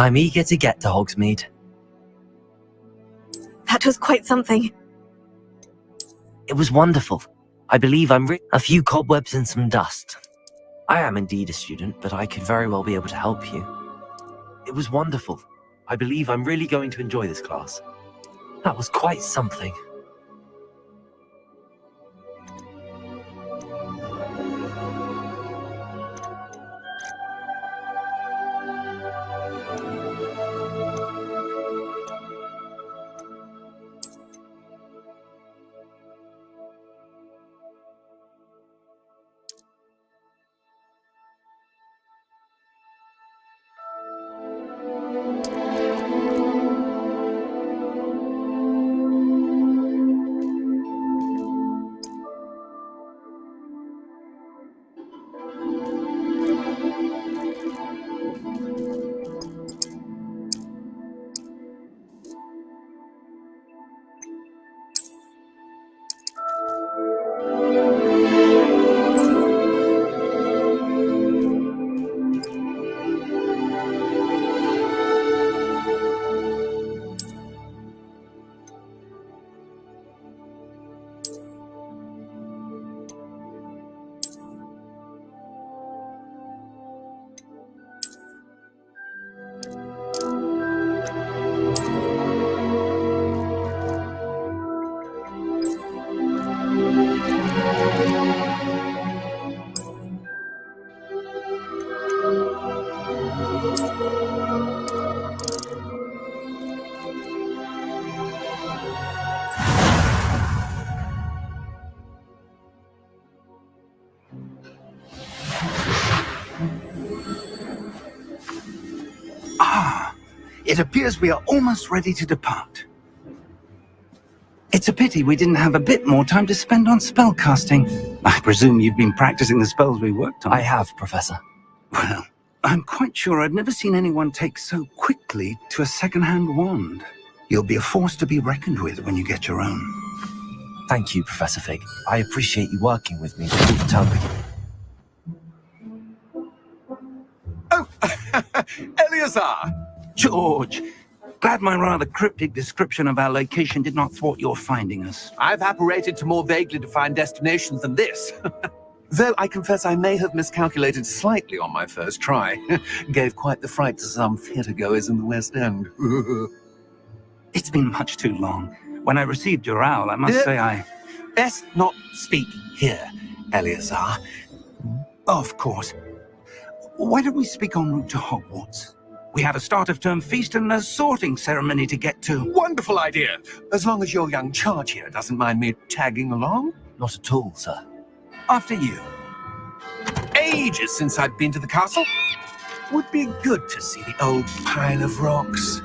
I'm eager to get to Hogsmeade. That was quite something. It was wonderful. I believe I'm a few cobwebs and some dust. I am indeed a student, but I could very well be able to help you. It was wonderful. I believe I'm really going to enjoy this class. That was quite something. It appears we are almost ready to depart. It's a pity we didn't have a bit more time to spend on spellcasting. I presume you've been practicing the spells we worked on. I have, Professor. Well, I'm quite sure I've never seen anyone take so quickly to a second-hand wand. You'll be a force to be reckoned with when you get your own. Thank you, Professor Fig. I appreciate you working with me before the term begins. Oh, Eleazar! George, glad my rather cryptic description of our location did not thwart your finding us. I've apparated to more vaguely defined destinations than this. Though I confess I may have miscalculated slightly on my first try. Gave quite the fright to some theatre-goers in the West End. It's been much too long. When I received your owl, I must say I... Best not speak here, Eleazar. Of course. Why don't we speak en route to Hogwarts? We have a start-of-term feast and a sorting ceremony to get to. Wonderful idea! As long as your young charge here doesn't mind me tagging along. Not at all, sir. After you. Ages since I've been to the castle. Would be good to see the old pile of rocks.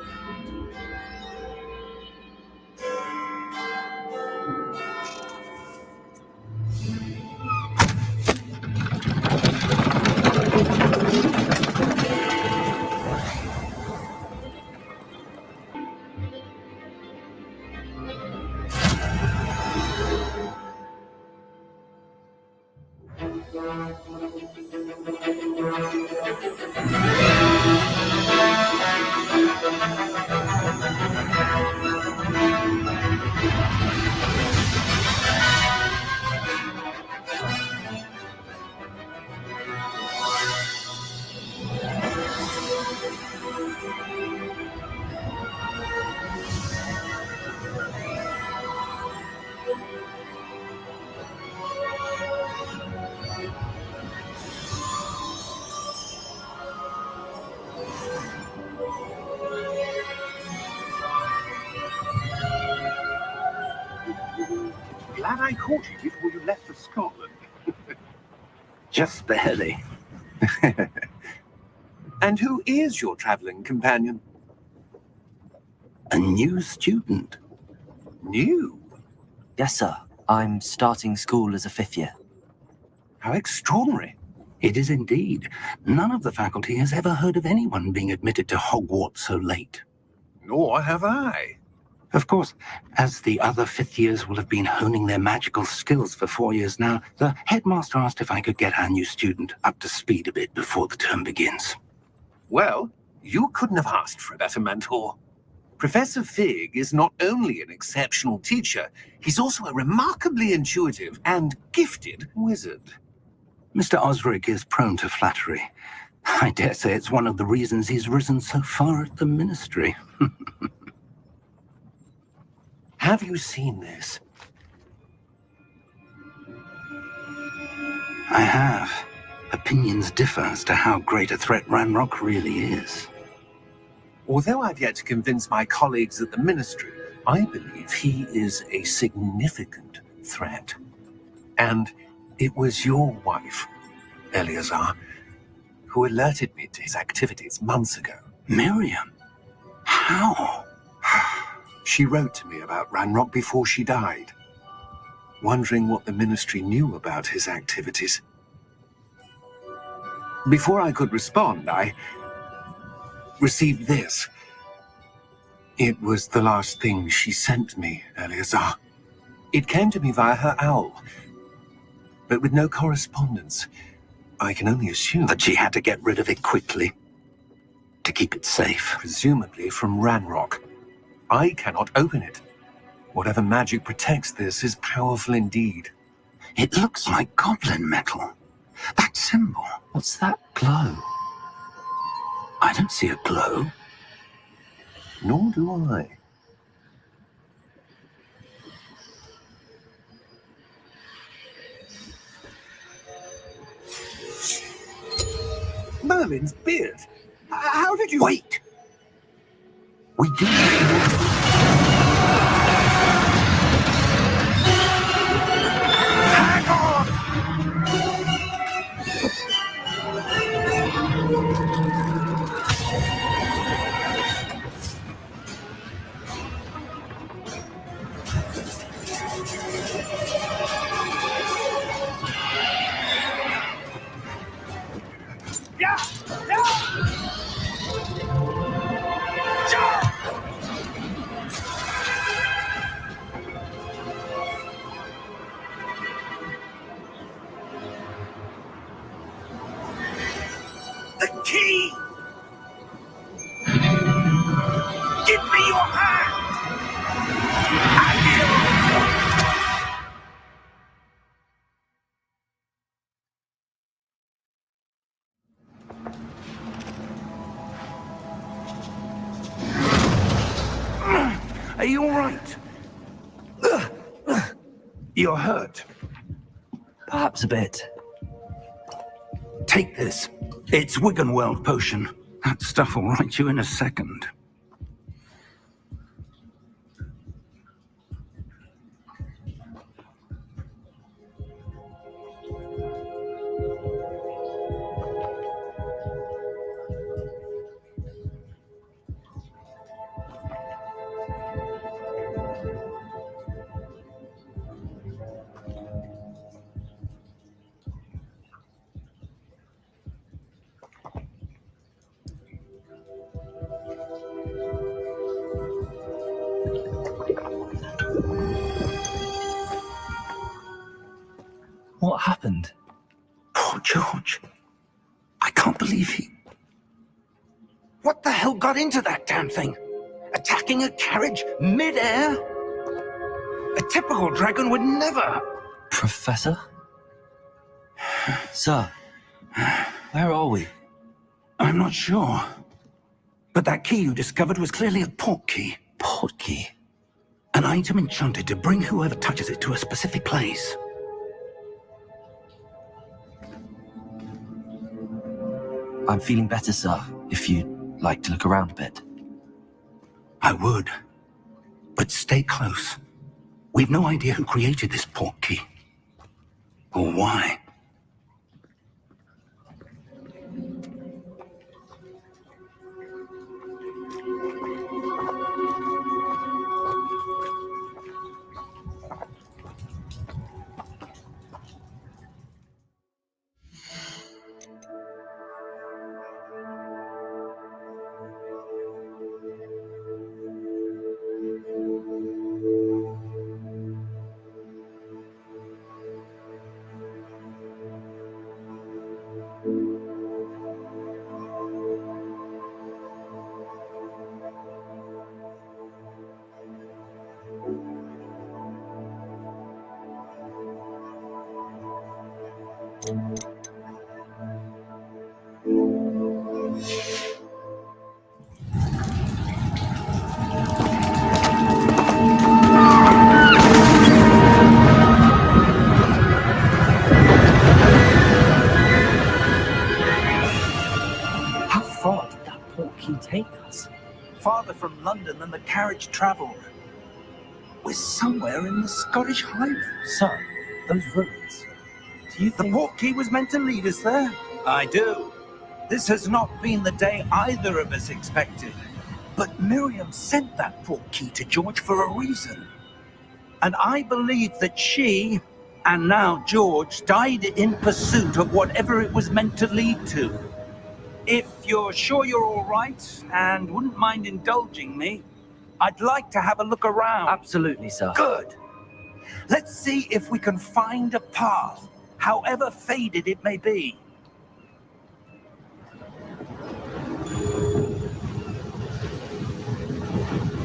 Glad I caught you before you left for Scotland. Just barely. And who is your traveling companion? A new student. New? Yes, sir. I'm starting school as a 5th year. How extraordinary. It is indeed. None of the faculty has ever heard of anyone being admitted to Hogwarts so late. Nor have I. Of course, as the other 5th years will have been honing their magical skills for 4 years now, the headmaster asked if I could get our new student up to speed a bit before the term begins. Well, you couldn't have asked for a better mentor. Professor Fig is not only an exceptional teacher, he's also a remarkably intuitive and gifted wizard. Mr. Osric is prone to flattery. I dare say it's one of the reasons he's risen so far at the ministry. Have you seen this? I have. Opinions differ as to how great a threat Ranrock really is. Although I've yet to convince my colleagues at the ministry, I believe he is a significant threat. And it was your wife, Eleazar, who alerted me to his activities months ago. Miriam? How? She wrote to me about Ranrock before she died, wondering what the ministry knew about his activities. Before I could respond, I received this. It was the last thing she sent me, Eleazar. It came to me via her owl, but with no correspondence. I can only assume That she had to get rid of it quickly to keep it safe. presumably from Ranrock. I cannot open it. Whatever magic protects this is powerful indeed. It looks like goblin metal. That symbol. What's that glow? I don't see a glow. Nor do I. Merlin's beard. How did you... Wait! We do. Hang on! Yeah! Yeah! you all right? You're hurt. Perhaps a bit. Take this. It's Wiggenweld potion. That stuff will right you in a second. What happened? Poor George. I can't believe he... What the hell got into that damn thing? Attacking a carriage mid-air? A typical dragon would never... Professor? Sir, where are we? I'm not sure. But that key you discovered was clearly a port key. Port key? An item enchanted to bring whoever touches it to a specific place. I'm feeling better, sir, if you'd like to look around a bit. I would. But stay close. We've no idea who created this port key. Or why. How far did that port key take us? Farther from London than the carriage travelled. We're somewhere in the Scottish Highlands. Sir, those ruins. Do you The think... port key was meant to lead us there? I do. This has not been the day either of us expected. But Miriam sent that port key to George for a reason. And I believe that she, and now George, died in pursuit of whatever it was meant to lead to. If you're sure you're all right, and wouldn't mind indulging me, I'd like to have a look around. Absolutely, sir. Good. Let's see if we can find a path, however faded it may be.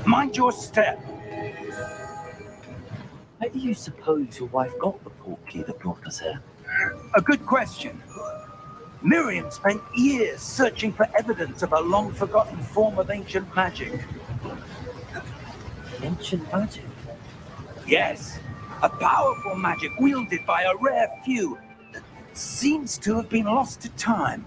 Mind your step. Where do you suppose your wife got the port key that brought us here? A good question. Miriam spent years searching for evidence of a long-forgotten form of ancient magic. Ancient magic? Yes, a powerful magic wielded by a rare few that seems to have been lost to time.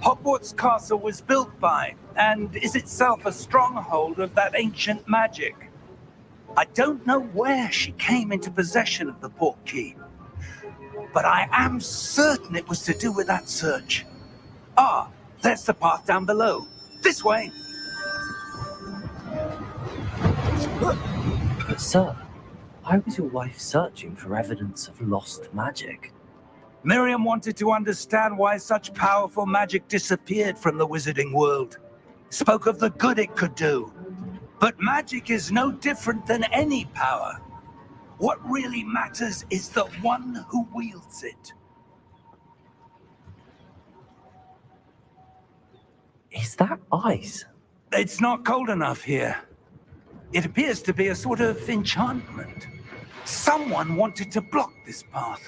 Hogwarts Castle was built by, and is itself a stronghold of that ancient magic. I don't know where she came into possession of the port key, but I am certain it was to do with that search. Ah, there's the path down below. This way. But sir, why was your wife searching for evidence of lost magic? Miriam wanted to understand why such powerful magic disappeared from the wizarding world. Spoke of the good it could do. But magic is no different than any power. What really matters is the one who wields it. Is that ice? It's not cold enough here. It appears to be a sort of enchantment. Someone wanted to block this path.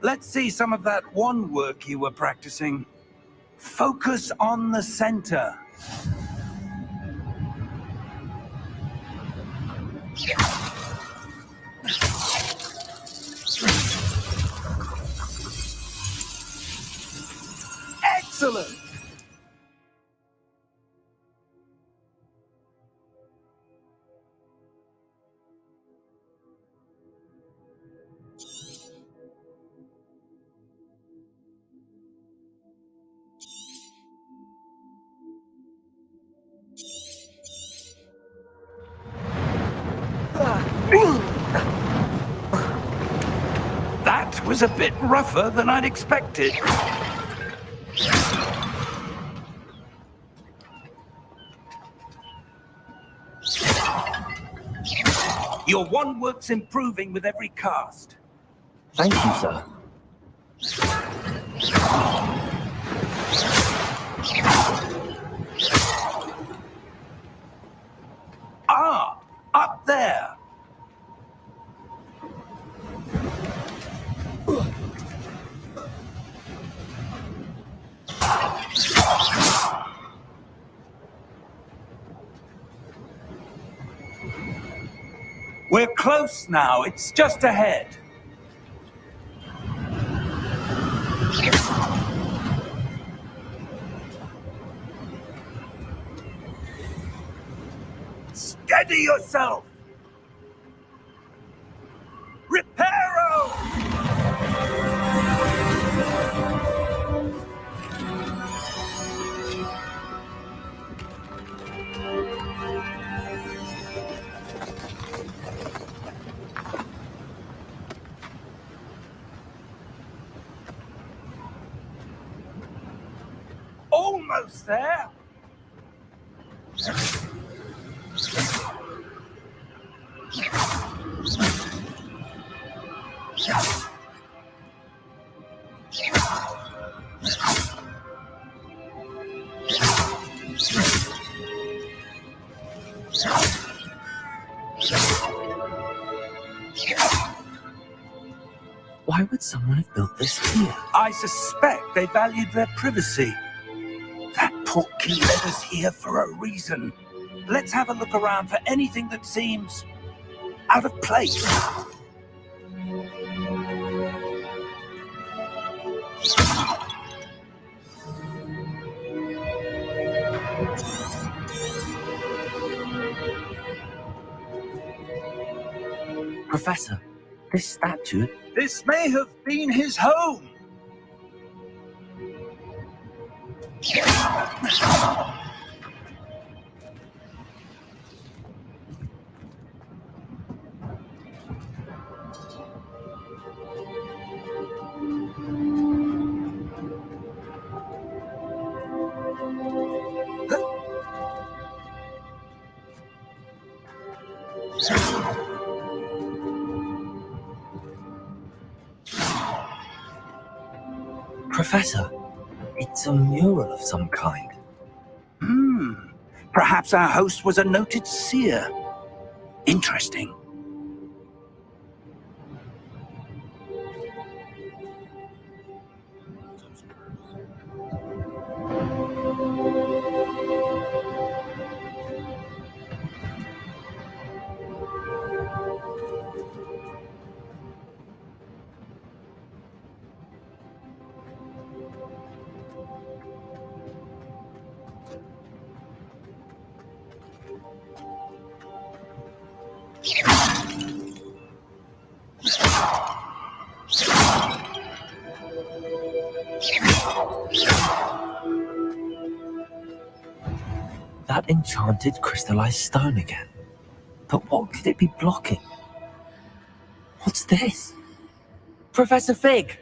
Let's see some of that wand work you were practicing. Focus on the center. Excellent! That was a bit rougher than I'd expected. Your wand work's improving with every cast. Thank you, sir. Ah, up there. We're close now. It's just ahead. Steady yourself. Reparo! Almost there. Why would someone have built this here? I suspect they valued their privacy. That portkey led us here for a reason. Let's have a look around for anything that seems out of place. Professor, this statue... This may have been his home. Professor, it's a mural of some kind. Perhaps our host was a noted seer. Interesting. That enchanted crystallized stone again. But what could it be blocking? What's this? Professor Fig!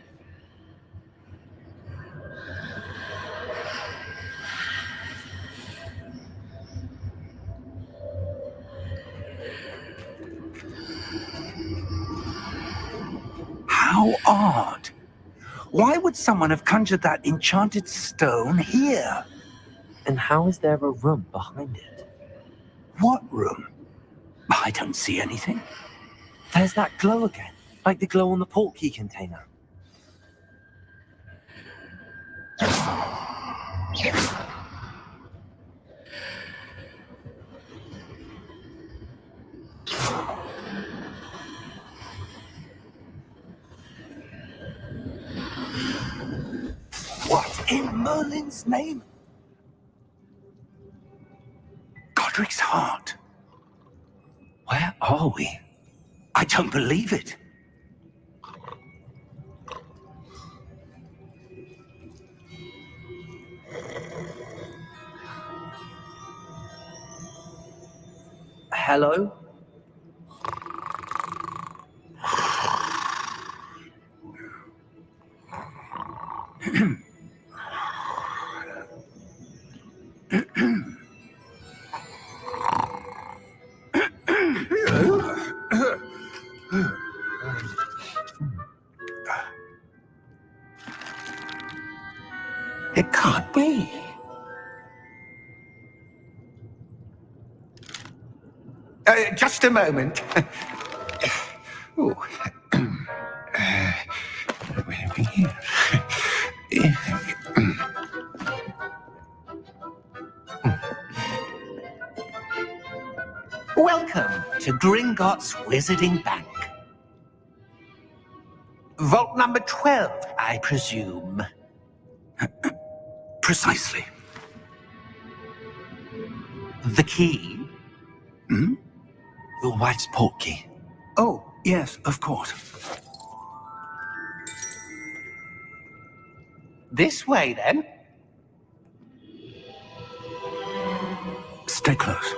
How odd. Why would someone have conjured that enchanted stone here? And how is there a room behind it? What room? I don't see anything. There's that glow again, like the glow on the portkey container. What in Merlin's name? Godric's heart. Where are we? I don't believe it. Hello? It can't be. Just a moment. Ooh. Where are we here? Welcome to Gringotts Wizarding Bank. Vault number 12, I presume. Precisely. The key? Hmm? Your wife's portkey. Oh, yes, of course. This way, then. Stay close.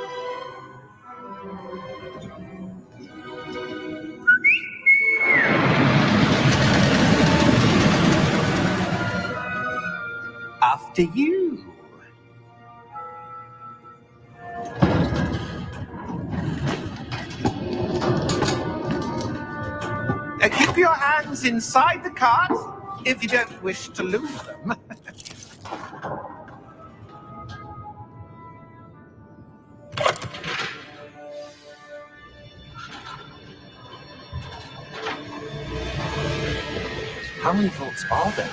After you. Keep your hands inside the cart if you don't wish to lose them. How many vaults are there?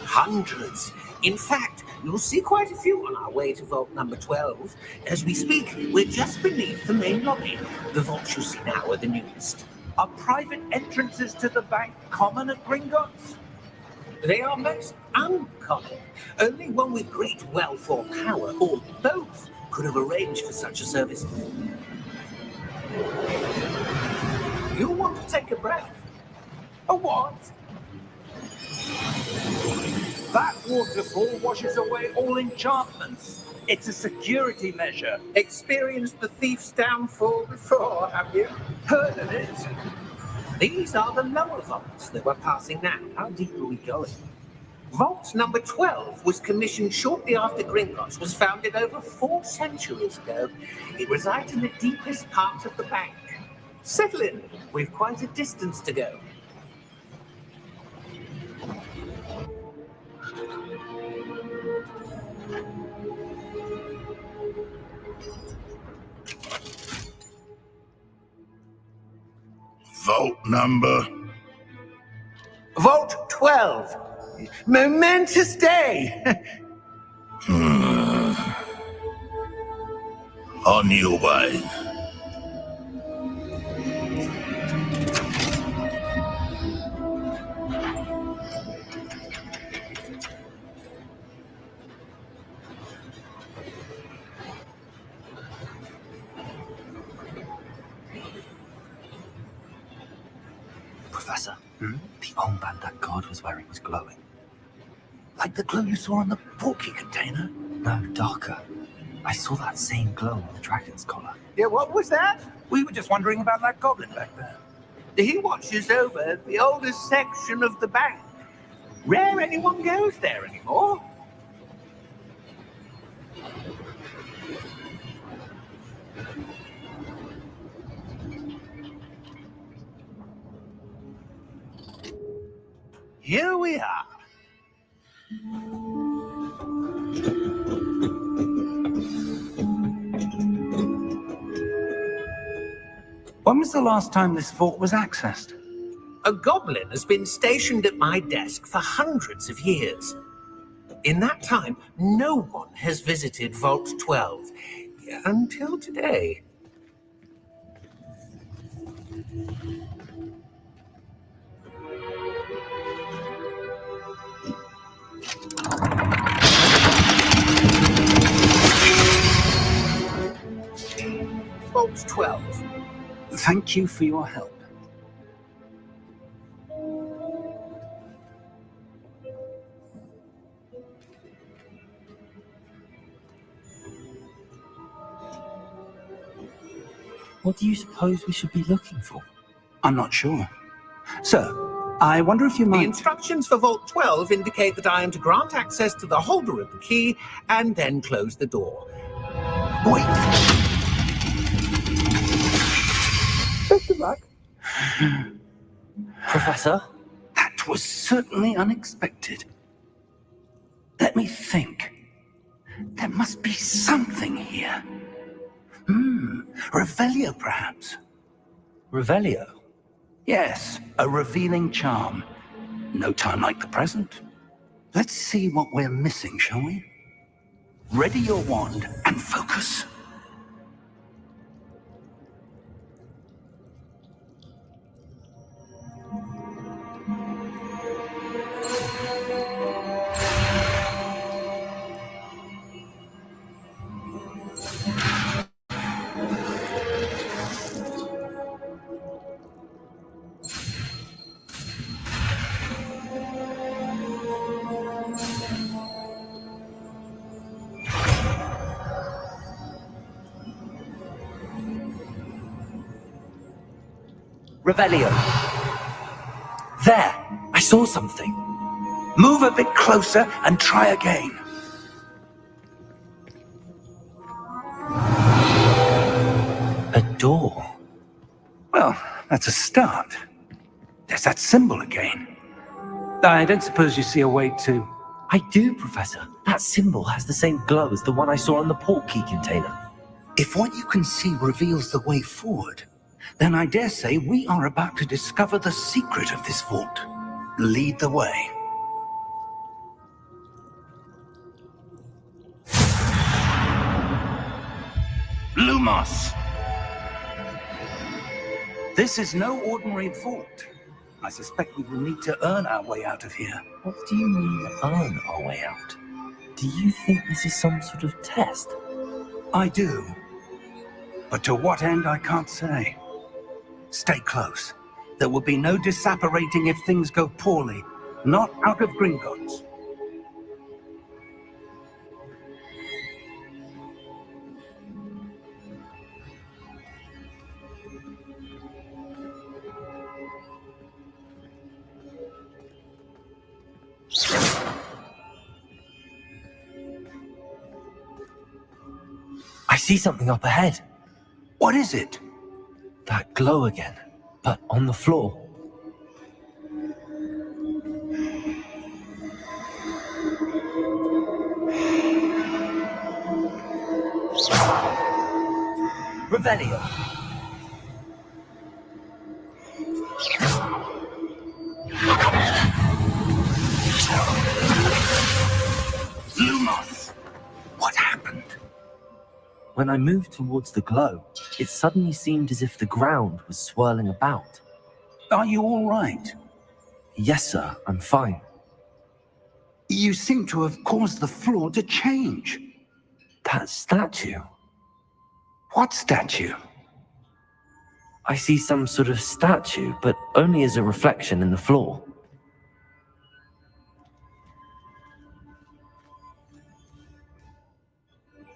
Hundreds. In fact, you'll see quite a few on our way to vault number 12. As we speak, we're just beneath the main lobby. The vaults you see now are the newest. Are private entrances to the bank common at Gringotts? They are most uncommon. Only one with great wealth or power, or both, could have arranged for such a service. You want to take a breath? A what? That waterfall washes away all enchantments. It's a security measure. Experienced the thief's downfall before, have you? Heard of it? These are the lower vaults that we're passing now. How deep are we going? Vault number 12 was commissioned shortly after Gringotts was founded over 4 centuries ago. It resides in the deepest part of the bank. Settle in. We've quite a distance to go. Vault number? Vault 12. Momentous day. On your way. Professor, the armband that guard was wearing was glowing. Like the glow you saw on the portkey container? No, darker. I saw that same glow on the dragon's collar. Yeah, what was that? We were just wondering about that goblin back there. He watches over the oldest section of the bank. Rare anyone goes there anymore. Here we are. When was the last time this vault was accessed? A goblin has been stationed at my desk for hundreds of years. In that time, no one has visited Vault 12. Until today. Vault 12. Thank you for your help. What do you suppose we should be looking for? I'm not sure. Sir, I wonder if you The might... instructions for Vault 12 indicate that I am to grant access to the holder of the key and then close the door. Wait! Best of luck. Professor? That was certainly unexpected. Let me think. There must be something here. Revelio, perhaps. Revelio? Yes, a revealing charm. No time like the present. Let's see what we're missing, shall we? Ready your wand and focus. Revelio. There! I saw something. Move a bit closer and try again. A door. Well, that's a start. There's that symbol again. I don't suppose you see a way to... I do, Professor. That symbol has the same glow as the one I saw on the port key container. If what you can see reveals the way forward, then I dare say we are about to discover the secret of this vault. Lead the way. Lumos! This is no ordinary vault. I suspect we will need to earn our way out of here. What do you mean, earn our way out? Do you think this is some sort of test? I do. But to what end, I can't say. Stay close. There will be no disapparating if things go poorly. Not out of Gringotts. I see something up ahead. What is it? That glow again, but on the floor. Revelio. Lumos! What happened? When I moved towards the glow, it suddenly seemed as if the ground was swirling about. Are you all right? Yes, sir, I'm fine. You seem to have caused the floor to change. That statue. What statue? I see some sort of statue, but only as a reflection in the floor.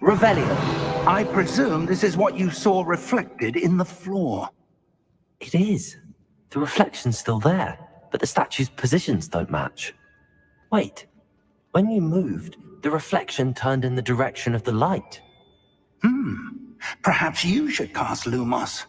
Revelio. I presume this is what you saw reflected in the floor. It is. The reflection's still there, but the statue's positions don't match. Wait. When you moved, the reflection turned in the direction of the light. Perhaps you should cast Lumos.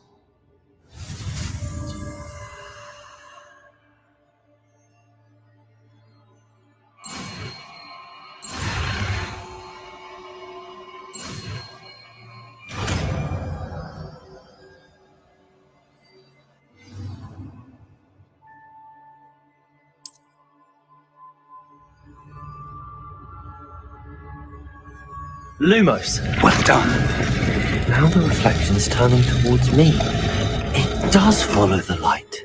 Lumos. Well done. Now the reflection's turning towards me. It does follow the light.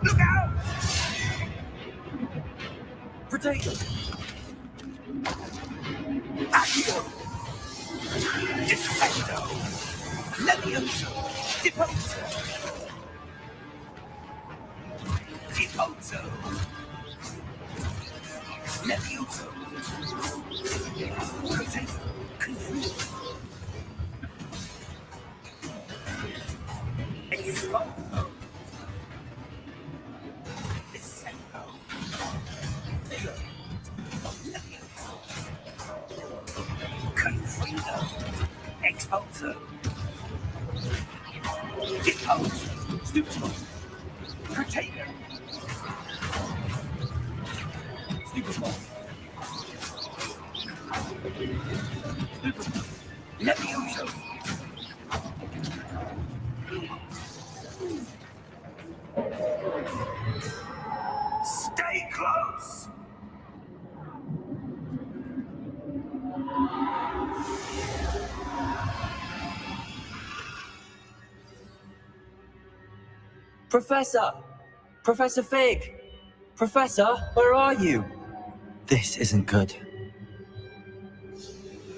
Look out! Potato! Accio! Defendo! Levioso! Deposo! Deposo! Levioso! Potato! Confused! Exposo! Descendo! Levioso! Confundo! Exposo! Depose! Stupido! Potato! Stupido! Stupido! Levioso! Stay close! Professor! Professor Fig! Professor, where are you? This isn't good.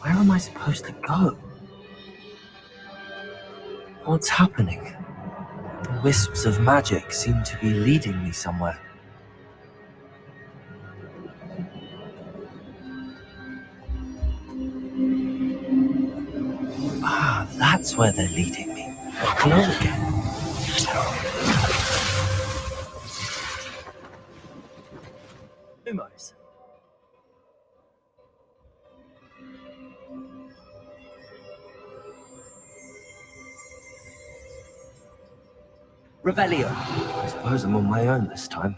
Where am I supposed to go? What's happening? The wisps of magic seem to be leading me somewhere. Ah, that's where they're leading me. Hello again. Lumos. Revelio. I suppose I'm on my own this time.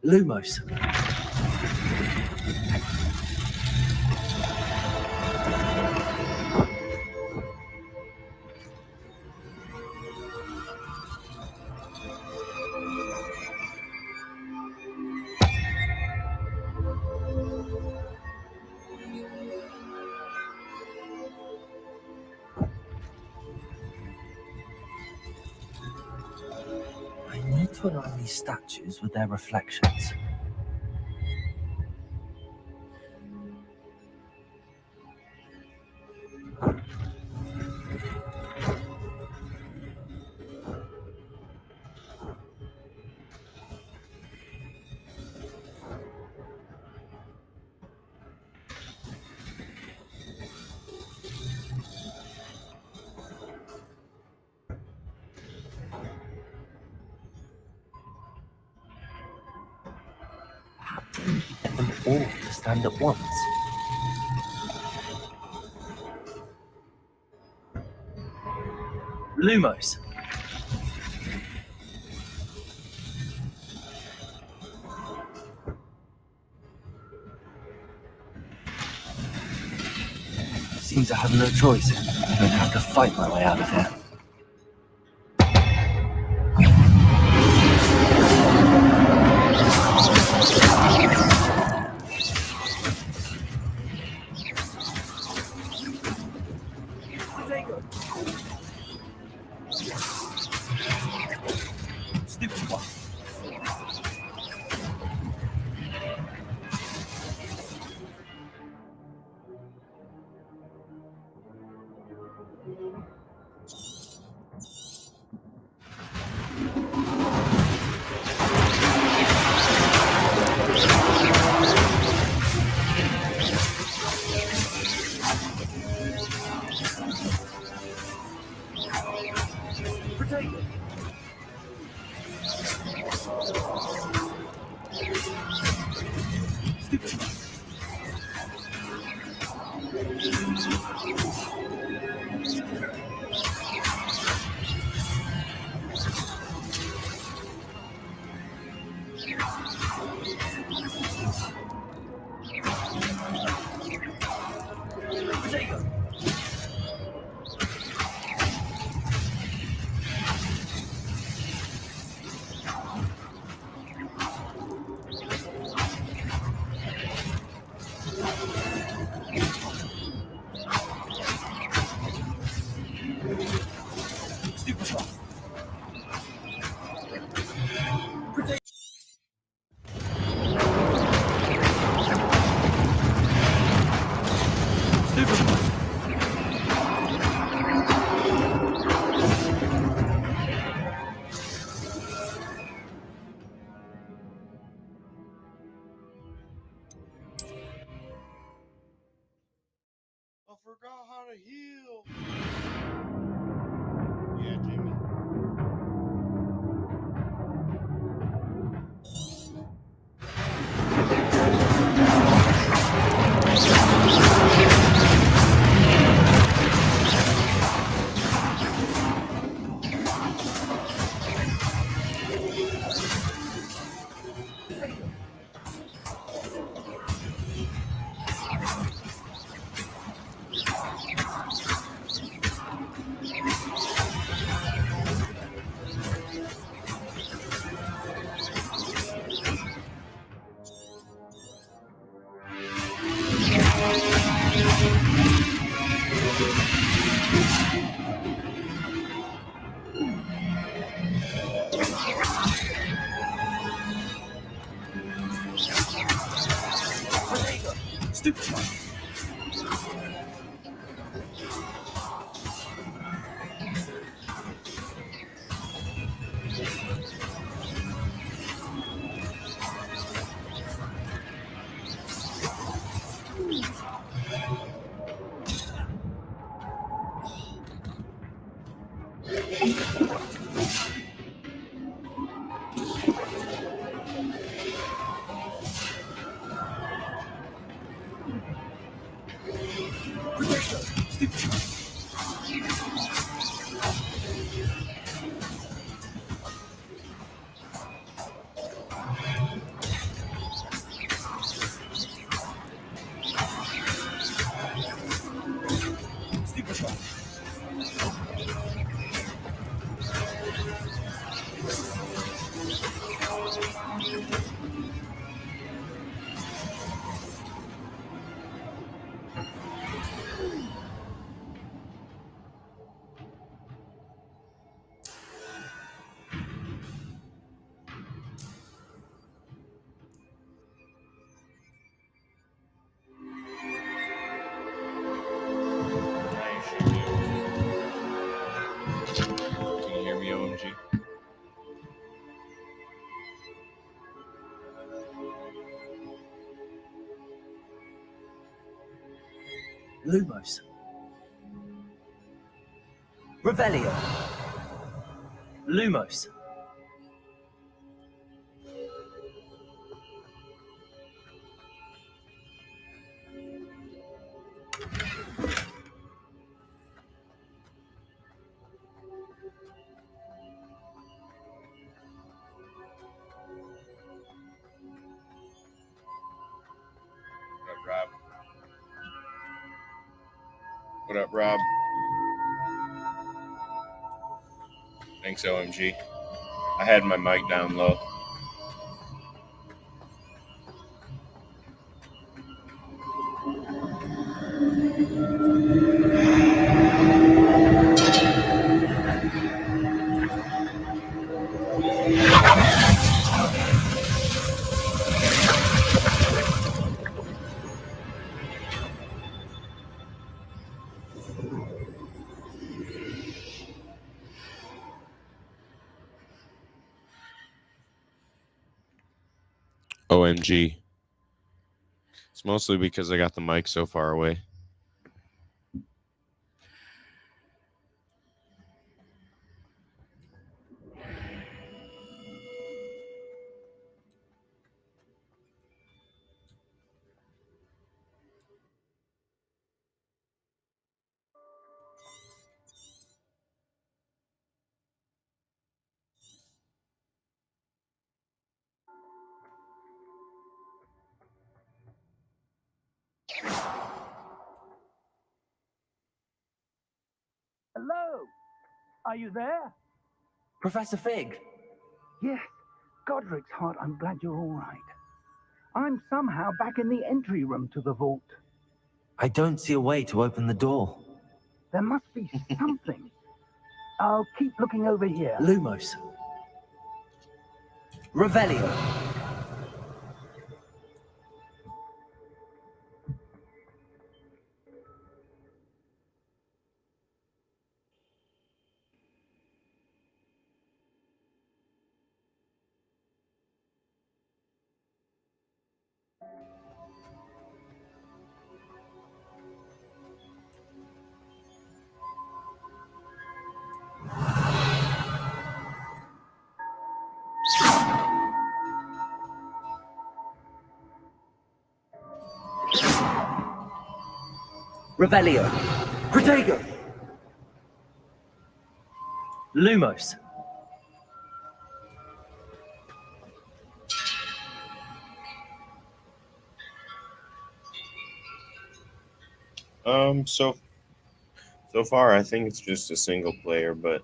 Lumos. I need to align these statues with their reflections. Get them all to stand at once. Lumos. Seems I have no choice. I'm going to have to fight my way out of here. Stupid one! I forgot how to heal. Yeah, Jimmy. Now you should be able to. Can you hear me, OMG? Lumos. Revelio. Lumos. What up, Rob? What up, Rob? Thanks, OMG. I had my mic down low. OMG. It's mostly because I got the mic so far away. Hello! Are you there? Professor Fig. Yes. Godric's heart, I'm glad you're all right. I'm somehow back in the entry room to the vault. I don't see a way to open the door. There must be something. I'll keep looking over here. Lumos. Revelio. Revelio. Protego. Lumos. So far, I think it's just a single player, but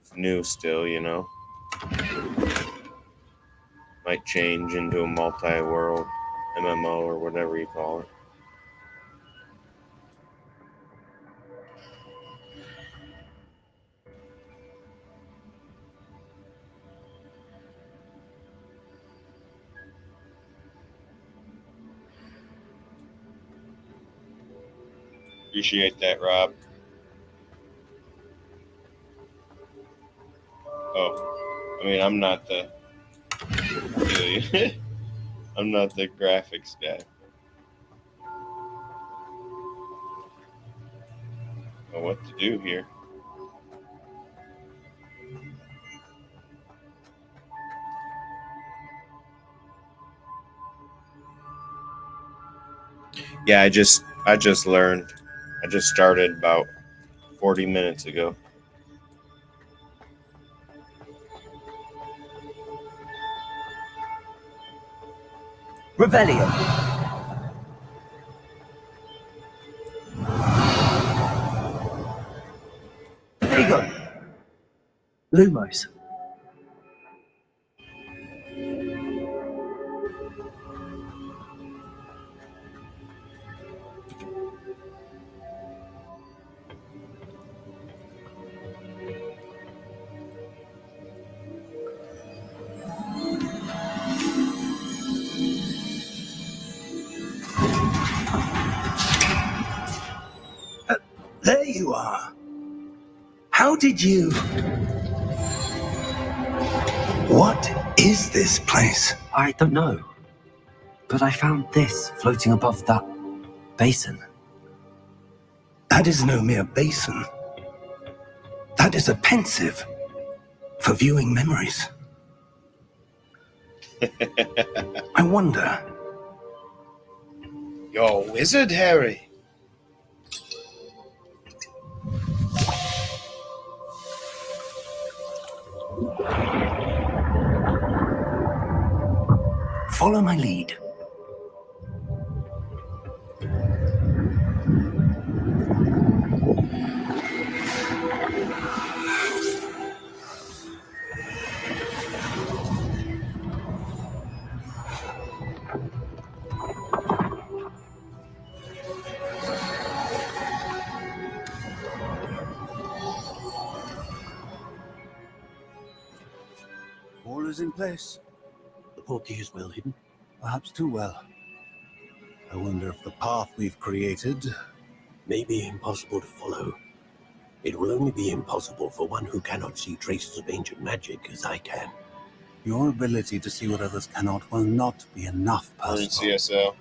it's new still, you know. Might change into a multi-world MMO or whatever you call it. Appreciate that, Rob. Oh, I mean, I'm not the I'm not the graphics guy. Know what to do here. Yeah, I just learned. I just started about 40 minutes ago. Revelio. Protego. Lumos. There you are. How did you... What is this place? I don't know. But I found this floating above that basin. That is no mere basin. That is a pensive for viewing memories. I wonder... You're a wizard, Harry. Follow my lead. All is in place. The portkey is well hidden. Perhaps too well. I wonder if the path we've created... May be impossible to follow. It will only be impossible for one who cannot see traces of ancient magic as I can. Your ability to see what others cannot will not be enough, We're in Percival. CSL.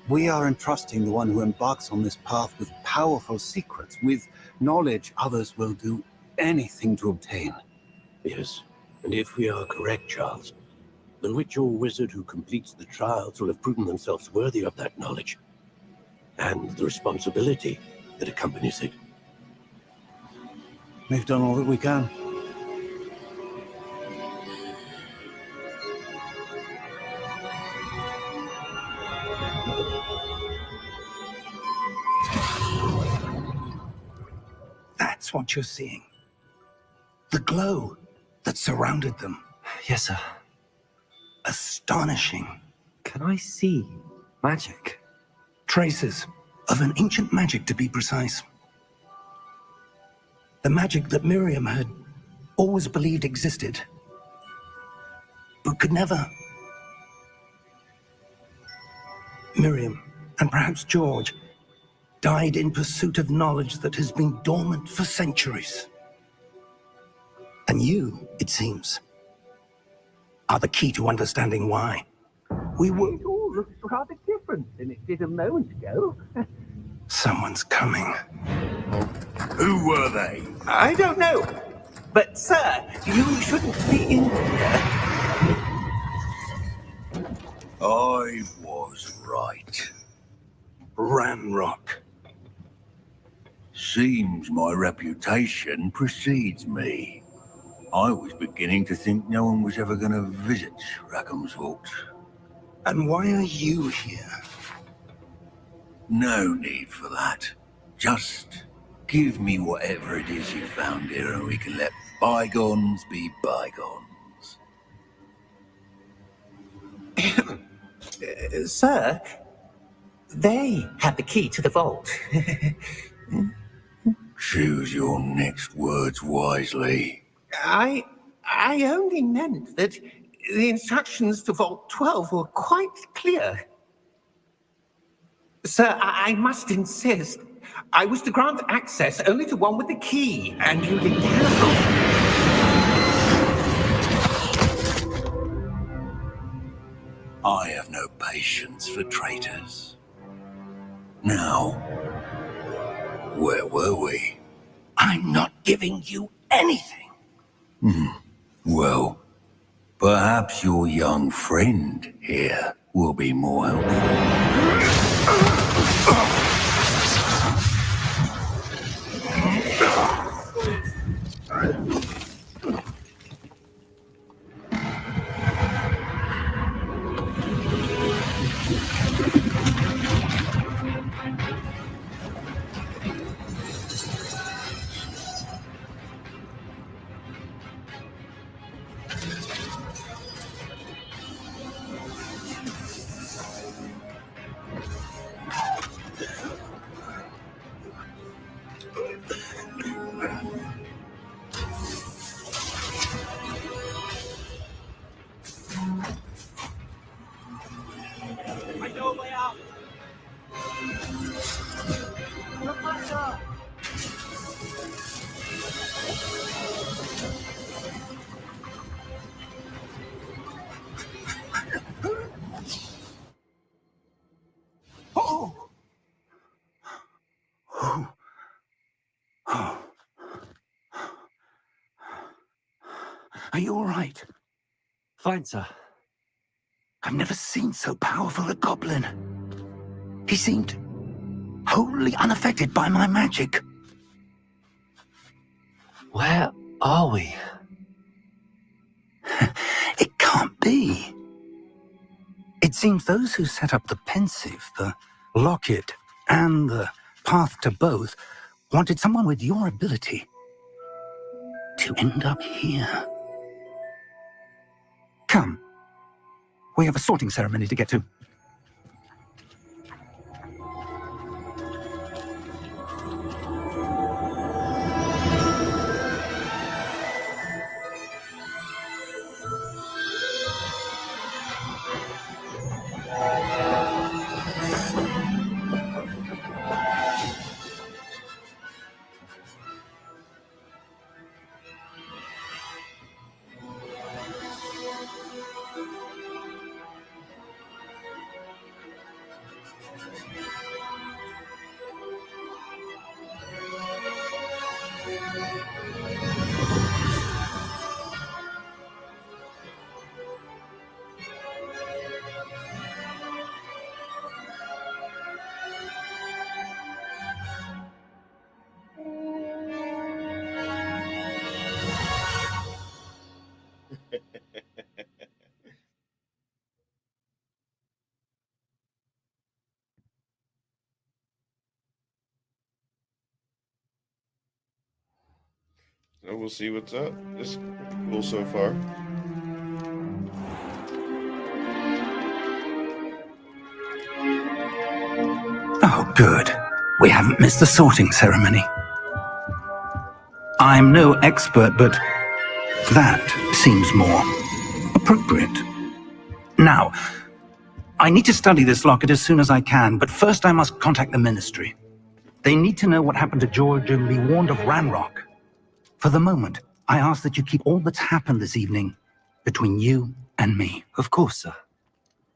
We are entrusting the one who embarks on this path with powerful secrets, with knowledge others will do anything to obtain. Yes, and if we are correct, Charles, then which your wizard who completes the trials will have proven themselves worthy of that knowledge, and the responsibility that accompanies it. We've done all that we can. That's what you're seeing. The glow that surrounded them. Yes, sir. Astonishing. Can I see magic? Traces of an ancient magic, to be precise. The magic that Miriam had always believed existed, but could never. Miriam, and perhaps George, died in pursuit of knowledge that has been dormant for centuries. And you, it seems, are the key to understanding why. We were... It all looks rather different than it did a moment ago. Someone's coming. Who were they? I don't know. But, sir, you shouldn't be in here. I was right. Ranrock. Seems my reputation precedes me. I was beginning to think no one was ever going to visit Rackham's Vault. And why are you here? No need for that. Just give me whatever it is you found here and we can let bygones be bygones. Sir, they had the key to the vault. Choose your next words wisely. I only meant that the instructions to Vault 12 were quite clear. Sir, I must insist. I was to grant access only to one with the key, and you didn't have I have no patience for traitors. Now, where were we? I'm not giving you anything. Well, perhaps your young friend here will be more helpful. I know a way out. Professor! Oh! Oh. Oh. Are you all right? Fine, sir. I've never seen so powerful a goblin. He seemed wholly unaffected by my magic. Where are we? It can't be. It seems those who set up the pensive, the locket, and the path to both wanted someone with your ability to end up here. Come. We have a sorting ceremony to get to. So we'll see what's up. This is pretty cool so far. Oh, good. We haven't missed the sorting ceremony. I'm no expert, but that seems more appropriate. Now, I need to study this locket as soon as I can, but first I must contact the Ministry. They need to know what happened to George and be warned of Ranrock. For the moment, I ask that you keep all that's happened this evening between you and me. Of course, sir.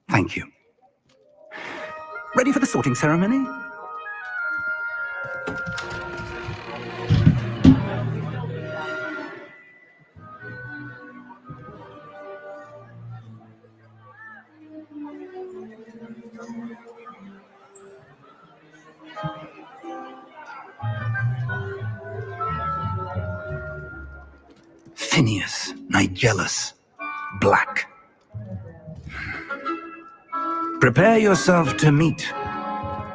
Thank you. Ready for the sorting ceremony? Phineas, Nigellus, Black. Prepare yourself to meet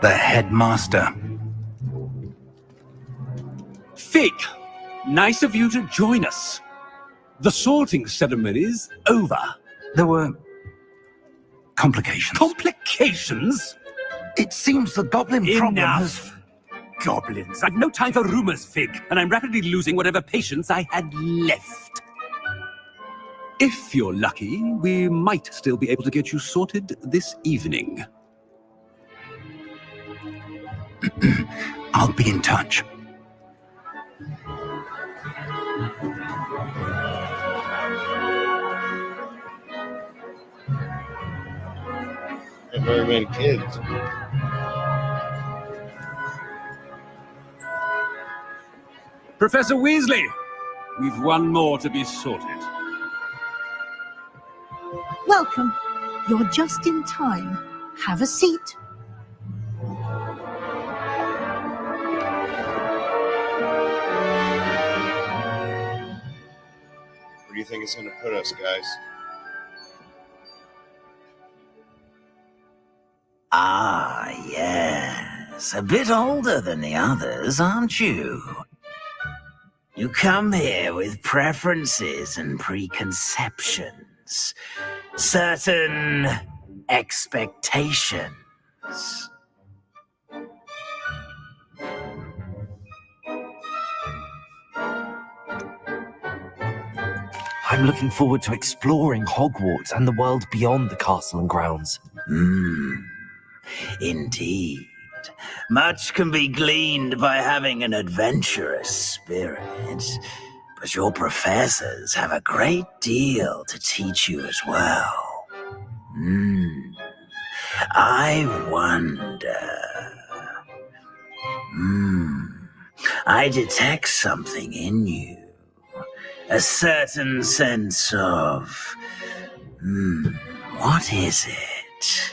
the headmaster. Fig, nice of you to join us. The sorting ceremony's over. There were complications. Complications? It seems the goblin problem has... Enough! Goblins. I've no time for rumors, Fig, and I'm rapidly losing whatever patience I had left. If you're lucky, we might still be able to get you sorted this evening. I'll be in touch. Not very many kids. Professor Weasley, we've one more to be sorted. Welcome. You're just in time. Have a seat. Where do you think it's going to put us, guys? Ah, yes. A bit older than the others, aren't you? You come here with preferences and preconceptions. Certain expectations. I'm looking forward to exploring Hogwarts and the world beyond the castle and grounds. Indeed. Much can be gleaned by having an adventurous spirit, but your professors have a great deal to teach you as well. I wonder... I detect something in you. A certain sense of... what is it?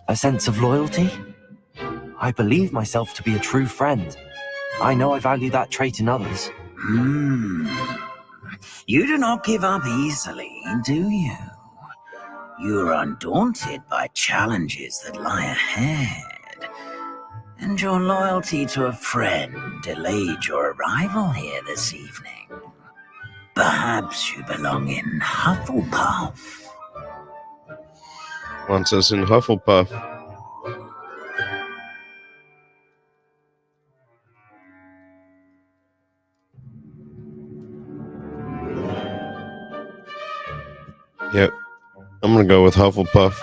A sense of loyalty? I believe myself to be a true friend. I know I value that trait in others. You do not give up easily, do you? You are undaunted by challenges that lie ahead. And your loyalty to a friend delayed your arrival here this evening. Perhaps you belong in Hufflepuff. Wants us in Hufflepuff. Yep. I'm gonna go with Hufflepuff.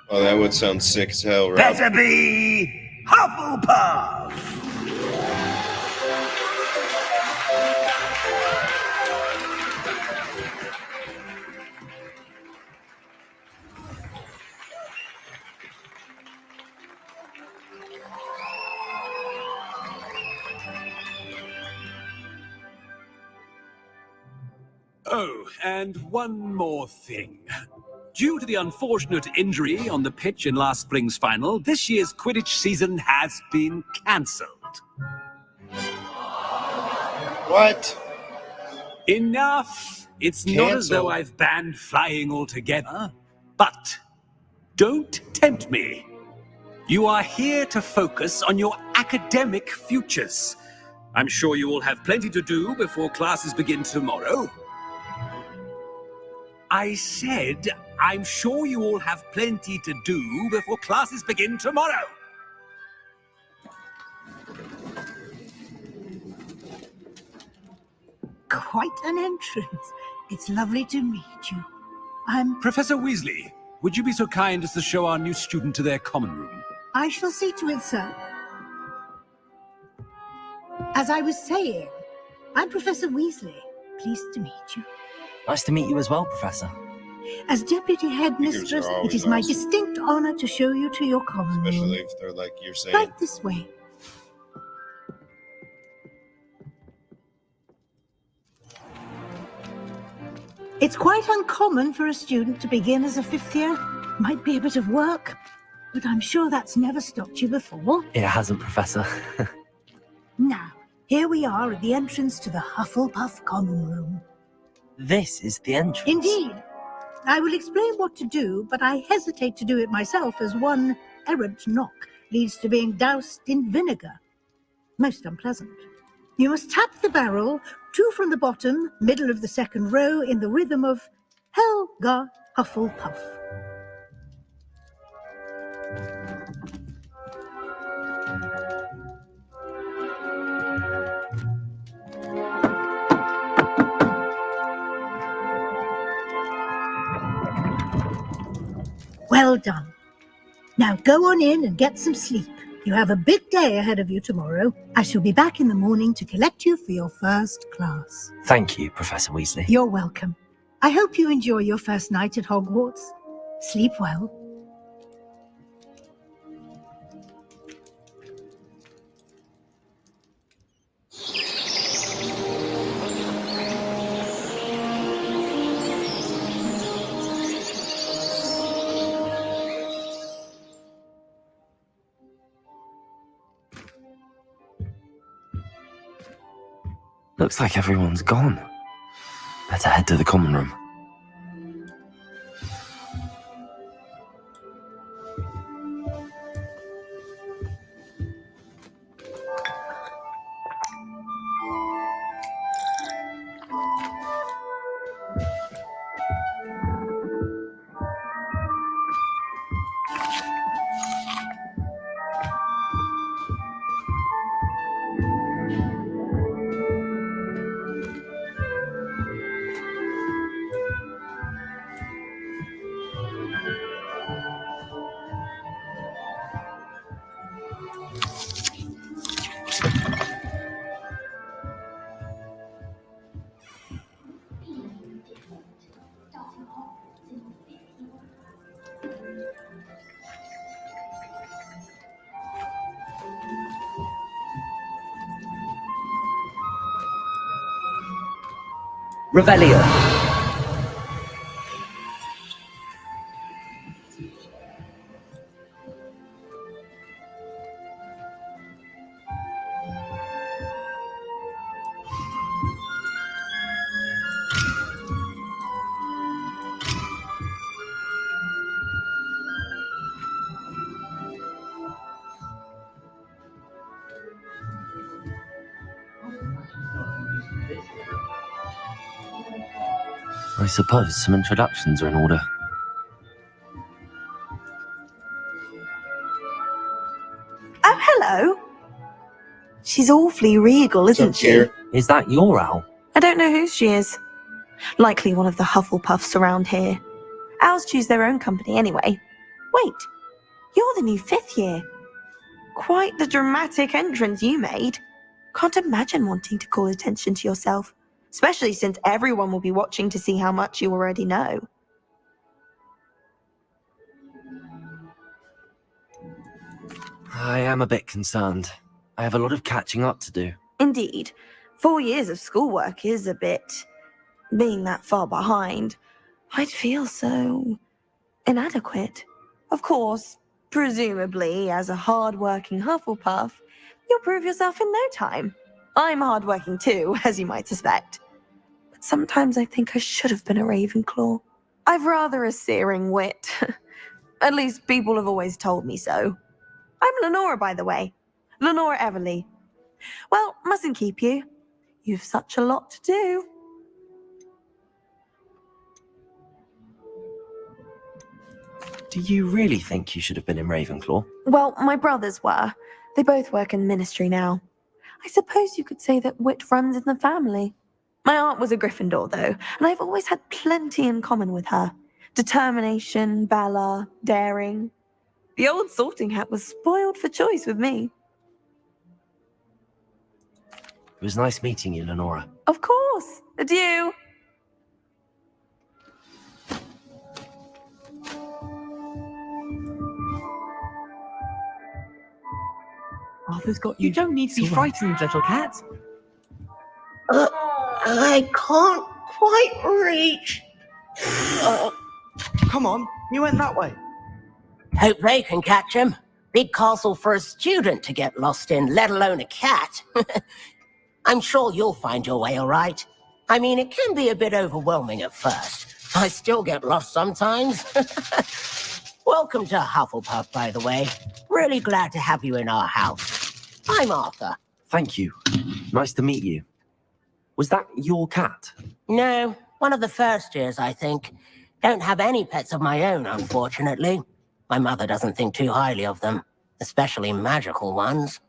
Oh, that would sound sick as hell, right? Better be Hufflepuff! Oh, and one more thing. Due to the unfortunate injury on the pitch in last spring's final, this year's Quidditch season has been cancelled. What? Enough! It's not as though I've banned flying altogether. But don't tempt me. You are here to focus on your academic futures. I'm sure you will have plenty to do before classes begin tomorrow. I said, I'm sure you all have plenty to do before classes begin tomorrow. Quite an entrance. It's lovely to meet you. I'm... Professor Weasley, would you be so kind as to show our new student to their common room? I shall see to it, sir. As I was saying, I'm Professor Weasley. Pleased to meet you. Nice to meet you as well, Professor. As Deputy Headmistress, it is my distinct honor to show you to your common room. Especially if they're like you're saying. Right this way. It's quite uncommon for a student to begin as a 5th year. Might be a bit of work, but I'm sure that's never stopped you before. It hasn't, Professor. Now, here we are at the entrance to the Hufflepuff Common Room. This is the entrance. Indeed. I will explain what to do, but I hesitate to do it myself as one errant knock leads to being doused in vinegar. Most unpleasant. You must tap the barrel, 2 from the bottom, middle of the 2nd row, in the rhythm of Helga Hufflepuff. Well done. Now go on in and get some sleep. You have a big day ahead of you tomorrow. I shall be back in the morning to collect you for your first class. Thank you, Professor Weasley. You're welcome. I hope you enjoy your first night at Hogwarts. Sleep well. Looks like everyone's gone. Better head to the common room. Revelio. I suppose some introductions are in order. Oh, hello. She's awfully regal, isn't she? Is that your owl? I don't know who she is. Likely one of the Hufflepuffs around here. Owls choose their own company anyway. Wait, you're the new 5th year. Quite the dramatic entrance you made. Can't imagine wanting to call attention to yourself, especially since everyone will be watching to see how much you already know. I am a bit concerned. I have a lot of catching up to do. Indeed, 4 years of schoolwork is a bit... Being that far behind, I'd feel so... inadequate. Of course, presumably, as a hard-working Hufflepuff, you'll prove yourself in no time. I'm hard-working too, as you might suspect. But sometimes I think I should have been a Ravenclaw. I've rather a searing wit. At least people have always told me so. I'm Lenora, by the way. Lenora Everly. Well, mustn't keep you. You've such a lot to do. Do you really think you should have been in Ravenclaw? Well, my brothers were. They both work in the ministry now. I suppose you could say that wit runs in the family. My aunt was a Gryffindor, though, and I've always had plenty in common with her. Determination, valor, daring. The old sorting hat was spoiled for choice with me. It was nice meeting you, Lenora. Of course. Adieu. Arthur's got you. You don't need to be frightened, little cat. I can't quite reach. Come on, you went that way. Hope they can catch him. Big castle for a student to get lost in, let alone a cat. I'm sure you'll find your way all right. I mean, it can be a bit overwhelming at first. I still get lost sometimes. Welcome to Hufflepuff, by the way. Really glad to have you in our house. I'm Arthur. Thank you. Nice to meet you. Was that your cat? No, one of the first years, I think. Don't have any pets of my own, unfortunately. My mother doesn't think too highly of them, especially magical ones.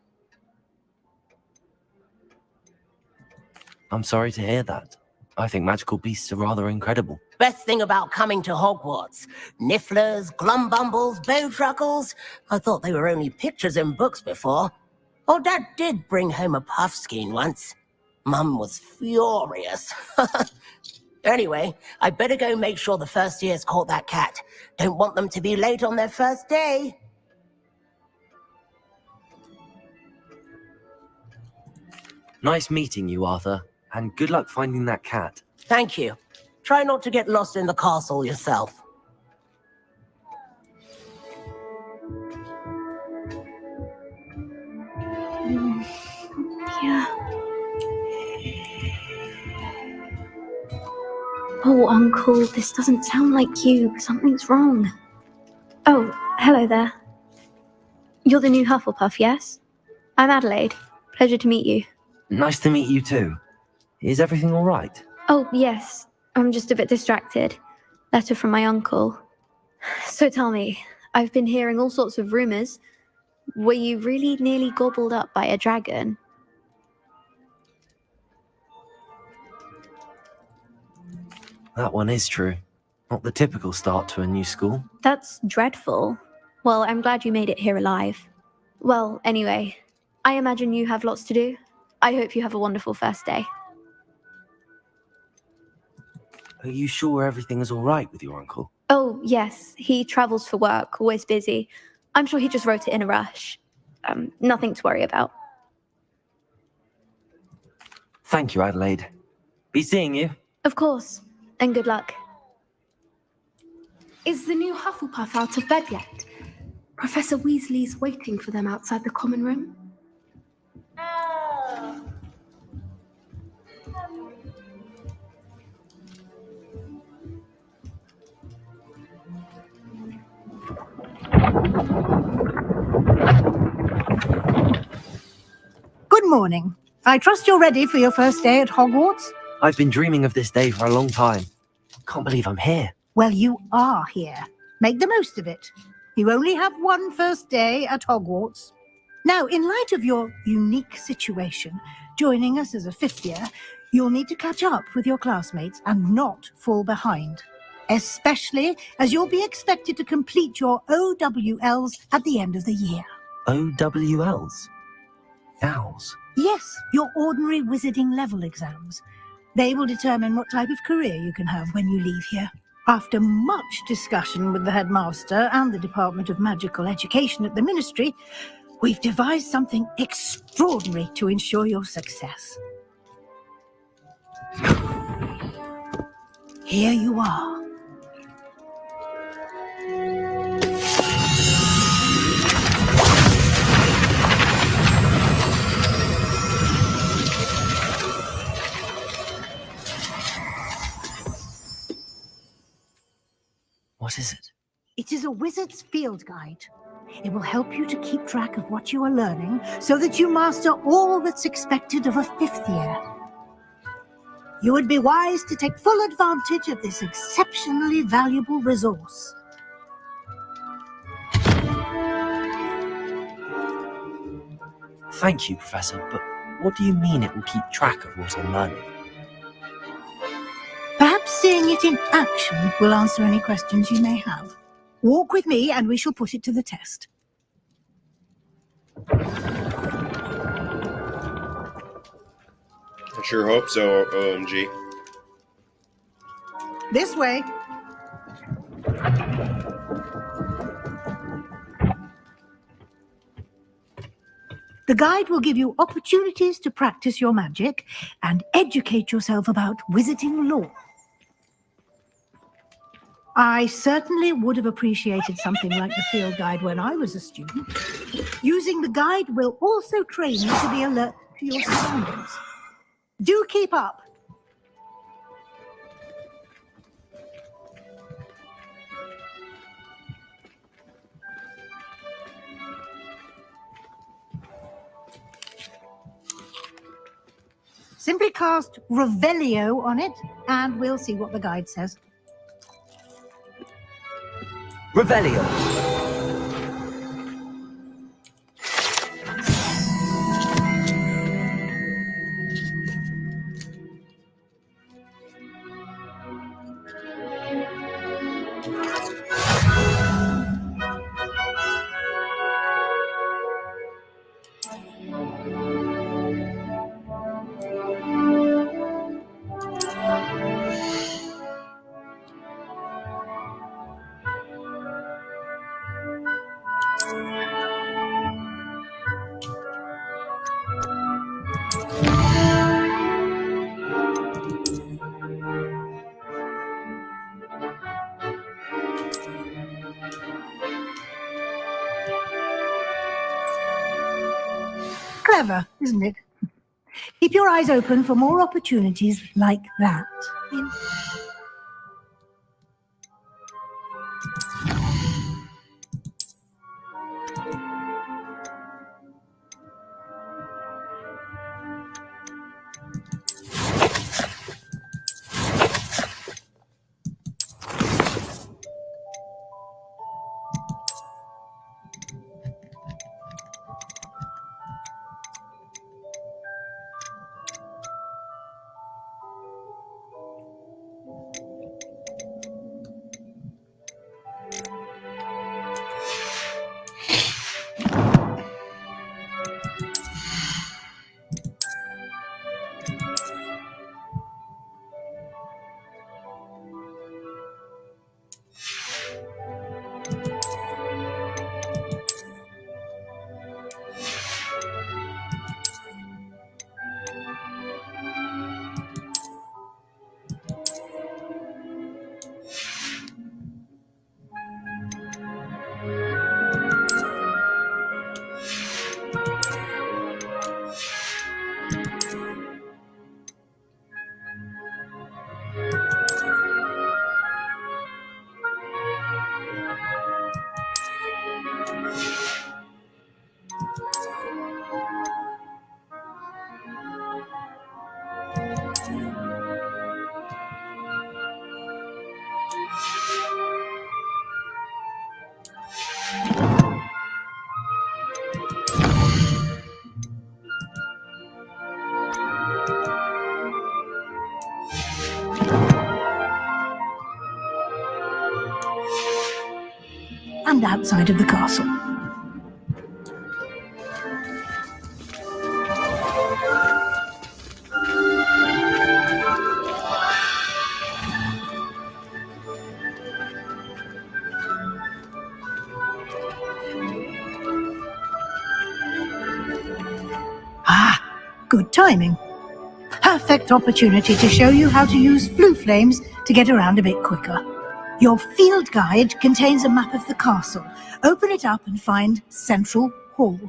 I'm sorry to hear that. I think magical beasts are rather incredible. Best thing about coming to Hogwarts. Nifflers, glumbumbles, bowtruckles. I thought they were only pictures in books before. Oh, Dad did bring home a puffskein once. Mum was furious. Anyway, I better go make sure the first years caught that cat. Don't want them to be late on their first day. Nice meeting you, Arthur. And good luck finding that cat. Thank you. Try not to get lost in the castle yourself. Yeah. Oh, Uncle, this doesn't sound like you. Something's wrong. Oh, hello there. You're the new Hufflepuff, yes? I'm Adelaide. Pleasure to meet you. Nice to meet you too. Is everything all right? Oh, yes. I'm just a bit distracted. Letter from my uncle. So tell me, I've been hearing all sorts of rumors. Were you really nearly gobbled up by a dragon? That one is true. Not the typical start to a new school. That's dreadful. Well, I'm glad you made it here alive. Well, anyway, I imagine you have lots to do. I hope you have a wonderful first day. Are you sure everything is all right with your uncle? Oh, yes. He travels for work, always busy. I'm sure he just wrote it in a rush. Nothing to worry about. Thank you, Adelaide. Be seeing you. Of course. And good luck. Is the new Hufflepuff out of bed yet? Professor Weasley's waiting for them outside the common room. Good morning. I trust you're ready for your first day at Hogwarts? I've been dreaming of this day for a long time. Can't believe I'm here. Well, you are here. Make the most of it. You only have one first day at Hogwarts. Now, in light of your unique situation, joining us as a fifth year, you'll need to catch up with your classmates and not fall behind. Especially as you'll be expected to complete your OWLs at the end of the year. OWLs? Owls? Yes, your ordinary wizarding level exams. They will determine what type of career you can have when you leave here. After much discussion with the headmaster and the Department of Magical Education at the Ministry, we've devised something extraordinary to ensure your success. Here you are. What is it? It is a wizard's field guide. It will help you to keep track of what you are learning so that you master all that's expected of a fifth year. You would be wise to take full advantage of this exceptionally valuable resource. Thank you, Professor, but what do you mean it will keep track of what I'm learning? Perhaps seeing it in action will answer any questions you may have. Walk with me and we shall put it to the test. I sure hope so, OMG. This way. The guide will give you opportunities to practice your magic and educate yourself about wizarding lore. I certainly would have appreciated something like the field guide when I was a student. Using the guide will also train you to be alert to your surroundings. Do keep up. Simply cast Revelio on it, and we'll see what the guide says. Revelio. Clever, isn't it? Keep your eyes open for more opportunities like that. And outside of the castle. Ah, good timing. Perfect opportunity to show you how to use flue flames to get around a bit quicker. Your field guide contains a map of the castle. Open it up and find Central Hall.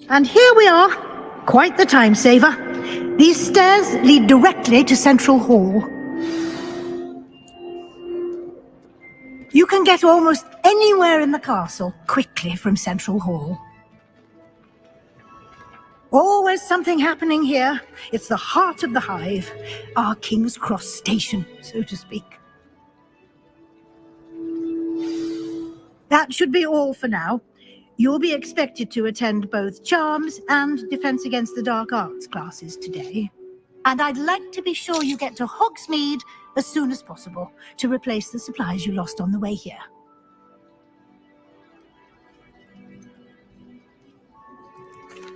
And here we are. Quite the time saver. These stairs lead directly to Central Hall. You can can get almost anywhere in the castle quickly from Central Hall. Always something happening here. It's the heart of the hive, our King's Cross station, so to speak. That should be all for now. You'll be expected to attend both Charms and Defense Against the Dark Arts classes today. And I'd like to be sure you get to Hogsmeade as soon as possible to replace the supplies you lost on the way here.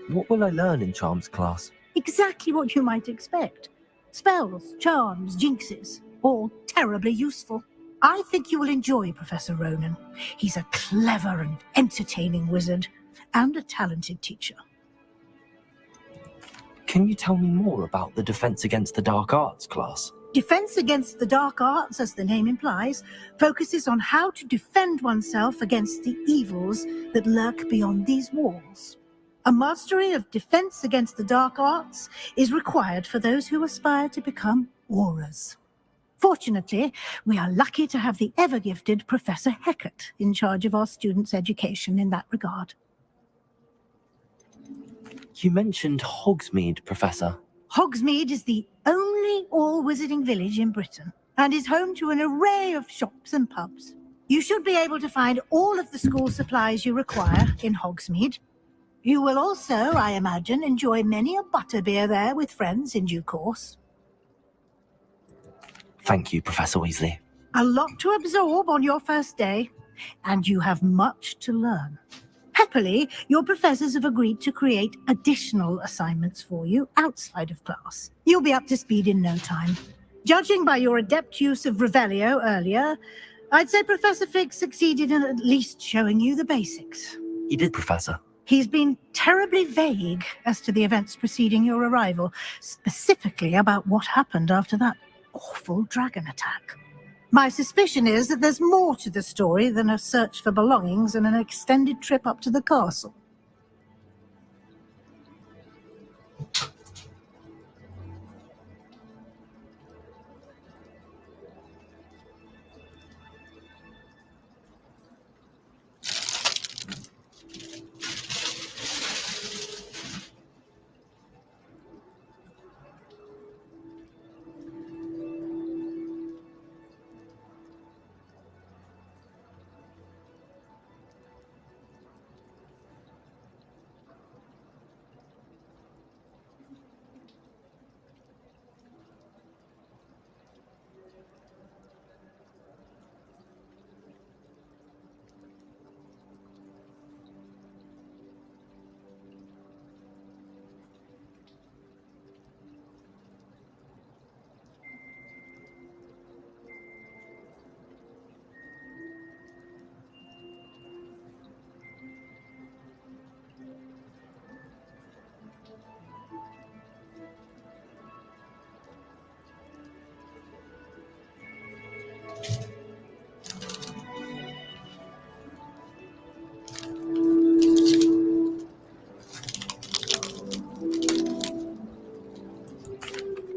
What will I learn in Charms class? Exactly what you might expect. Spells, charms, jinxes, all terribly useful. I think you will enjoy Professor Ronan. He's a clever and entertaining wizard, and a talented teacher. Can you tell me more about the Defense Against the Dark Arts class? Defense Against the Dark Arts, as the name implies, focuses on how to defend oneself against the evils that lurk beyond these walls. A mastery of Defense Against the Dark Arts is required for those who aspire to become auras. Fortunately, we are lucky to have the ever-gifted Professor Hecat in charge of our students' education in that regard. You mentioned Hogsmeade, Professor. Hogsmeade is the only all-wizarding village in Britain and is home to an array of shops and pubs. You should be able to find all of the school supplies you require in Hogsmeade. You will also, I imagine, enjoy many a butterbeer there with friends in due course. Thank you, Professor Weasley. A lot to absorb on your first day, and you have much to learn. Happily, your professors have agreed to create additional assignments for you outside of class. You'll be up to speed in no time. Judging by your adept use of Revelio earlier, I'd say Professor Fig succeeded in at least showing you the basics. He did, Professor. He's been terribly vague as to the events preceding your arrival, specifically about what happened after that awful dragon attack. My suspicion is that there's more to the story than a search for belongings and an extended trip up to the castle.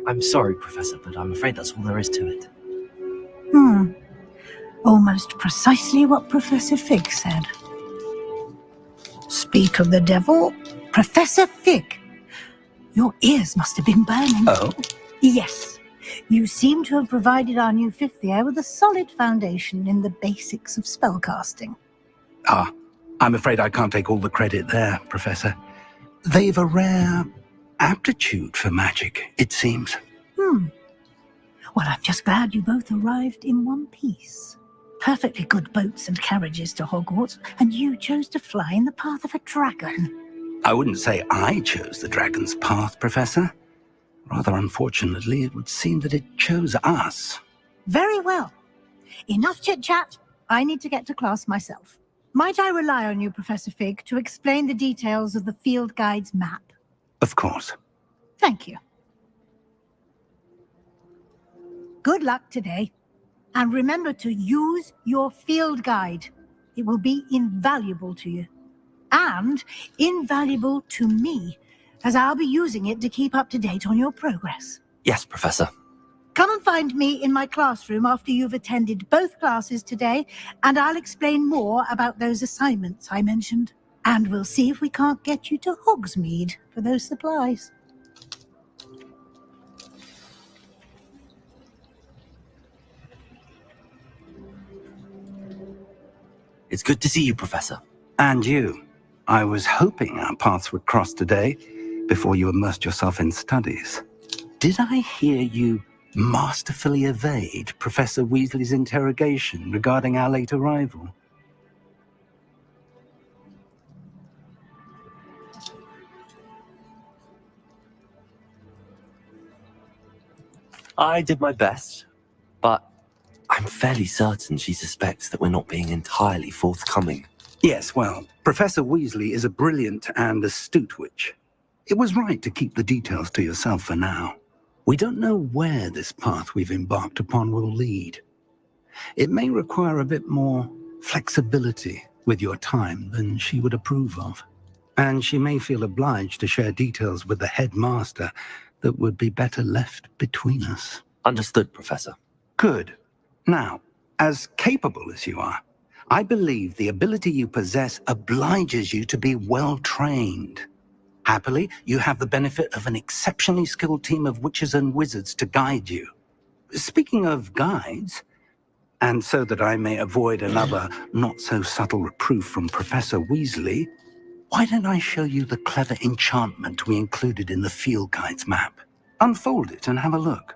I'm sorry, Professor, but I'm afraid that's all there is to it. Almost precisely what Professor Fig said. Speak of the devil, Professor Fig. Your ears must have been burning. Oh? Yes. You seem to have provided our new fifth year with a solid foundation in the basics of spellcasting. I'm afraid I can't take all the credit there, Professor. They've a rare aptitude for magic, it seems. Well, I'm just glad you both arrived in one piece. Perfectly good boats and carriages to Hogwarts, and you chose to fly in the path of a dragon. I wouldn't say I chose the dragon's path, Professor. Rather unfortunately, it would seem that it chose us. Very well. Enough chit-chat. I need to get to class myself. Might I rely on you, Professor Fig, to explain the details of the field guide's map? Of course. Thank you. Good luck today. And remember to use your field guide. It will be invaluable to you. And invaluable to me, as I'll be using it to keep up to date on your progress. Yes, Professor. Come and find me in my classroom after you've attended both classes today, and I'll explain more about those assignments I mentioned. And we'll see if we can't get you to Hogsmeade for those supplies. It's good to see you, Professor. And you. I was hoping our paths would cross today, before you immersed yourself in studies. Did I hear you masterfully evade Professor Weasley's interrogation regarding our late arrival? I did my best, but I'm fairly certain she suspects that we're not being entirely forthcoming. Yes, well, Professor Weasley is a brilliant and astute witch. It was right to keep the details to yourself for now. We don't know where this path we've embarked upon will lead. It may require a bit more flexibility with your time than she would approve of. And she may feel obliged to share details with the headmaster that would be better left between us. Understood, Professor. Good. Now, as capable as you are, I believe the ability you possess obliges you to be well-trained. Happily, you have the benefit of an exceptionally skilled team of witches and wizards to guide you. Speaking of guides, and so that I may avoid another not-so-subtle reproof from Professor Weasley, why don't I show you the clever enchantment we included in the field guide's map? Unfold it and have a look.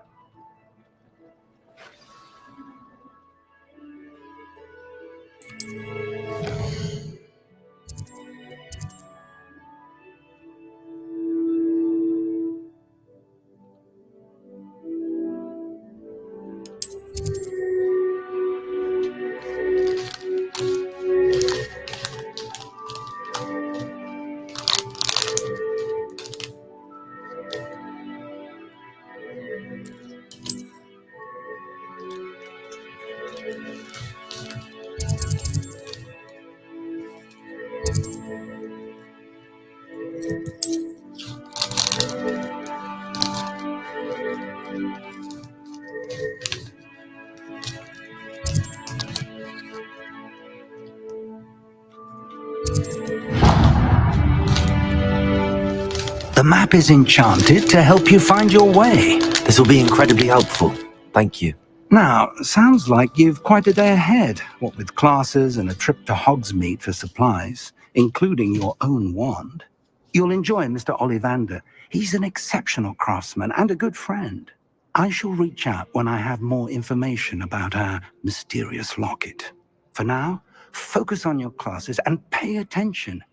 The map is enchanted to help you find your way. This will be incredibly helpful. Thank you. Now, sounds like you've quite a day ahead, what with classes and a trip to Hogsmeade for supplies, including your own wand. You'll enjoy Mr. Ollivander. He's an exceptional craftsman and a good friend. I shall reach out when I have more information about our mysterious locket. For now, focus on your classes and pay attention.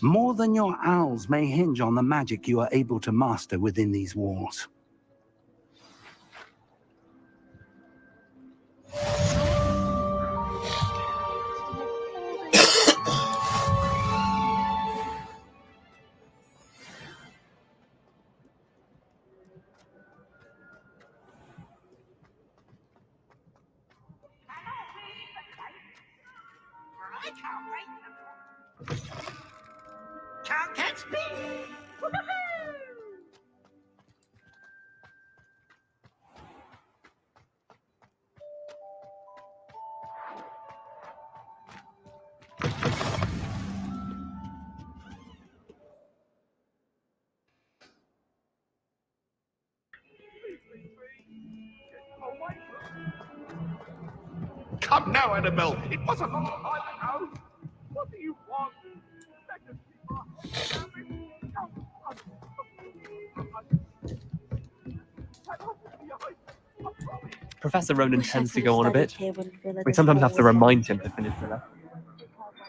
More than your owls may hinge on the magic you are able to master within these walls. Can't catch me! Come now, Annabelle. It was a long time ago. What do you want? Professor Ronan tends to go on a bit. We sometimes have to remind him to finish the lesson.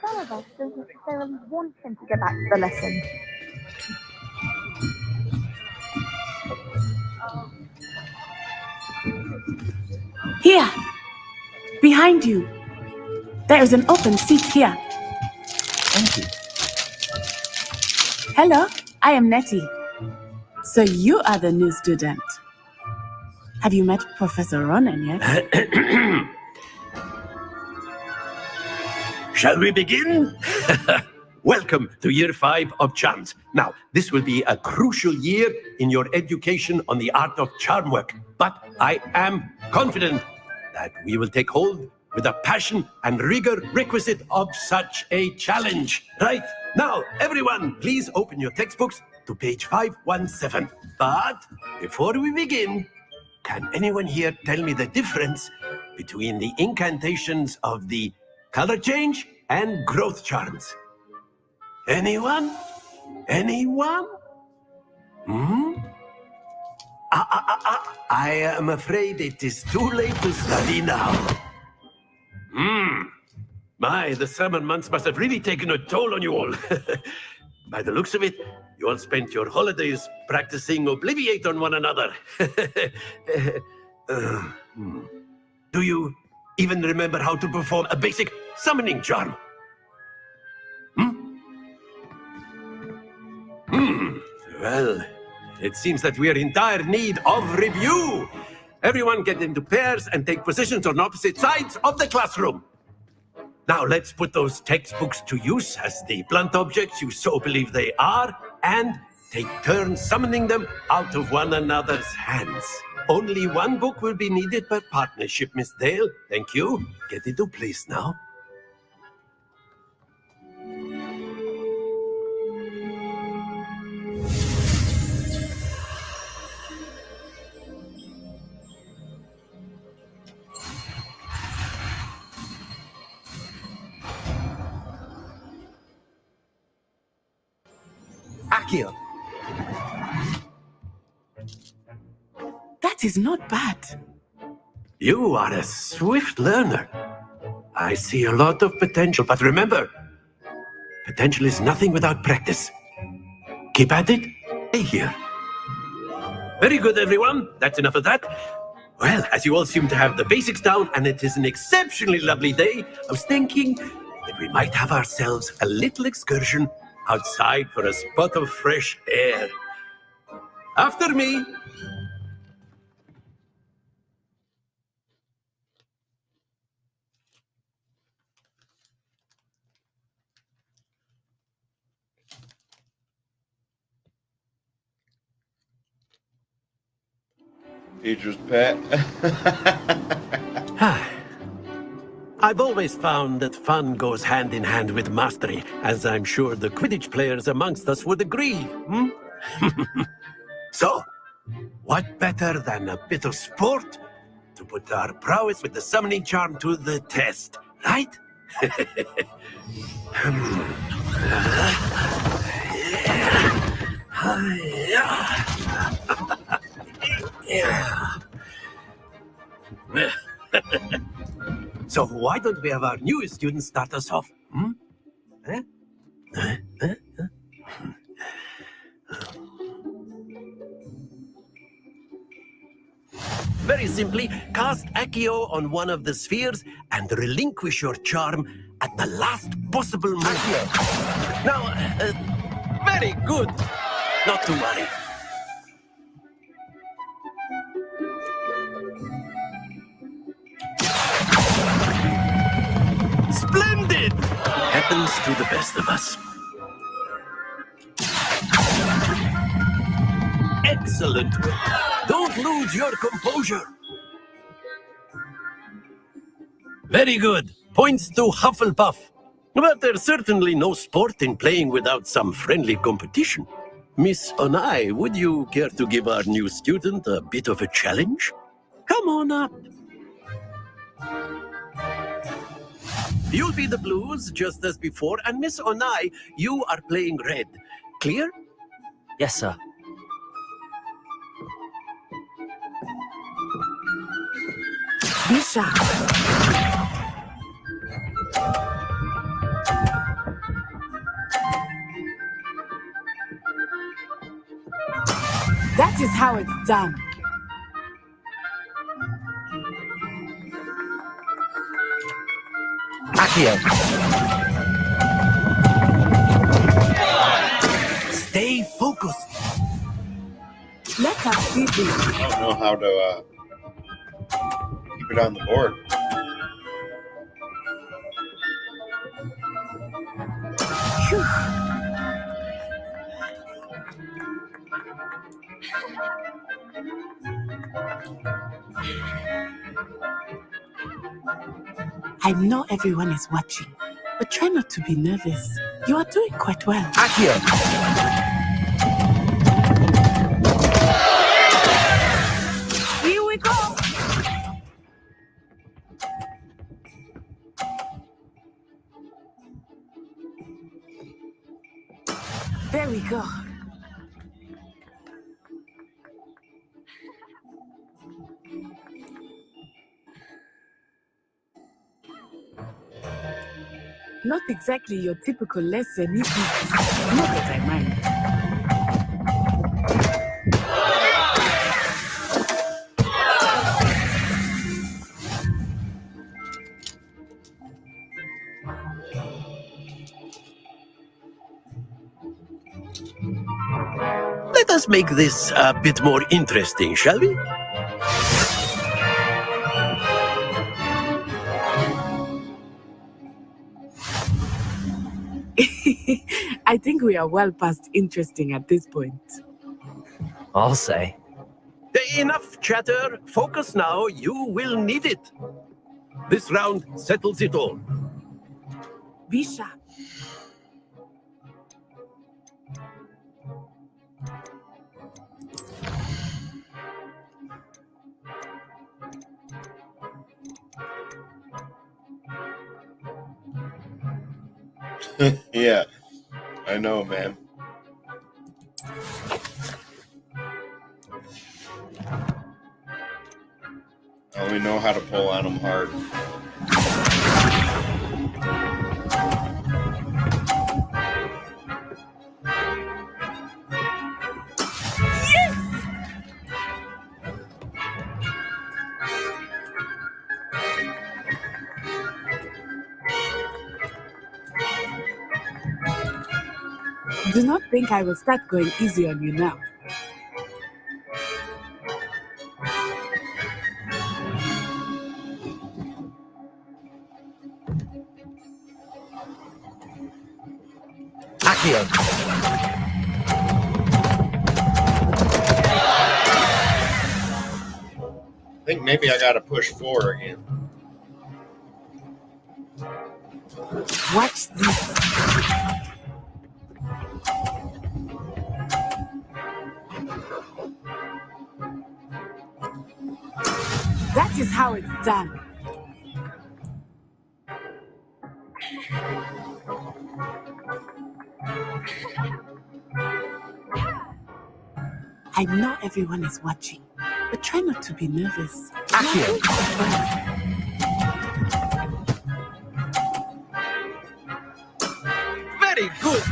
Some of us don't necessarily want him to get back to the lesson. Here! Behind you! There is an open seat here. Thank you. Hello, I am Nettie. So you are the new student. Have you met Professor Ronan yet? Shall we begin? welcome to Year 5 of Charms. Now, this will be a crucial year in your education on the art of charm work, but I am confident that we will take hold with the passion and rigor requisite of such a challenge. Right, now, everyone, please open your textbooks to page 517. But before we begin, can anyone here tell me the difference between the incantations of the color change and growth charms? Anyone? Anyone? I am afraid it is too late to study now. My, the summer months must have really taken a toll on you all. By the looks of it, you all spent your holidays practicing Obliviate on one another. Do you even remember how to perform a basic summoning charm? Well, it seems that we are in dire need of review. Everyone get into pairs and take positions on opposite sides of the classroom. Now let's put those textbooks to use as the blunt objects you so believe they are, and take turns summoning them out of one another's hands. Only one book will be needed per partnership, Miss Dale. Thank you. Get into place now. Akio. That is not bad. You are a swift learner. I see a lot of potential, but remember, potential is nothing without practice. Keep at it. Stay here. Very good, everyone. That's enough of that. Well, as you all seem to have the basics down, and it is an exceptionally lovely day, I was thinking that we might have ourselves a little excursion outside for a spot of fresh air. After me. Teacher's pet. I've always found that fun goes hand in hand with mastery, as I'm sure the Quidditch players amongst us would agree. So, what better than a bit of sport to put our prowess with the summoning charm to the test, right? So why don't we have our newest student start us off? Very simply, cast Accio on one of the spheres and relinquish your charm at the last possible moment. Now, very good. Not to worry. Splendid! Happens to the best of us. Excellent. Don't lose your composure. Very good. Points to Hufflepuff. But there's certainly no sport in playing without some friendly competition. Miss Onai, would you care to give our new student a bit of a challenge? Come on up. You'll be the blues, just as before, and Miss Onai, you are playing red. Clear? Yes, sir. Be sharp. That is how it's done. Accio. Stay focused. Let us see this. I don't know how to keep it on the board. I know everyone is watching, but try not to be nervous. You are doing quite well. Accio! Here we go! There we go. Not exactly your typical lesson, is it? Not that I mind. Let us make this a bit more interesting, shall we? I think we are well past interesting at this point. I'll say. Enough chatter. Focus now. You will need it. This round settles it all. Be sharp. Yeah, I know, man. I only know how to pull on them hard. Do not think I will start going easy on you now. Accio! I think maybe I gotta push 4 again. Watch this. That is how it's done. I know everyone is watching, but try not to be nervous. Accio! Very good.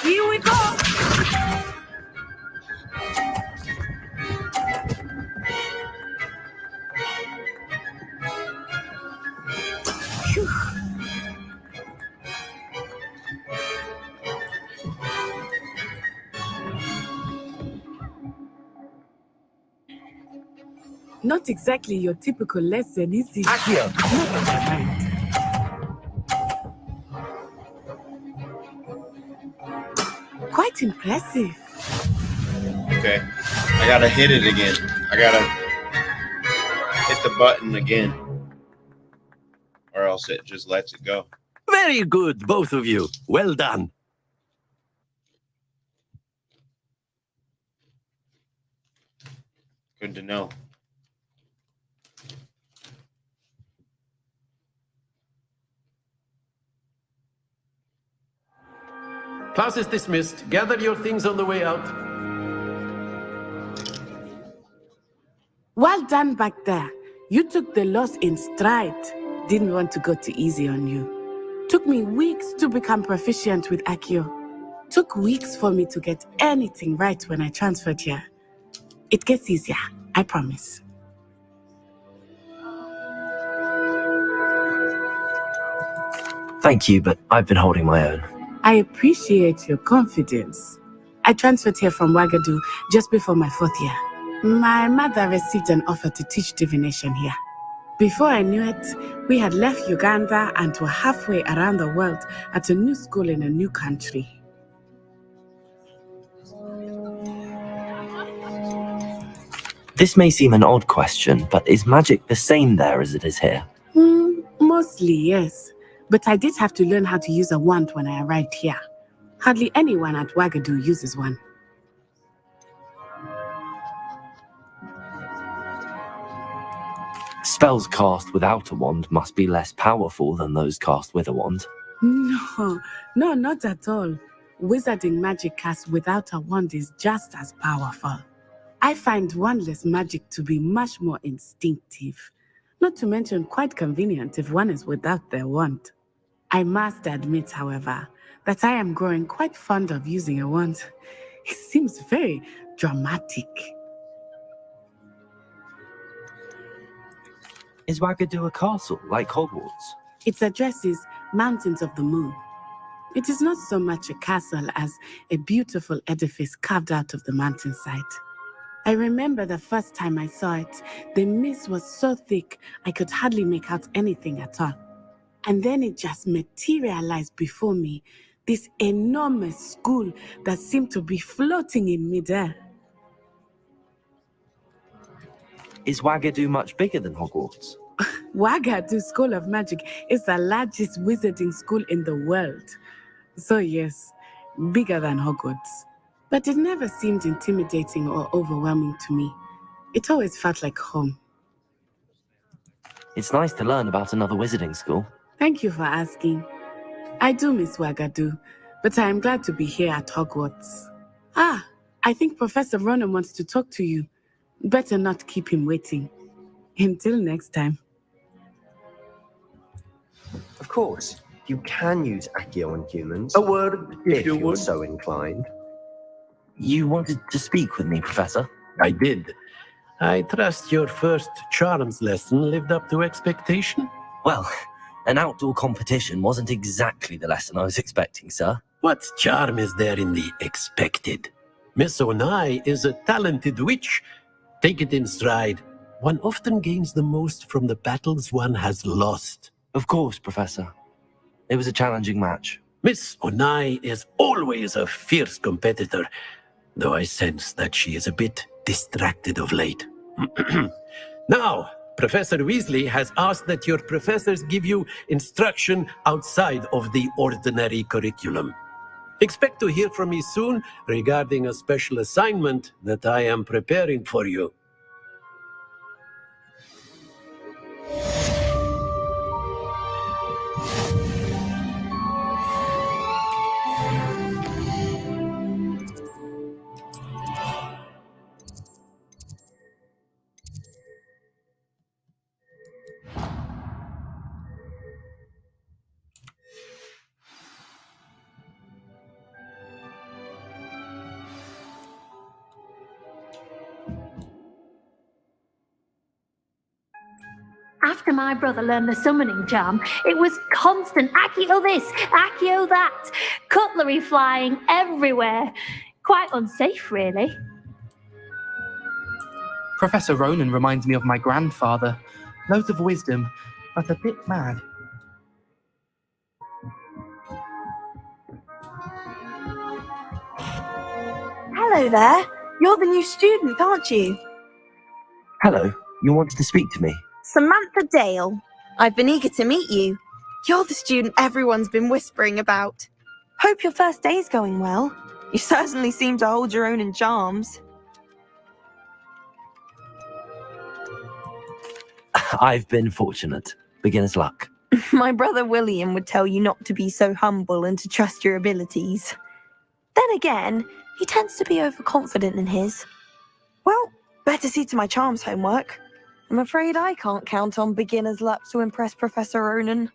Here we go! Phew. Not exactly your typical lesson, is it? Accio! Not that I mind. Quite impressive. Okay. I gotta hit it again. I gotta hit the button again. Or else it just lets it go. Very good, both of you. Well done. Good to know. Class is dismissed. Gather your things on the way out. Well done back there. You took the loss in stride. Didn't want to go too easy on you. Took me weeks to become proficient with Accio. Took weeks for me to get anything right when I transferred here. It gets easier, I promise. Thank you, but I've been holding my own. I appreciate your confidence. I transferred here from Wagadu just before my 4th year. My mother received an offer to teach divination here. Before I knew it, we had left Uganda and were halfway around the world at a new school in a new country. This may seem an odd question, but is magic the same there as it is here? Mostly, yes. But I did have to learn how to use a wand when I arrived here. Hardly anyone at Wagadu uses one. Spells cast without a wand must be less powerful than those cast with a wand. No, not at all. Wizarding magic cast without a wand is just as powerful. I find wandless magic to be much more instinctive. Not to mention quite convenient if one is without their wand. I must admit, however, that I am growing quite fond of using a wand. It seems very dramatic. Is Wagadu a castle, like Hogwarts? Its address is Mountains of the Moon. It is not so much a castle as a beautiful edifice carved out of the mountainside. I remember the first time I saw it, the mist was so thick I could hardly make out anything at all. And then it just materialized before me, this enormous school that seemed to be floating in midair. Is Wagadu much bigger than Hogwarts? Wagadu School of Magic is the largest wizarding school in the world. So yes, bigger than Hogwarts. But it never seemed intimidating or overwhelming to me. It always felt like home. It's nice to learn about another wizarding school. Thank you for asking. I do miss Wagadu, but I am glad to be here at Hogwarts. I think Professor Ronan wants to talk to you. Better not keep him waiting. Until next time. Of course, you can use Accio on humans. A word, if you were so inclined. You wanted to speak with me, Professor? I did. I trust your first charms lesson lived up to expectation? Well, an outdoor competition wasn't exactly the lesson I was expecting, sir. What charm is there in the expected? Miss Onai is a talented witch. Take it in stride. One often gains the most from the battles one has lost. Of course, Professor. It was a challenging match. Miss Onai is always a fierce competitor, though I sense that she is a bit distracted of late. Now, Professor Weasley has asked that your professors give you instruction outside of the ordinary curriculum. Expect to hear from me soon regarding a special assignment that I am preparing for you. After my brother learned the summoning charm, it was constant Accio this, Accio that, cutlery flying everywhere. Quite unsafe, really. Professor Ronan reminds me of my grandfather. Loads of wisdom, but a bit mad. Hello there. You're the new student, aren't you? Hello, you wanted to speak to me? Samantha Dale. I've been eager to meet you. You're the student everyone's been whispering about. Hope your first day's going well. You certainly seem to hold your own in charms. I've been fortunate. Beginner's luck. My brother William would tell you not to be so humble and to trust your abilities. Then again, he tends to be overconfident in his. Well, better see to my charms homework. I'm afraid I can't count on beginner's luck to impress Professor Ronan.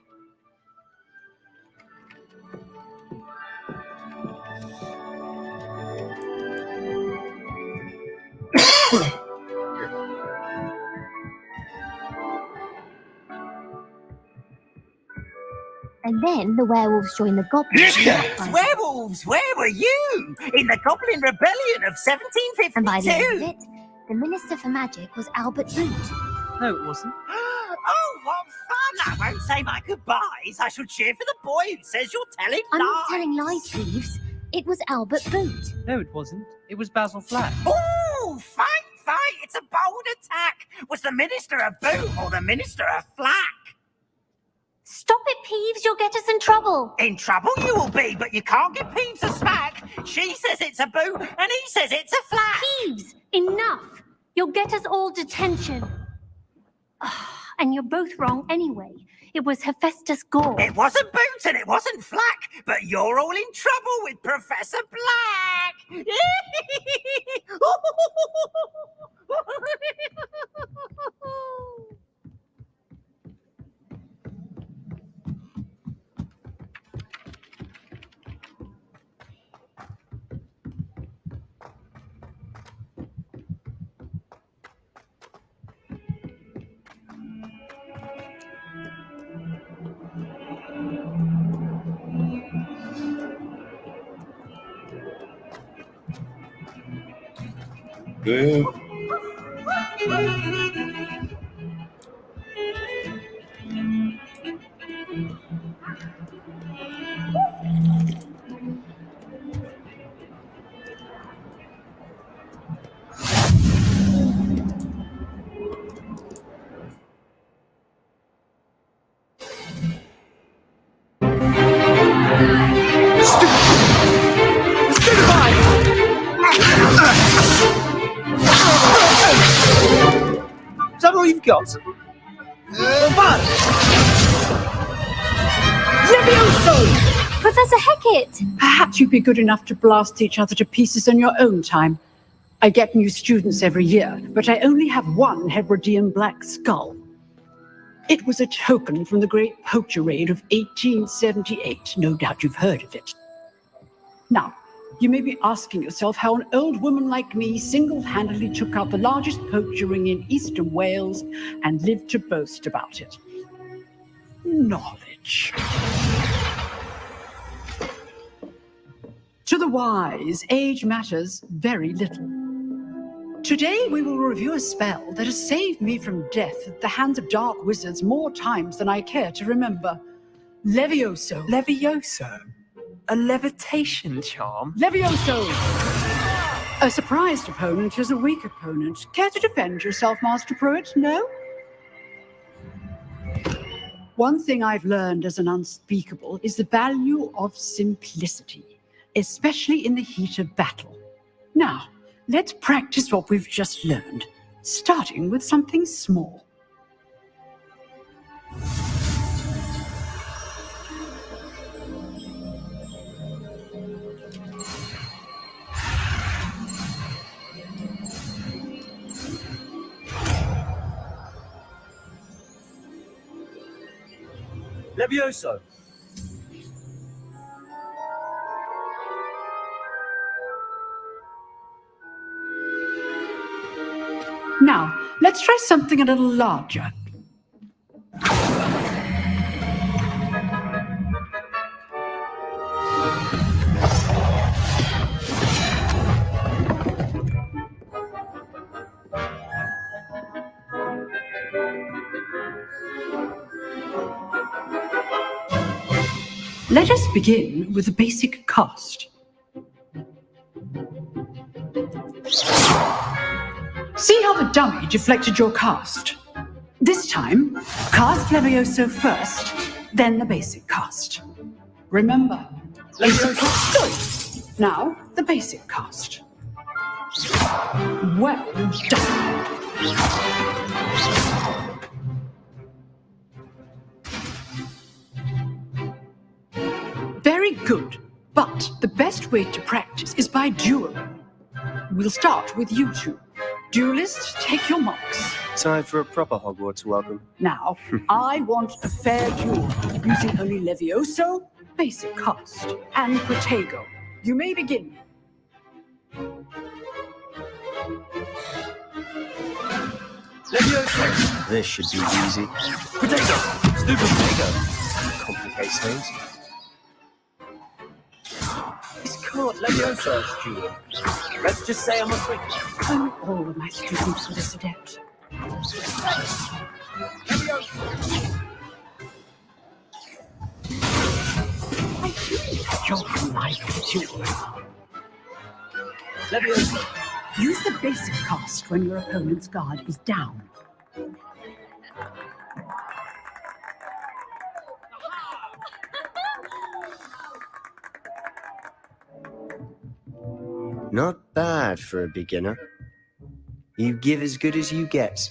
And then the werewolves joined the goblins. Werewolves, where were you? In the Goblin Rebellion of 1752? And by the end of it, the Minister for Magic was Albert Boot. No, it wasn't. won't say my goodbyes. I shall cheer for the boy who says you're telling I'm lies. not telling lies, Peeves. It was Albert Boot. No, it wasn't. It was Basil Flack. Ooh, fight! It's a bold attack. Was the minister a boot or the minister a flack? Stop it, Peeves. You'll get us in trouble. In trouble you will be, but you can't give Peeves a smack. She says it's a boot and he says it's a flack. Peeves, enough. You'll get us all detention. And you're both wrong anyway. It was Hephaestus Gore. It wasn't boot and it wasn't flack, but you're all in trouble with Professor Black. Good. Is that all you've got? Levioso! Professor Hecat! Perhaps you'd be good enough to blast each other to pieces on your own time. I get new students every year, but I only have one Hebridean black skull. It was a token from the Great Poacher Raid of 1878. No doubt you've heard of it. Now, you may be asking yourself how an old woman like me single-handedly took out the largest poacher ring in eastern Wales and lived to boast about it. Knowledge. To the wise, age matters very little. Today we will review a spell that has saved me from death at the hands of dark wizards more times than I care to remember. Levioso. Levioso? A levitation charm? Levioso! A surprised opponent is a weak opponent. Care to defend yourself, Master Pruitt? No? One thing I've learned as an unspeakable is the value of simplicity, especially in the heat of battle. Now, let's practice what we've just learned, starting with something small. Levioso! Now, let's try something a little larger. Let us begin with the basic cast. See how the dummy deflected your cast? This time, cast Levioso first, then the basic cast. Remember, Levioso good. Now, the basic cast. Well done. Very good, but the best way to practice is by dueling. We'll start with you two. Duelists, take your marks. Time for a proper Hogwarts welcome. Now, I want a fair duel, using only Levioso, basic cast, and Protego. You may begin. Levioso! This should be easy. Potato! Stupid potato! Complicates things. It's called Levioso's duel. Let's just say I'm a freak. I'm all of my students for this adept. like to. Use the basic cast when your opponent's guard is down. Not bad for a beginner. You give as good as you get.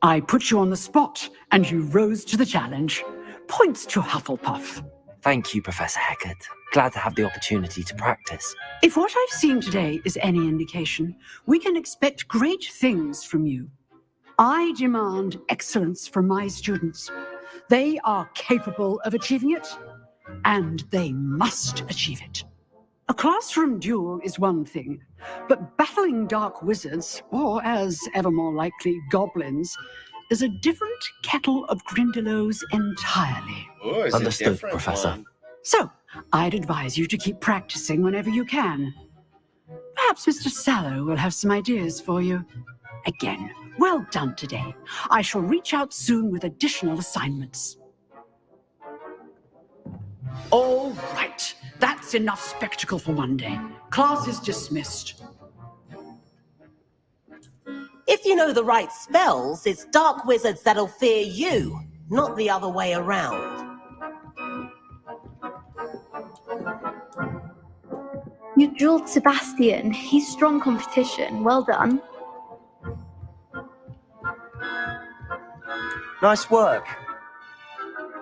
I put you on the spot, and you rose to the challenge. Points to Hufflepuff. Thank you, Professor Hecat. Glad to have the opportunity to practice. If what I've seen today is any indication, we can expect great things from you. I demand excellence from my students. They are capable of achieving it, and they must achieve it. A classroom duel is one thing, but battling dark wizards, or as ever more likely, goblins, is a different kettle of Grindylows entirely. Oh, it's Understood, a different Professor. one. So, I'd advise you to keep practicing whenever you can. Perhaps Mr. Sallow will have some ideas for you. Again, well done today. I shall reach out soon with additional assignments. All right, that's enough spectacle for one day. Class is dismissed. If you know the right spells, it's dark wizards that'll fear you, not the other way around. You drilled Sebastian. He's strong competition. Well done. Nice work.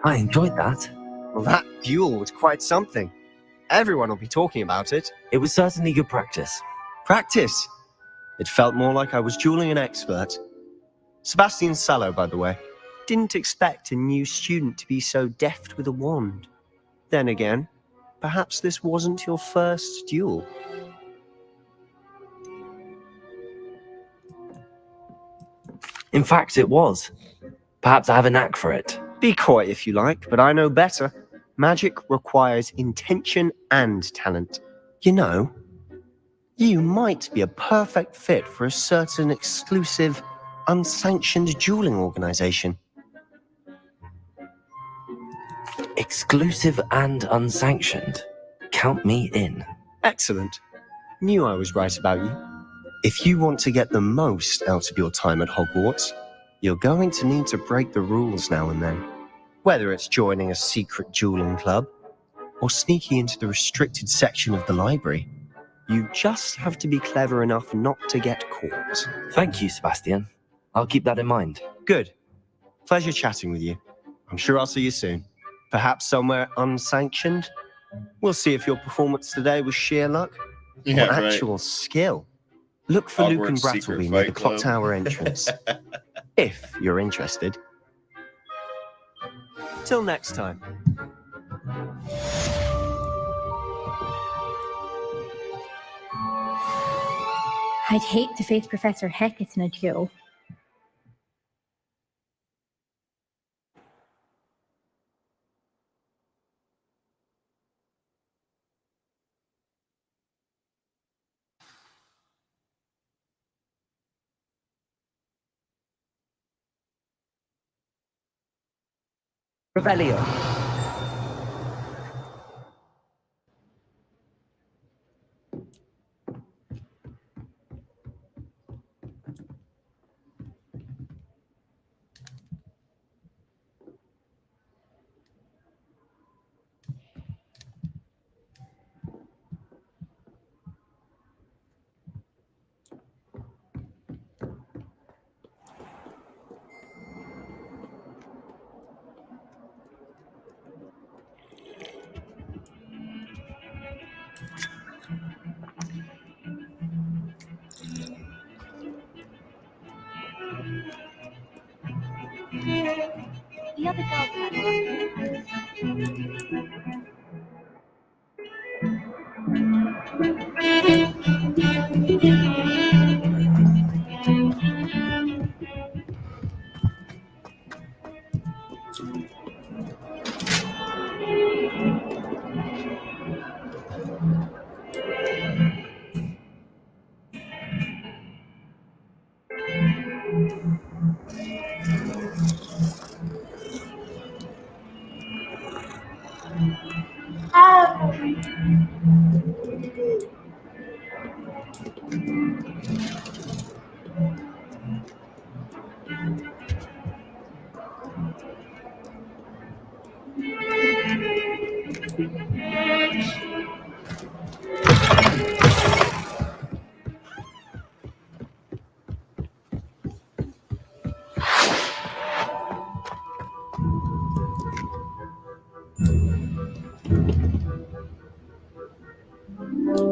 I enjoyed that. Well, that duel was quite something. Everyone will be talking about it. It was certainly good practice. Practice? It felt more like I was dueling an expert. Sebastian Sallow, by the way. Didn't expect a new student to be so deft with a wand. Then again, perhaps this wasn't your first duel. In fact, it was. Perhaps I have a knack for it. Be coy if you like, but I know better. Magic requires intention and talent. You know, you might be a perfect fit for a certain exclusive, unsanctioned dueling organization. Exclusive and unsanctioned. Count me in. Excellent. Knew I was right about you. If you want to get the most out of your time at Hogwarts, you're going to need to break the rules now and then. Whether it's joining a secret dueling club or sneaking into the restricted section of the library, you just have to be clever enough not to get caught. Thank you, Sebastian. I'll keep that in mind. Good. Pleasure chatting with you. I'm sure I'll see you soon. Perhaps somewhere unsanctioned? We'll see if your performance today was sheer luck or actual skill. Look for Luke and Hogwarts Secret Brattleby near the Fight clock Club. tower entrance. If you're interested. Till next time. I'd hate to face Professor Hecat in a duel. Revelio. The other girls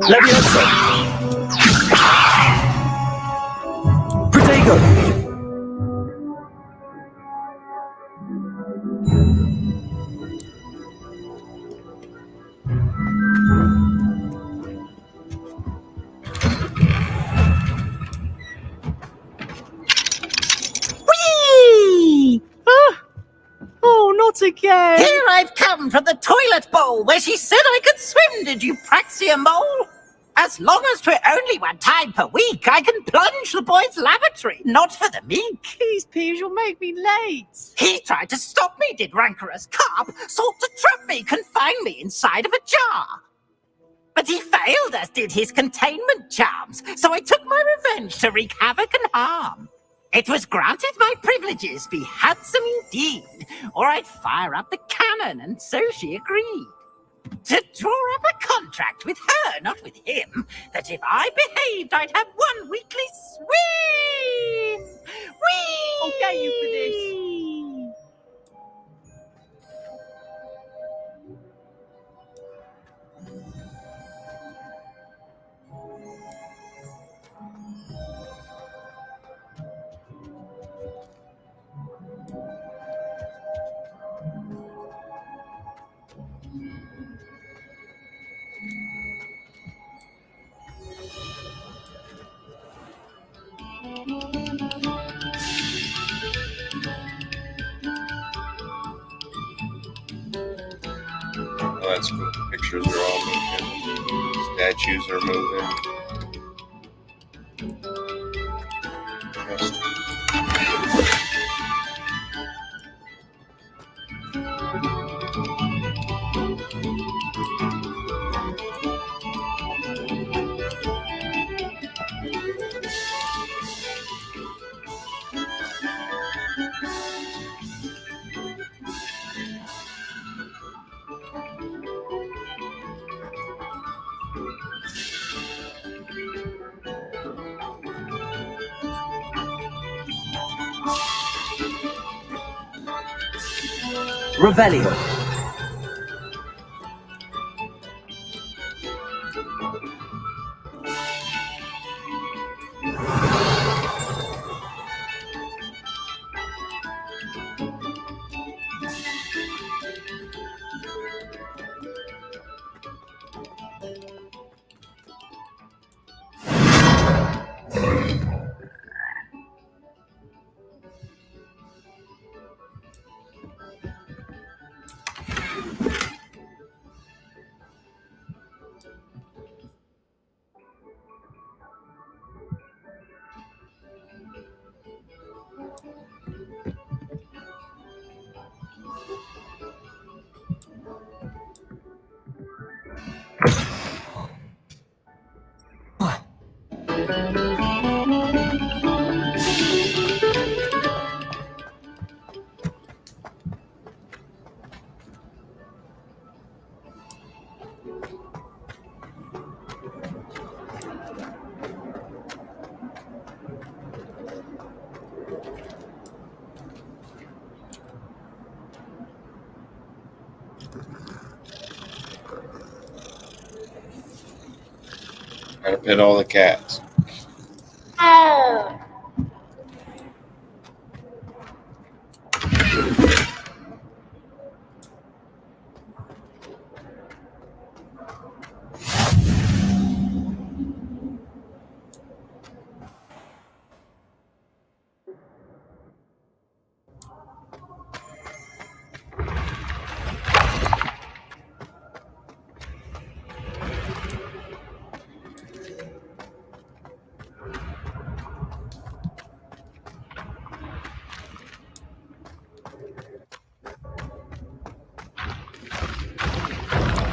Leviosa! Protego! Whee! Oh, not again! Here I've come from the toilet bowl where she said I could swim, did you praxia mole? As long as 'twere only one time per week, I can plunge the boy's lavatory, not for the meek. These peas will make me late. He tried to stop me, did rancorous carp, sought to trap me, confine me inside of a jar. But he failed, as did his containment charms, so I took my revenge to wreak havoc and harm. It was granted my privileges be handsome indeed, or I'd fire up the cannon, and so she agreed. To draw up a contract with her, not with him, that if I behaved, I'd have one weekly swim! Whee! I'll get you for this. Oh, that's cool. Pictures are all moving. Statues are moving. Revelio. Gotta pet all the cats. Oh.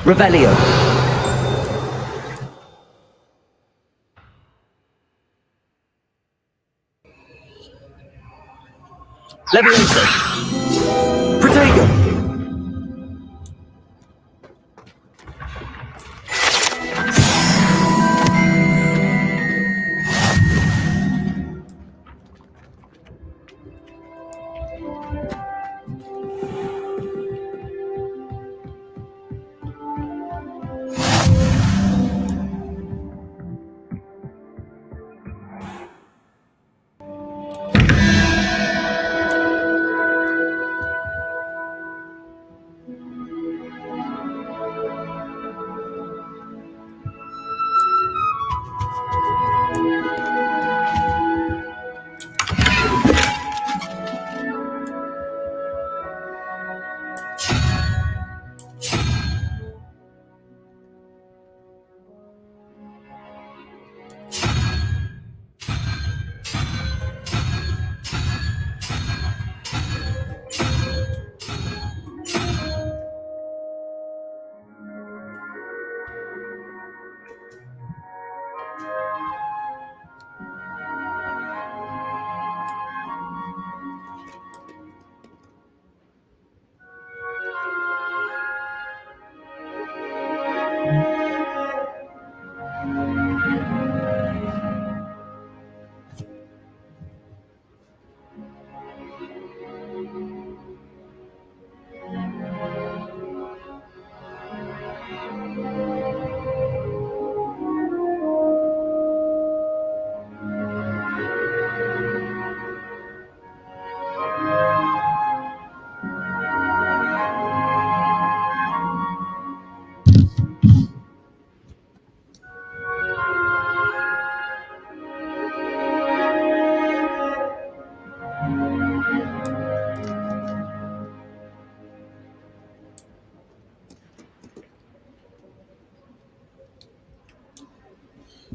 Revelio. Leviosa. Protego.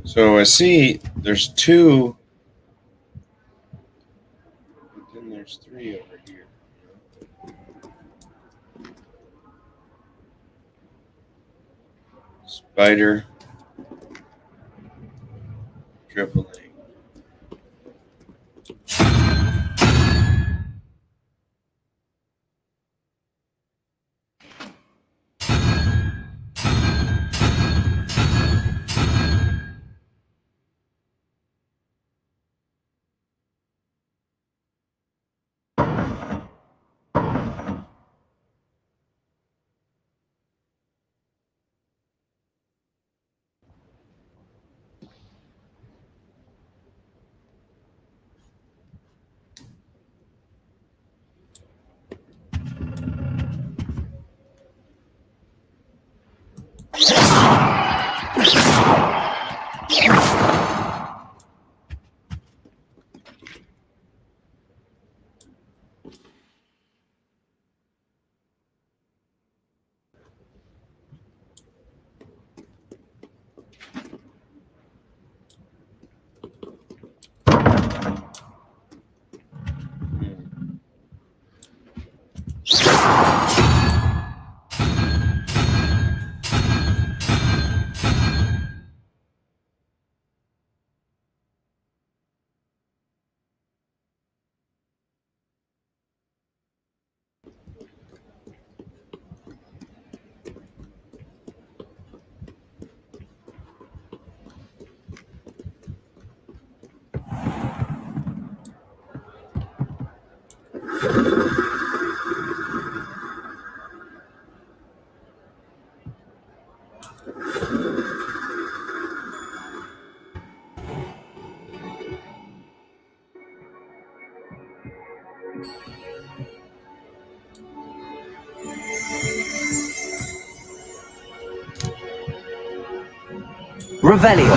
So I see there's two, but then there's three over here. Spider, Triple A. Revelio.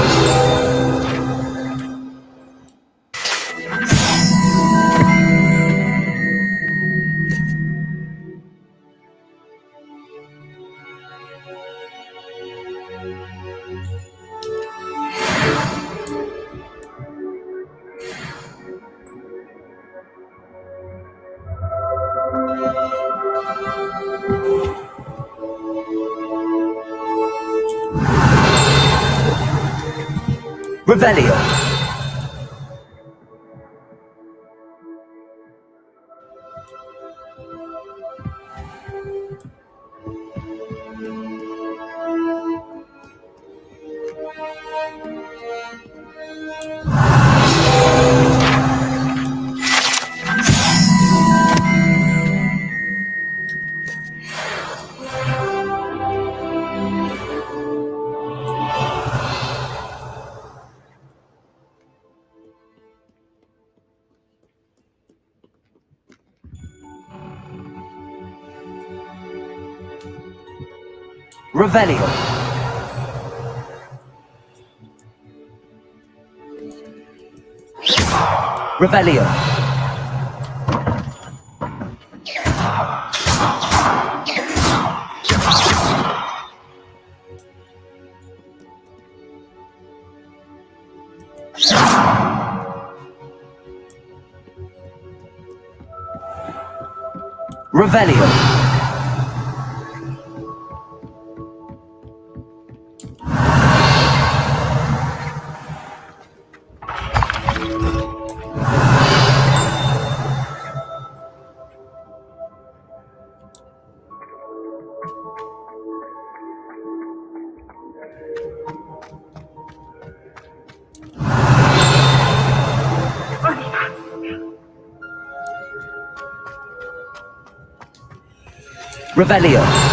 Revelio. Revelio. Revelio. Revelio. Revelio.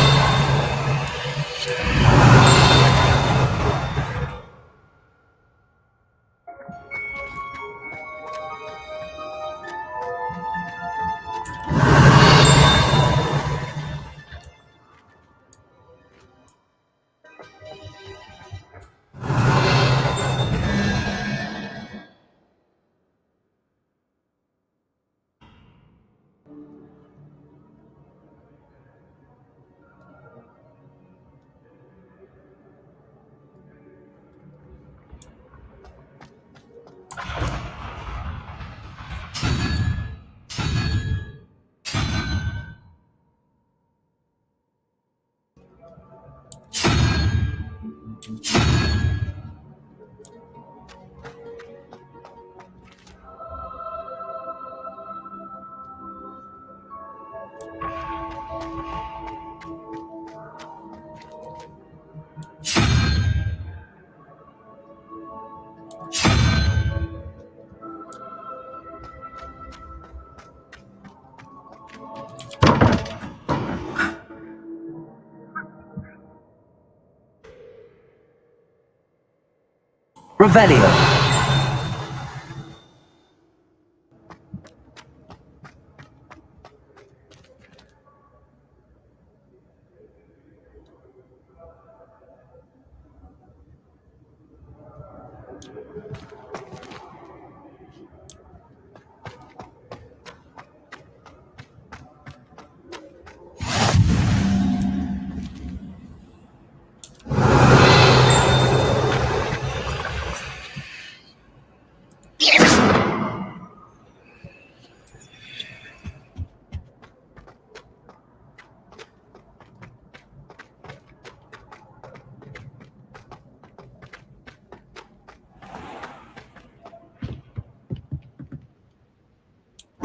Revelio.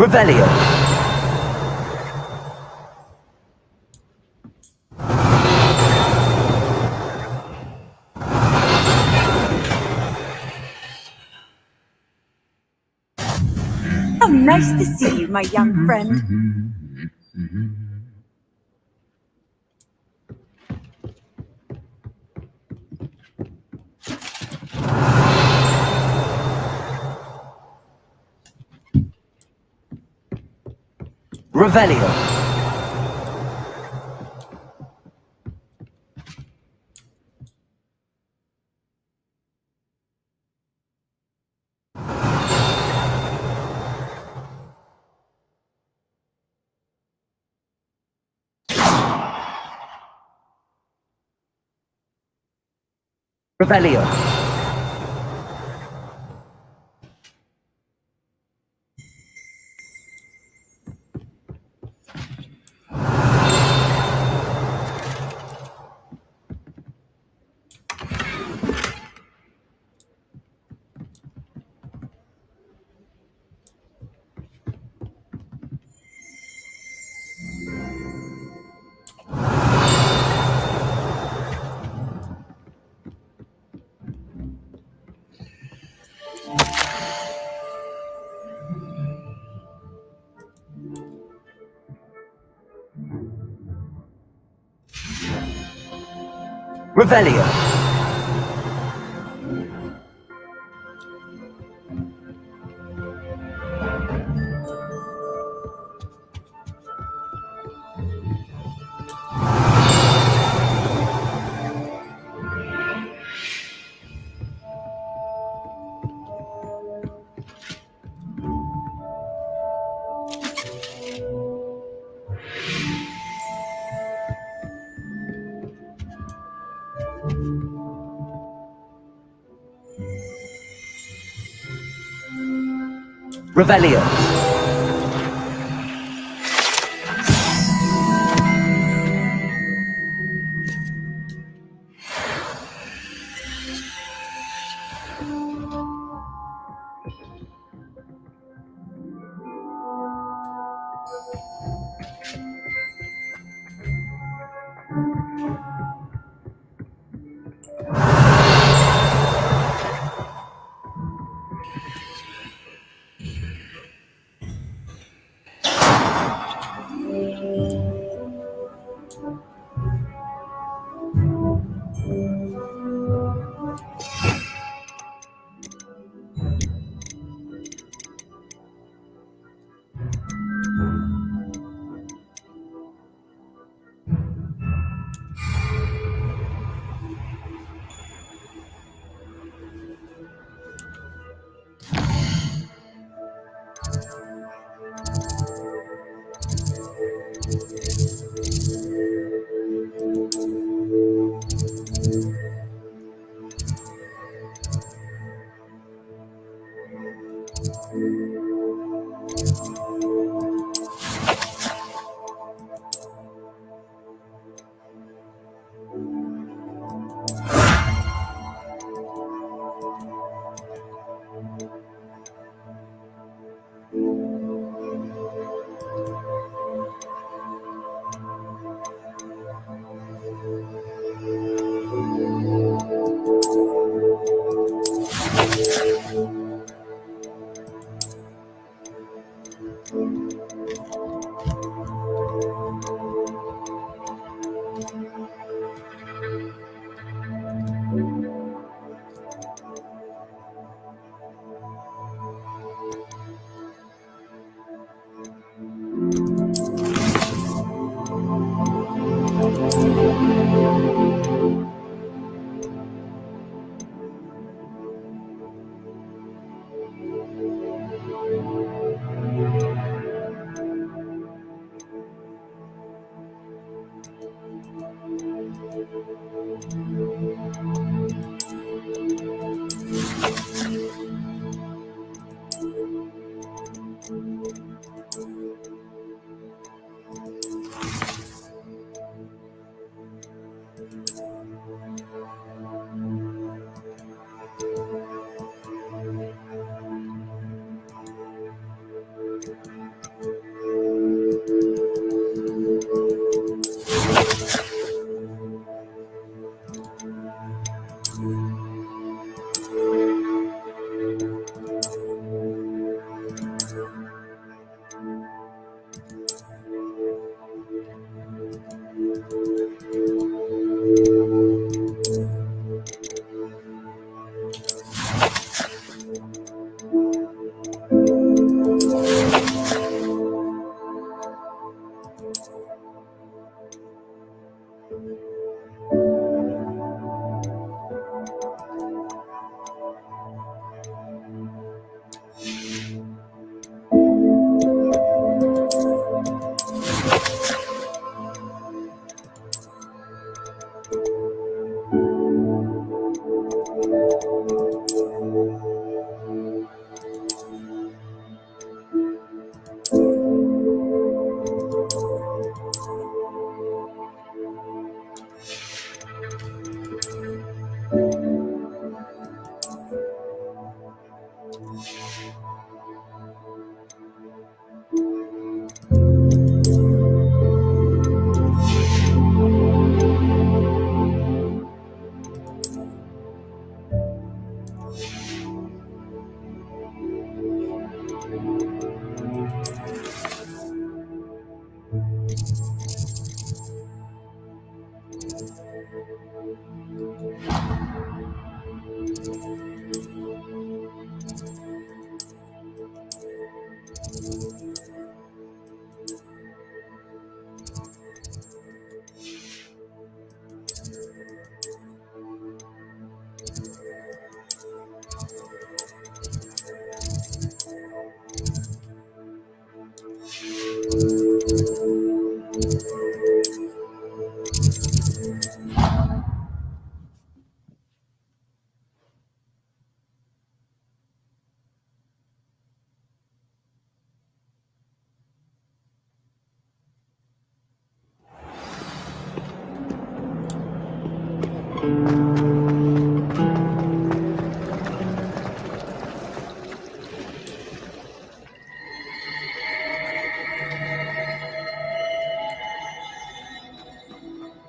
Revelio. Oh, nice to see you, my young friend. Revelio. Revelio. Revelio. Revelio.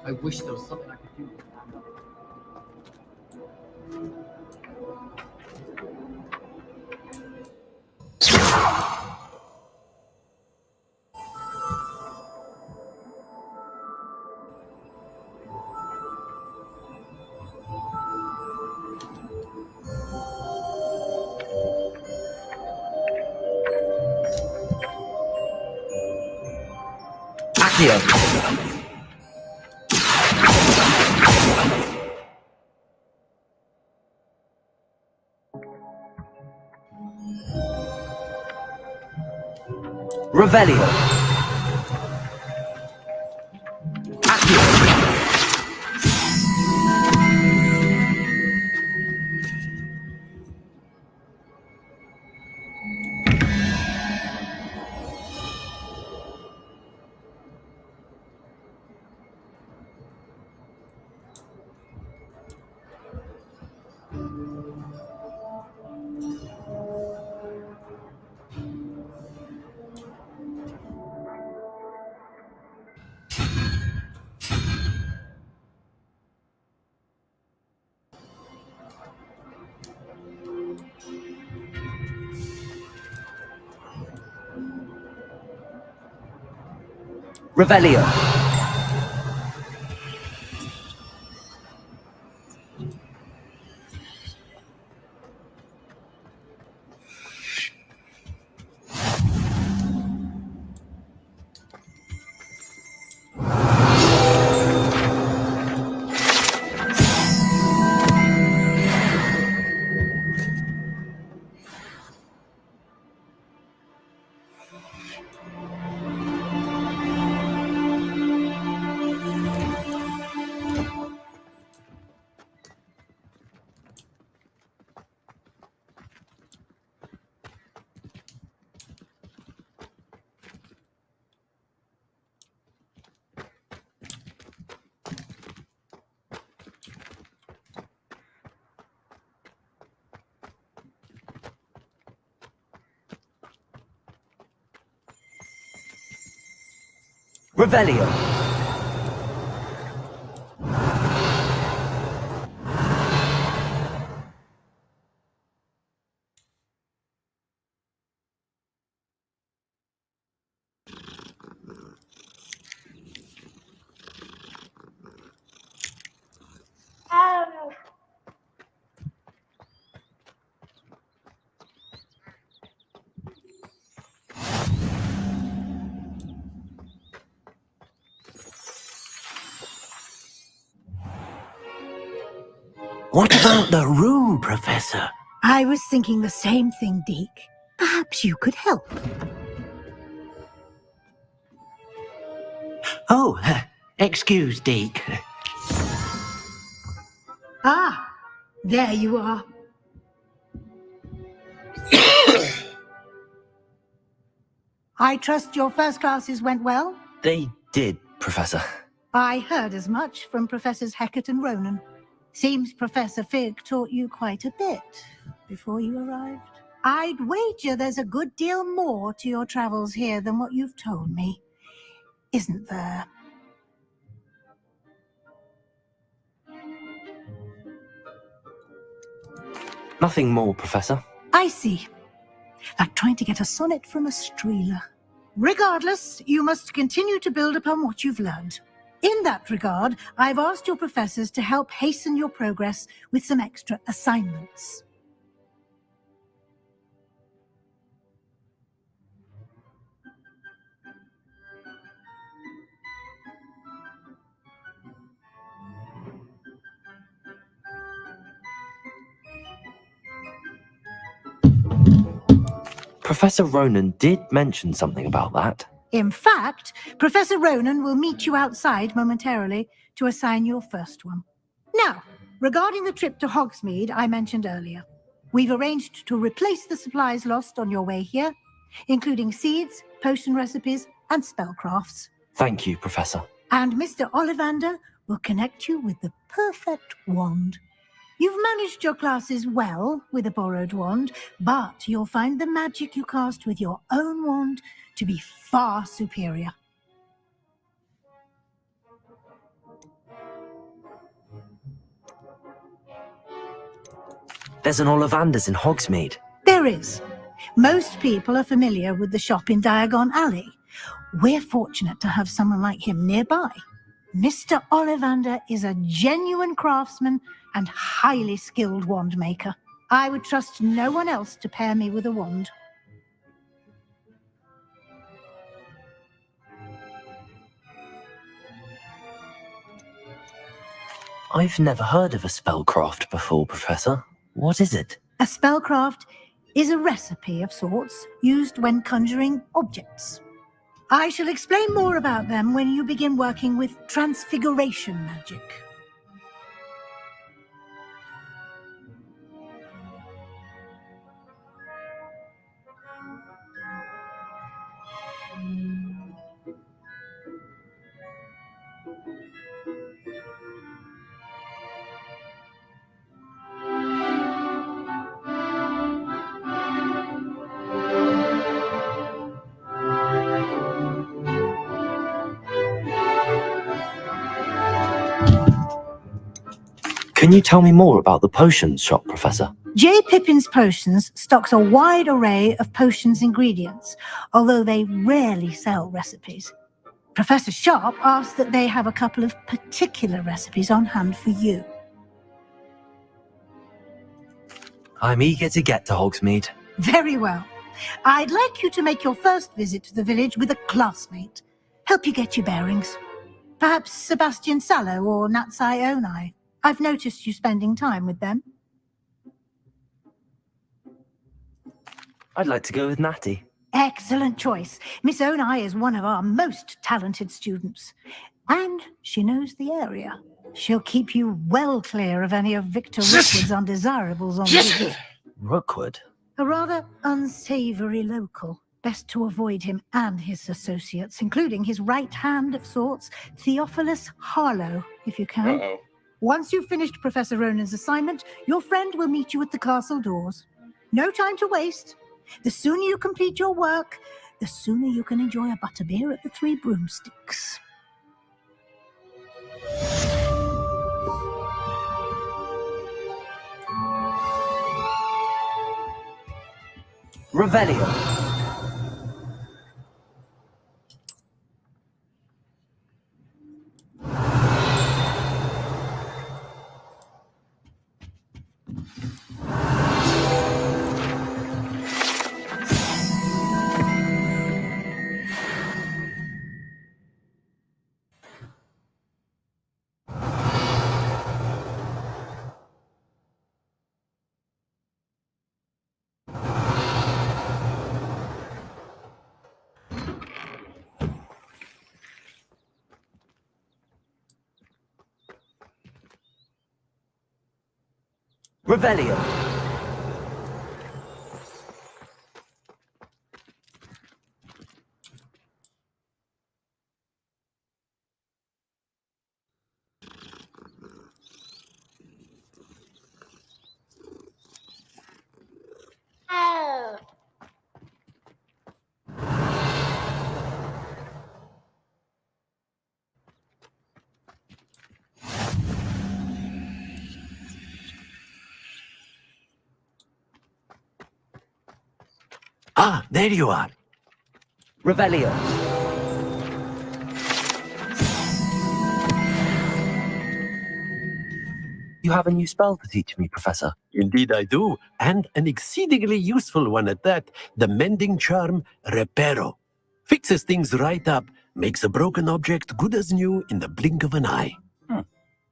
I wish there was something I could do. Accio. Revelio. Accio. Revelio. Revelio. What about the room, Professor? I was thinking the same thing, Deke. Perhaps you could help. Oh, excuse, Deke. Ah, there you are. I trust your first classes went well? They did, Professor. I heard as much from Professors Hecat and Ronan. Seems Professor Fig taught you quite a bit before you arrived. I'd wager there's a good deal more to your travels here than what you've told me. Isn't there? Nothing more, Professor. I see. Like trying to get a sonnet from a streeler. Regardless, you must continue to build upon what you've learned. In that regard, I've asked your professors to help hasten your progress with some extra assignments. Professor Ronan did mention something about that. In fact, Professor Ronan will meet you outside momentarily to assign your first one. Now, regarding the trip to Hogsmeade I mentioned earlier, we've arranged to replace the supplies lost on your way here, including seeds, potion recipes, and spellcrafts. Thank you, Professor. And Mr. Ollivander will connect you with the perfect wand. You've managed your classes well with a borrowed wand, but you'll find the magic you cast with your own wand to be far superior. There's an Ollivander's in Hogsmeade. There is. Most people are familiar with the shop in Diagon Alley. We're fortunate to have someone like him nearby. Mr. Ollivander is a genuine craftsman and highly skilled wand maker. I would trust no one else to pair me with a wand. I've never heard of a spellcraft before, Professor. What is it? A spellcraft is a recipe of sorts used when conjuring objects. I shall explain more about them when you begin working with transfiguration magic. Can you tell me more about the potions shop, Professor? J. Pippin's Potions stocks a wide array of potions ingredients, although they rarely sell recipes. Professor Sharp asked that they have a couple of particular recipes on hand for you. I'm eager to get to Hogsmeade. Very well. I'd like you to make your first visit to the village with a classmate. Help you get your bearings. Perhaps Sebastian Sallow or Natsai Onai. I've noticed you spending time with them. I'd like to go with Natty. Excellent choice. Miss Onai is one of our most talented students. And she knows the area. She'll keep you well clear of any of Victor Rookwood's undesirables on route. Rookwood? A rather unsavory local. Best to avoid him and his associates, including his right hand of sorts, Theophilus Harlow, if you can. Uh-oh. Once you've finished Professor Ronan's assignment, your friend will meet you at the castle doors. No time to waste. The sooner you complete your work, the sooner you can enjoy a butterbeer at the Three Broomsticks. Revelio. Revelio. Oh. Ah, there you are. Revelio. You have a new spell to teach me, Professor. Indeed I do, and an exceedingly useful one at that, the mending charm Reparo. Fixes things right up, makes a broken object good as new in the blink of an eye.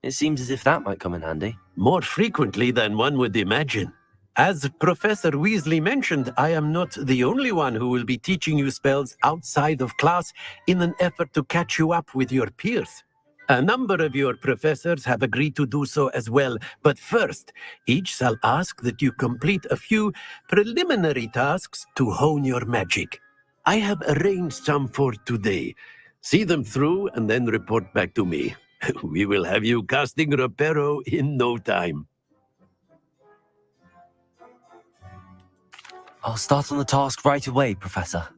It seems as if that might come in handy. More frequently than one would imagine. As Professor Weasley mentioned, I am not the only one who will be teaching you spells outside of class in an effort to catch you up with your peers. A number of your professors have agreed to do so as well, but first, each shall ask that you complete a few preliminary tasks to hone your magic. I have arranged some for today. See them through and then report back to me. We will have you casting Reparo in no time. I'll start on the task right away, Professor.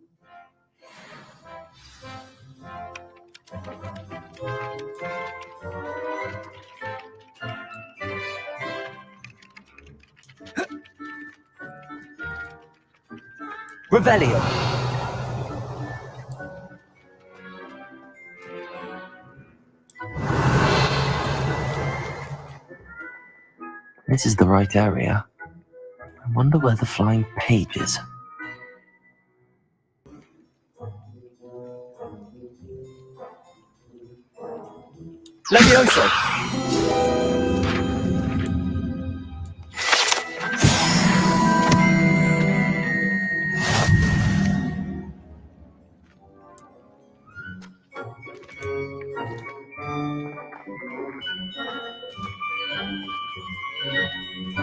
Revelio. This is the right area. I wonder where the flying page is. Levioso!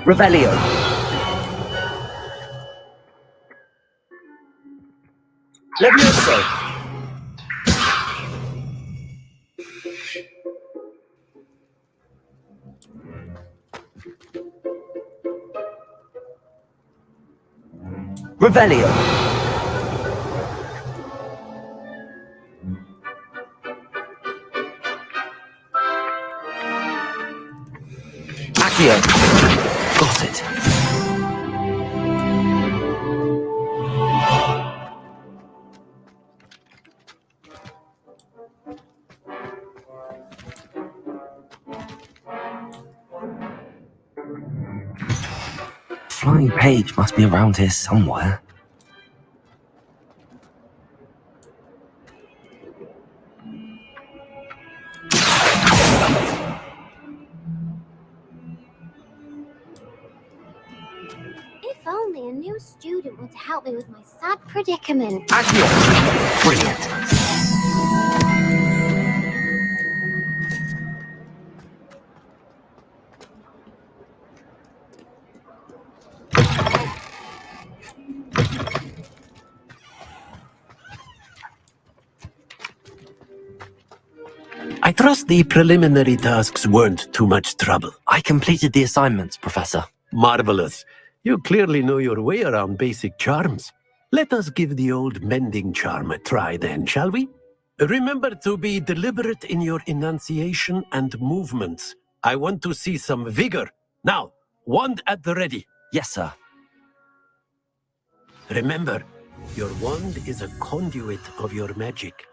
Revelio. Levioso. Revelio. Accio. Got it. flying page must be around here somewhere. If only a new student were to help me with my sad predicament. Brilliant. I trust the preliminary tasks weren't too much trouble. I completed the assignments, Professor. Marvelous. You clearly know your way around basic charms. Let us give the old mending charm a try then, shall we? Remember to be deliberate in your enunciation and movements. I want to see some vigor. Now, wand at the ready. Yes, sir. Remember, your wand is a conduit of your magic.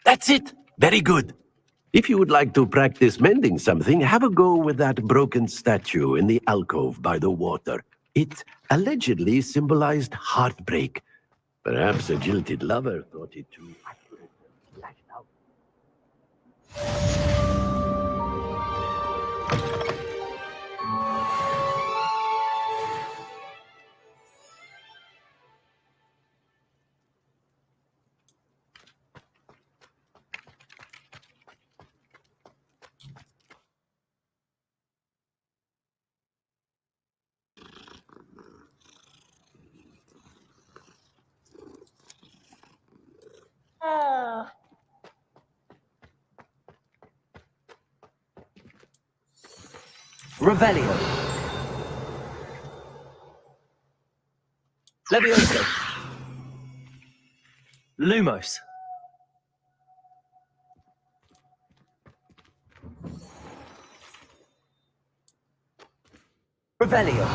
That's it. Very good. If you would like to practice mending something, have a go with that broken statue in the alcove by the water. It allegedly symbolized heartbreak. Perhaps a jilted lover thought it too accurate and lashed out. Revelio. Levioso. Lumos. Revelio.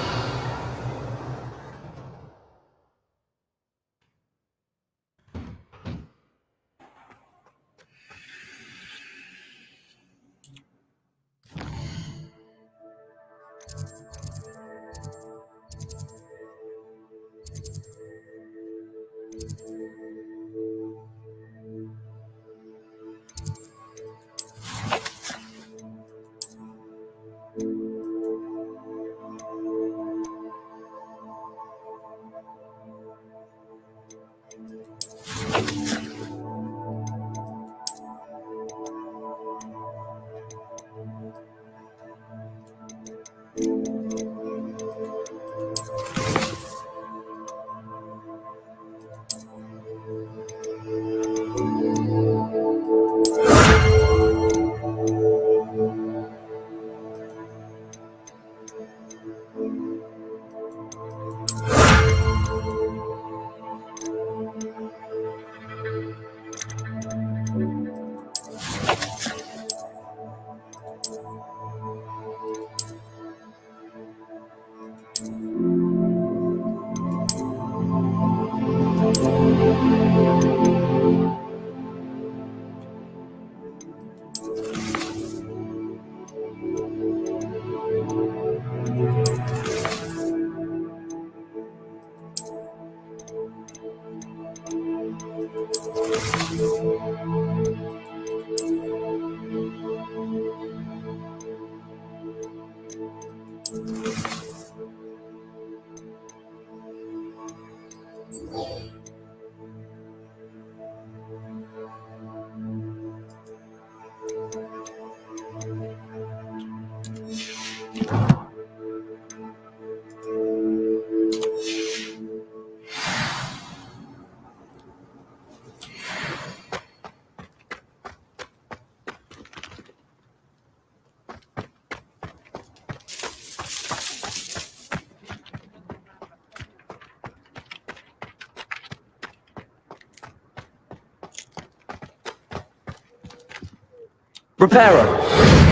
Reparo!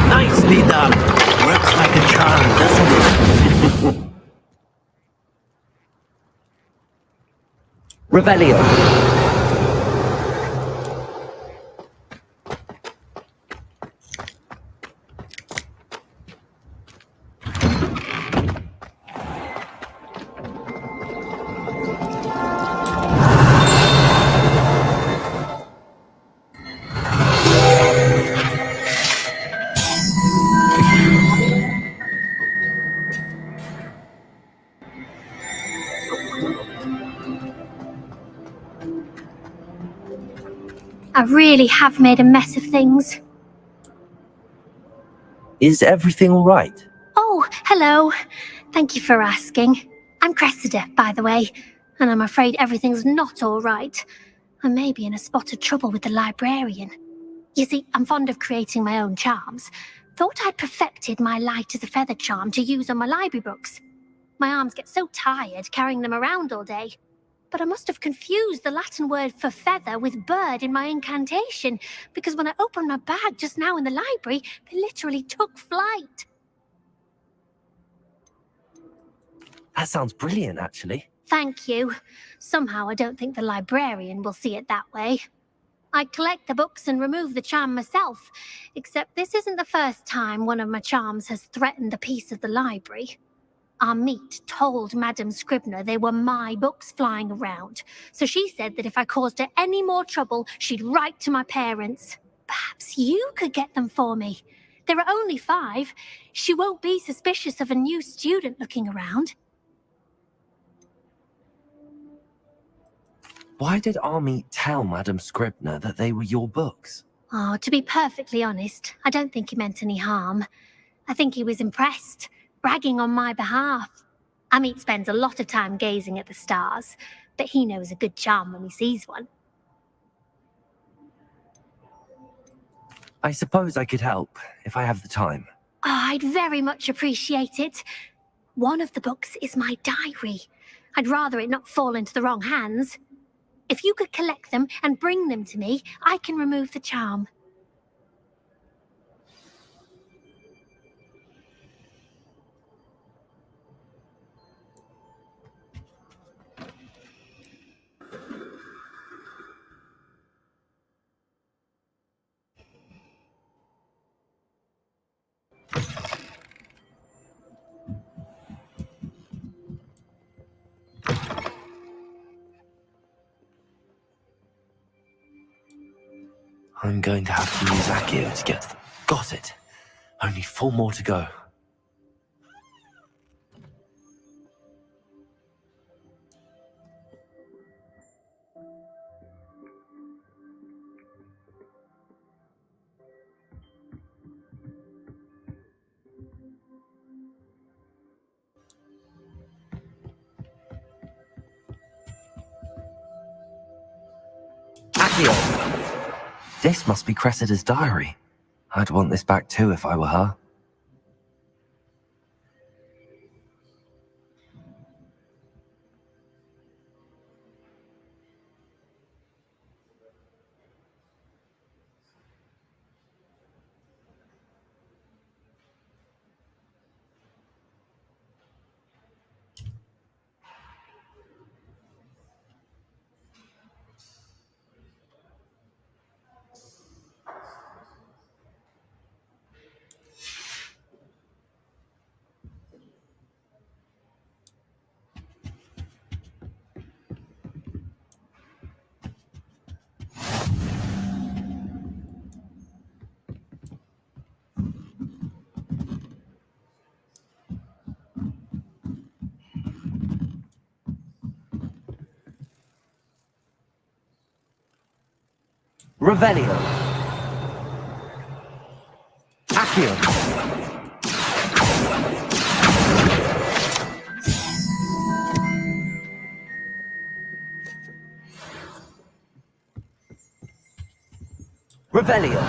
Nicely done. Works like a charm, doesn't it? Revelio! I really have made a mess of things. Is everything alright? Oh, hello. Thank you for asking. I'm Cressida, by the way, and I'm afraid everything's not all right. I may be in a spot of trouble with the librarian. You see, I'm fond of creating my own charms. Thought I'd perfected my light as a feather charm to use on my library books. My arms get so tired carrying them around all day. But I must have confused the Latin word for feather with bird in my incantation, because when I opened my bag just now in the library, they literally took flight. That sounds brilliant, actually. Thank you. Somehow I don't think the librarian will see it that way. I collect the books and remove the charm myself, except this isn't the first time one of my charms has threatened the peace of the library. Our meet told Madame Scribner they were my books flying around, so she said that if I caused her any more trouble, she'd write to my parents. Perhaps you could get them for me. There are only 5. She won't be suspicious of a new student looking around. Why did Army tell Madame Scribner that they were your books? Oh, to be perfectly honest, I don't think he meant any harm. I think he was impressed, bragging on my behalf. Amit spends a lot of time gazing at the stars, but he knows a good charm when he sees one. I suppose I could help, if I have the time. Oh, I'd very much appreciate it. One of the books is my diary. I'd rather it not fall into the wrong hands. If you could collect them and bring them to me, I can remove the charm. I'm going to have to use Accio to get them. Got it. Only 4 more to go. Accio! This must be Cressida's diary. I'd want this back too if I were her. Revelio. Accio. Revelio.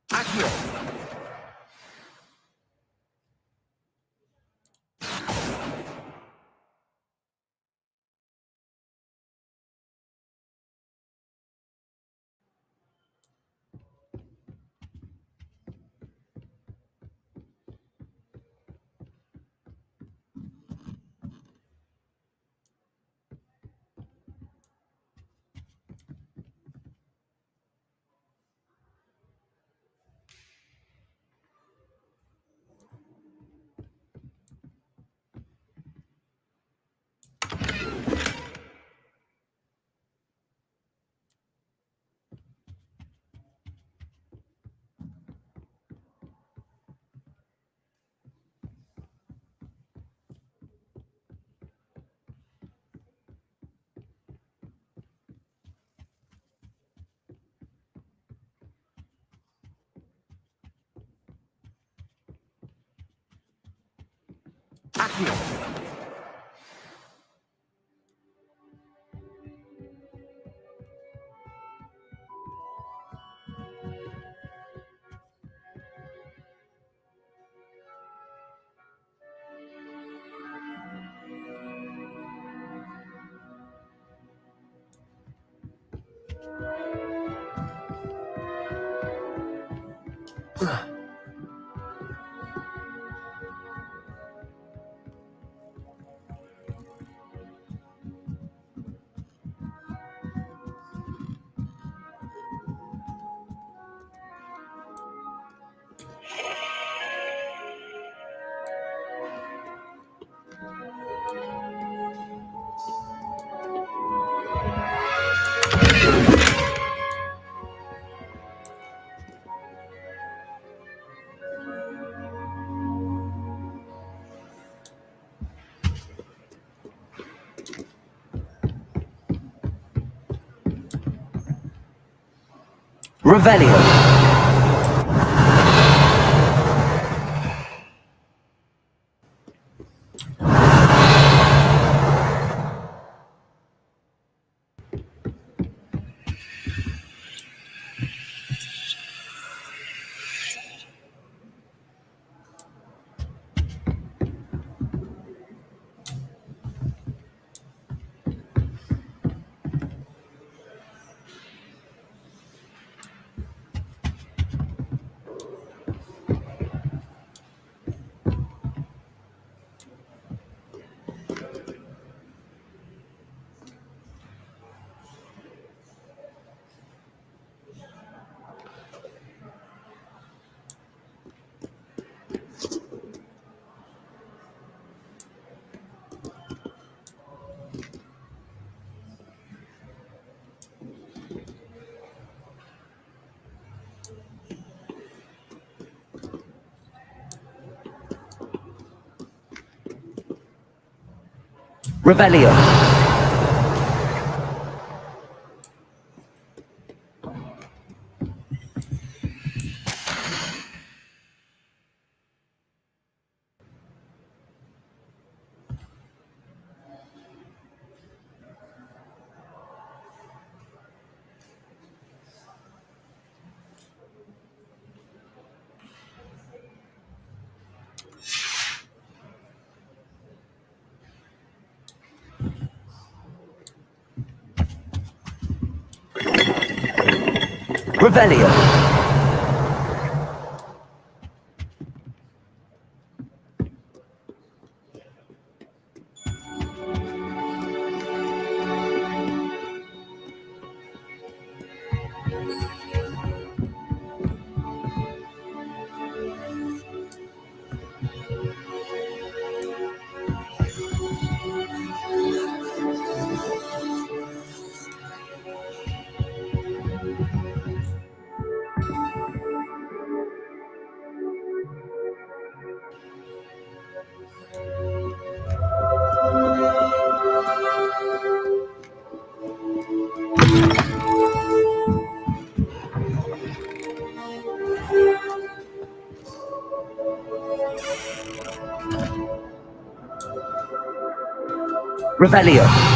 Accio. Revelio. Revelio. Revelio. Revelio.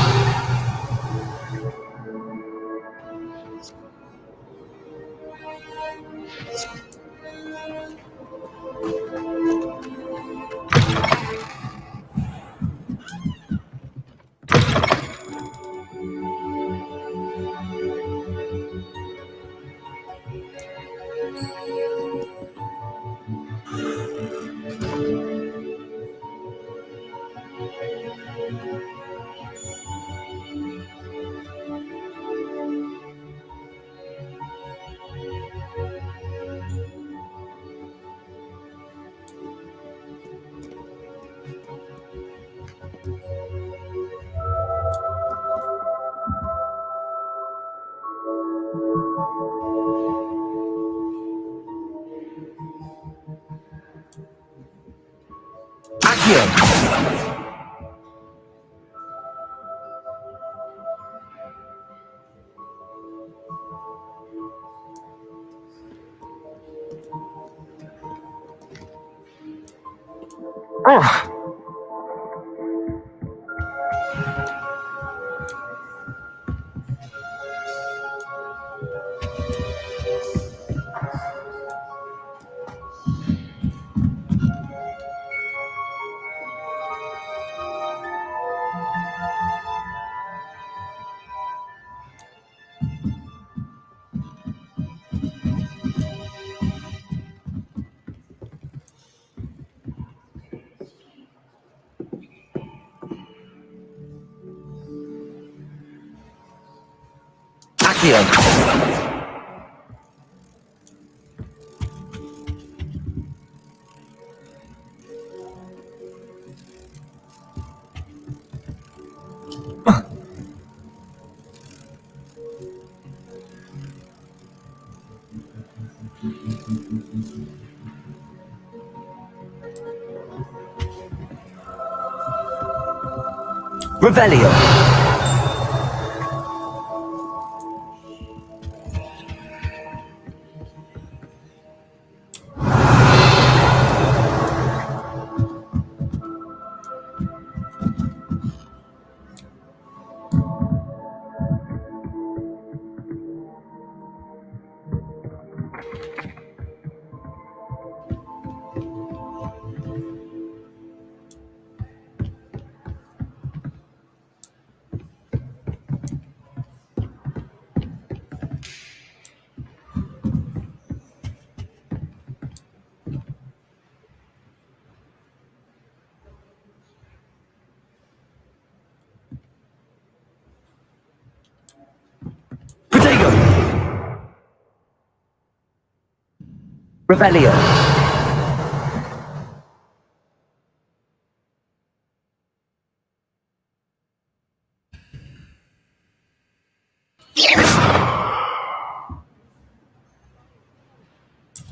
Accio. Revelio. Protego. Revelio.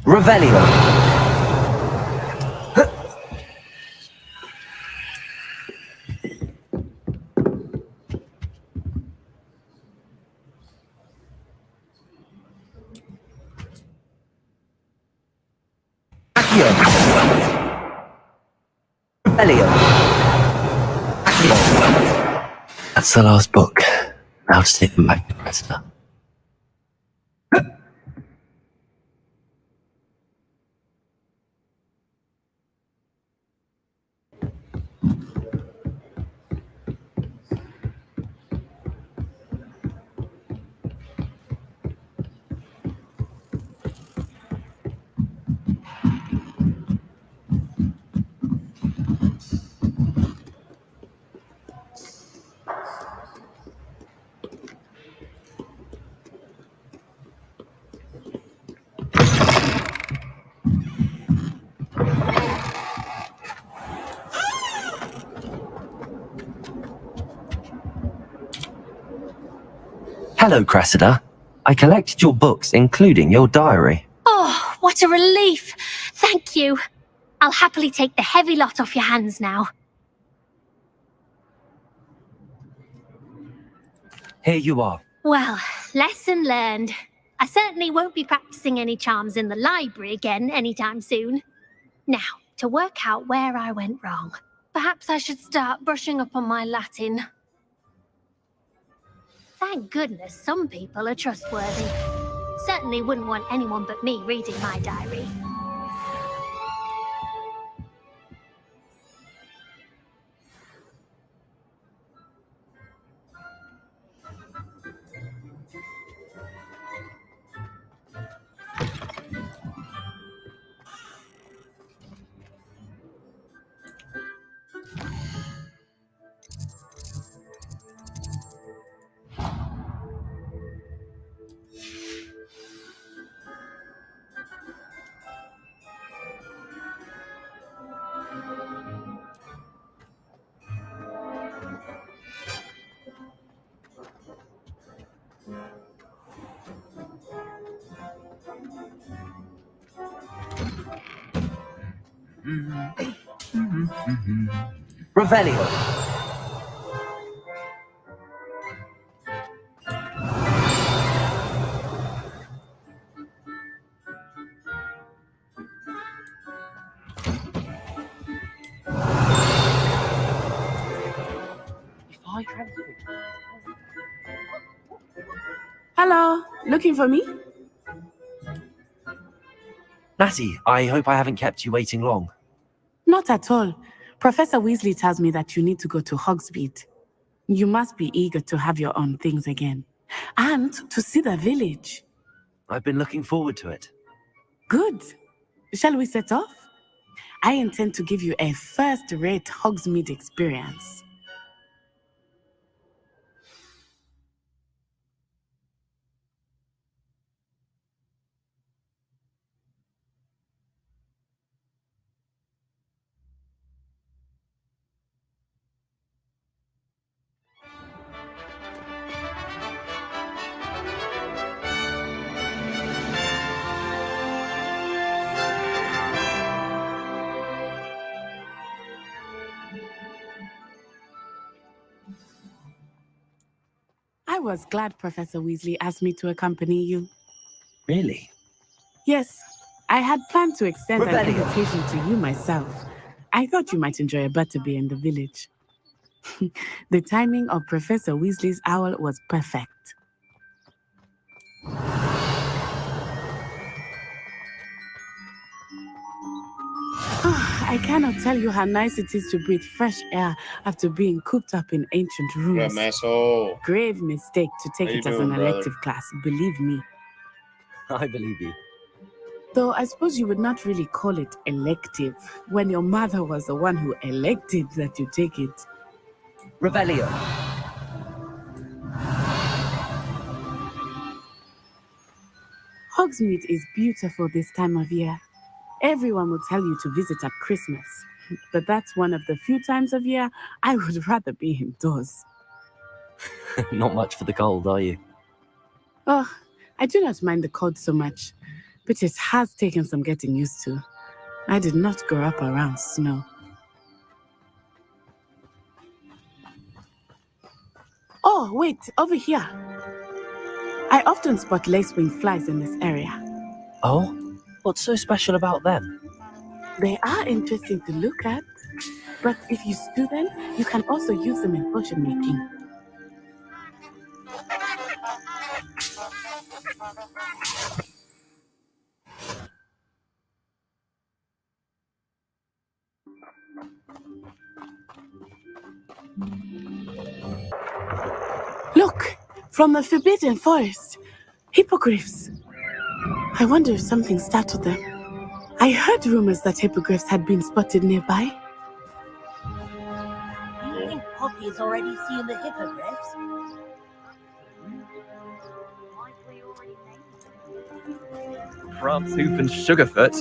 Revelio. Accio. Revelio. Accio. That's the last book. Now to take them back to Cressida. Hello, Cressida. I collected your books, including your diary. Oh, what a relief. Thank you. I'll happily take the heavy lot off your hands now. Here you are. Well, lesson learned. I certainly won't be practicing any charms in the library again anytime soon. Now, to work out where I went wrong. Perhaps I should start brushing up on my Latin. Thank goodness some people are trustworthy. Certainly wouldn't want anyone but me reading my diary. Revelio. Hello, looking for me? Natty, I hope I haven't kept you waiting long. Not at all. Professor Weasley tells me that you need to go to Hogsmeade. You must be eager to have your own things again. And to see the village. I've been looking forward to it. Good. Shall we set off? I intend to give you a first-rate Hogsmeade experience. was glad Professor Weasley asked me to accompany you. Really? Yes, I had planned to extend an Revelio. invitation to you myself. I thought you might enjoy a butterbeer in the village. The timing of Professor Weasley's owl was perfect. I cannot tell you how nice it is to breathe fresh air after being cooped up in ancient What rooms. up, asshole? Grave mistake to take How you it as doing, an brother? elective class, believe me. I believe you. Though I suppose you would not really call it elective when your mother was the one who elected that you take it. Revelio. Hogsmeade is beautiful this time of year. Everyone will tell you to visit at Christmas, but that's one of the few times of year I would rather be indoors. Not much for the cold, are you? Oh, I do not mind the cold so much, but it has taken some getting used to. I did not grow up around snow. Oh, wait, over here. I often spot lacewing flies in this area. Oh? What's so special about them? They are interesting to look at, but if you stew them, you can also use them in potion making. Look, from the Forbidden Forest, hippogriffs. I wonder if something startled them. I heard rumors that hippogriffs had been spotted nearby. Do you think Poppy has already seen the hippogriffs? Crab's Hoof and Sugarfoot.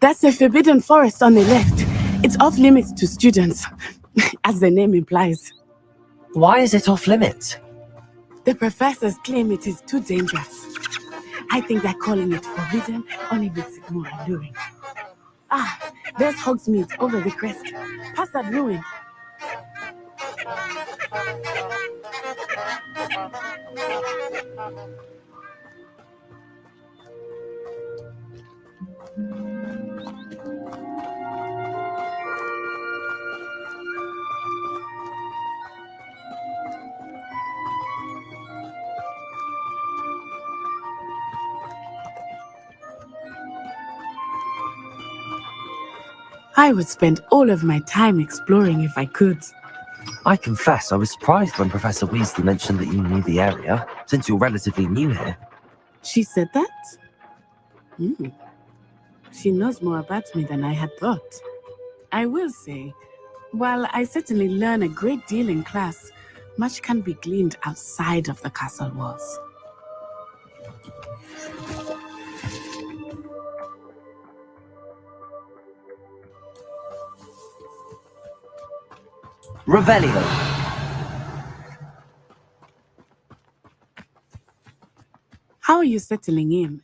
That's the Forbidden Forest on the left. It's off limits to students, as the name implies. Why is it off limits? The professors claim it is too dangerous. I think that calling it forbidden only makes it more alluring. Ah, there's Hogsmeade over the crest. Past that ruin. I would spend all of my time exploring if I could. I confess I was surprised when Professor Weasley mentioned that you knew the area, since you're relatively new here. She said that? She knows more about me than I had thought. I will say, while I certainly learn a great deal in class, much can be gleaned outside of the castle walls. Revelio. How are you settling in?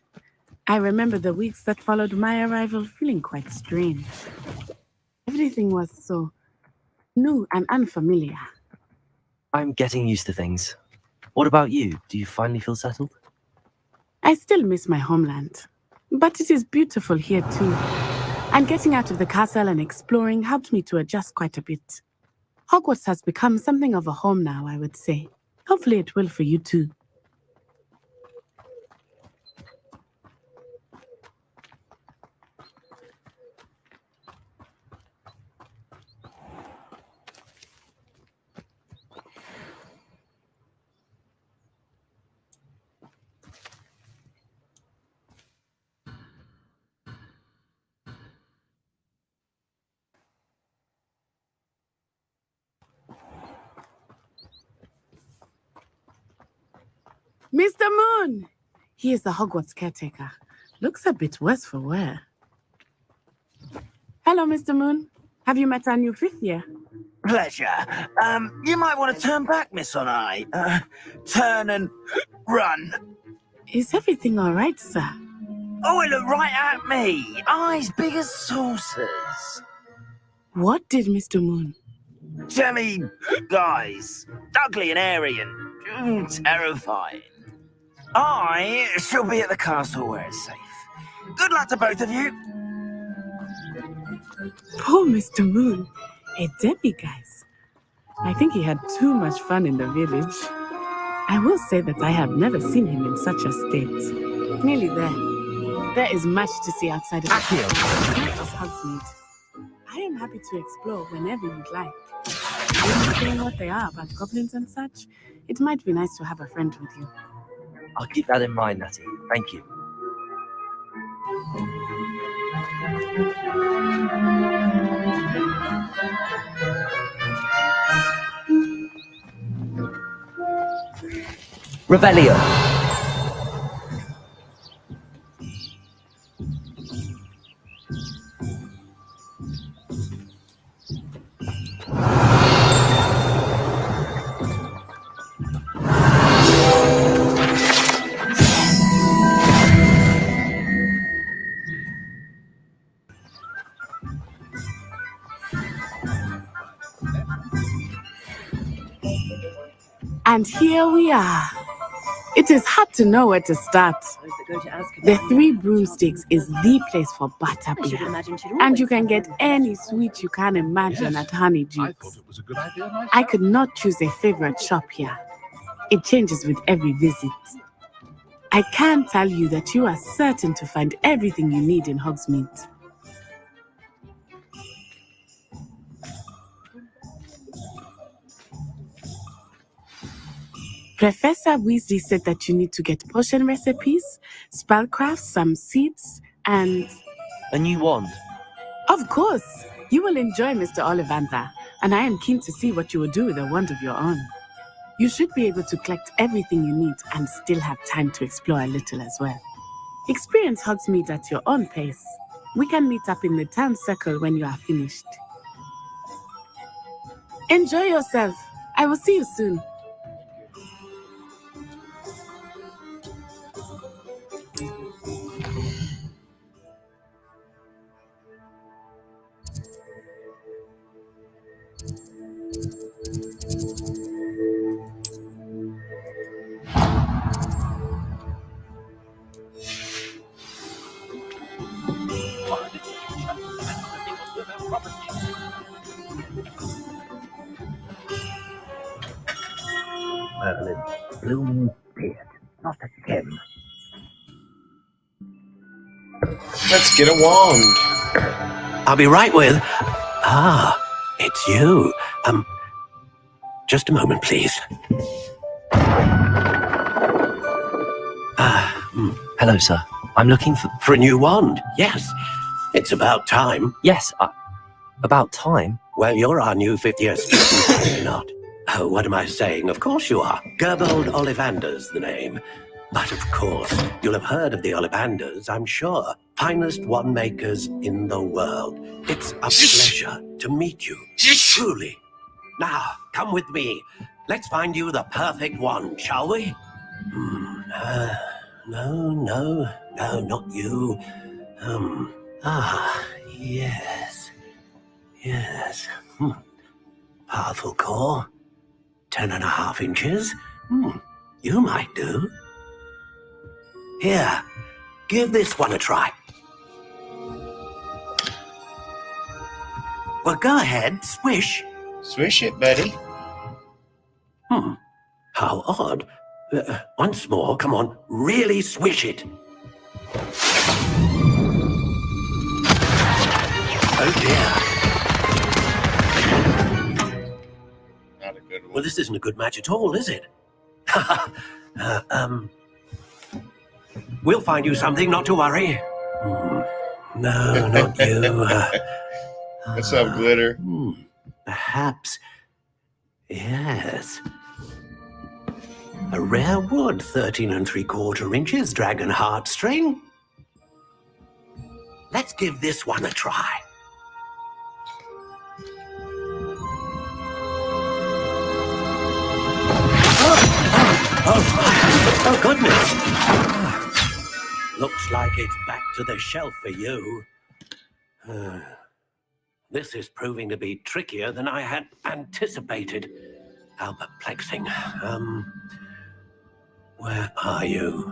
I remember the weeks that followed my arrival feeling quite strange. Everything was so new and unfamiliar. I'm getting used to things. What about you? Do you finally feel settled? I still miss my homeland, but it is beautiful here too. And getting out of the castle and exploring helped me to adjust quite a bit. Hogwarts has become something of a home now, I would say. Hopefully it will for you too. Mr. Moon! He is the Hogwarts caretaker. Looks a bit worse for wear. Hello, Mr. Moon. Have you met our new fifth year? Pleasure. You might want to turn back, Miss Onai. Turn and run. Is everything all right, sir? Oh, it looked right at me. Eyes big as saucers. What did Mr. Moon? Jelly guys. Ugly and airy and terrifying. I shall be at the castle where it's safe. Good luck to both of you. Poor Mr. Moon. A demiguise. I think he had too much fun in the village. I will say that I have never seen him in such a state. Nearly there. There is much to see outside of Hogsmeade. I am happy to explore whenever you'd like. Knowing what they are about goblins and such, it might be nice to have a friend with you. I'll keep that in mind, Natty. Thank you. Revelio. And here we are. It is hard to know where to start. The Three Broomsticks is the place for butterbeer. And you can get any sweet you can imagine at Honeydukes. I could not choose a favorite shop here. It changes with every visit. I can tell you that you are certain to find everything you need in Hogsmeade. Professor Weasley said that you need to get potion recipes, spellcraft, some seeds, and... A new wand? Of course! You will enjoy Mr. Ollivander, and I am keen to see what you will do with a wand of your own. You should be able to collect everything you need and still have time to explore a little as well. Experience Hogsmeade at your own pace. We can meet up in the town circle when you are finished. Enjoy yourself. I will see you soon. Merlin, blue beard, not a gem. Let's get a wand. I'll be right with... Ah, it's you. Just a moment, please. Hello, sir. I'm looking for a new wand. Yes, it's about time. Yes, about time? Well, you're our new fifth-year student, are you not? Oh, what am I saying? Of course you are. Gerbold Ollivander's the name. But of course, you'll have heard of the Ollivanders, I'm sure. Finest wand makers in the world. It's a pleasure to meet you. Truly. Now, come with me. Let's find you the perfect wand, shall we? No, not you. Yes. Powerful core. 10.5 inches. You might do. Here, give this one a try. Well, go ahead, swish. Swish it, buddy. How odd. Once more, come on, really swish it. Oh dear. Not a good one. Well, this isn't a good match at all, is it? We'll find you something, not to worry. No, not you. What's up, Glitter? Perhaps. Yes. A rare wood, 13 3/4 inches, dragon heartstring. Let's give this one a try. Oh, goodness. Looks like it's back to the shelf for you. This is proving to be trickier than I had anticipated. How perplexing. Where are you?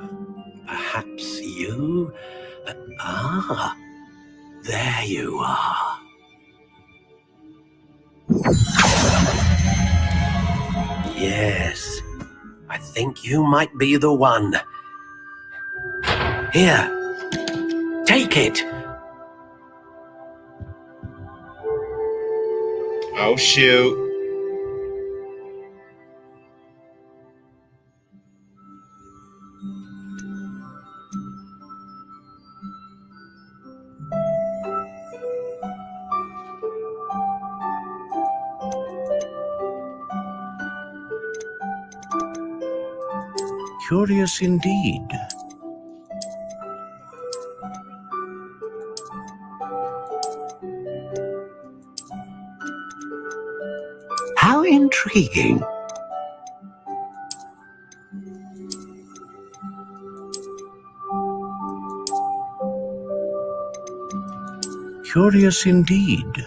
Perhaps you? There you are. Yes, I think you might be the one. Here, take it. Oh, shoot. Curious indeed. How intriguing. Curious indeed.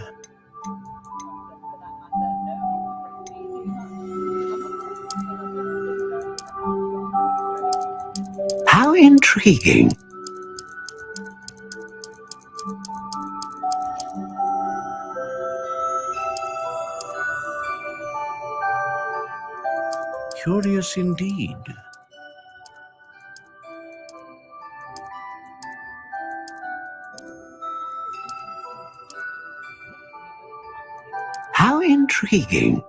How intriguing. Curious indeed. How intriguing.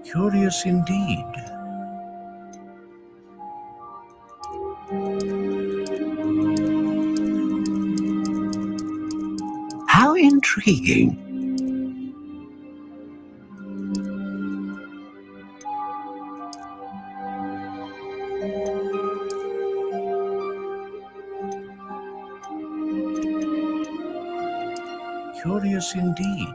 Curious indeed. How intriguing. Curious indeed.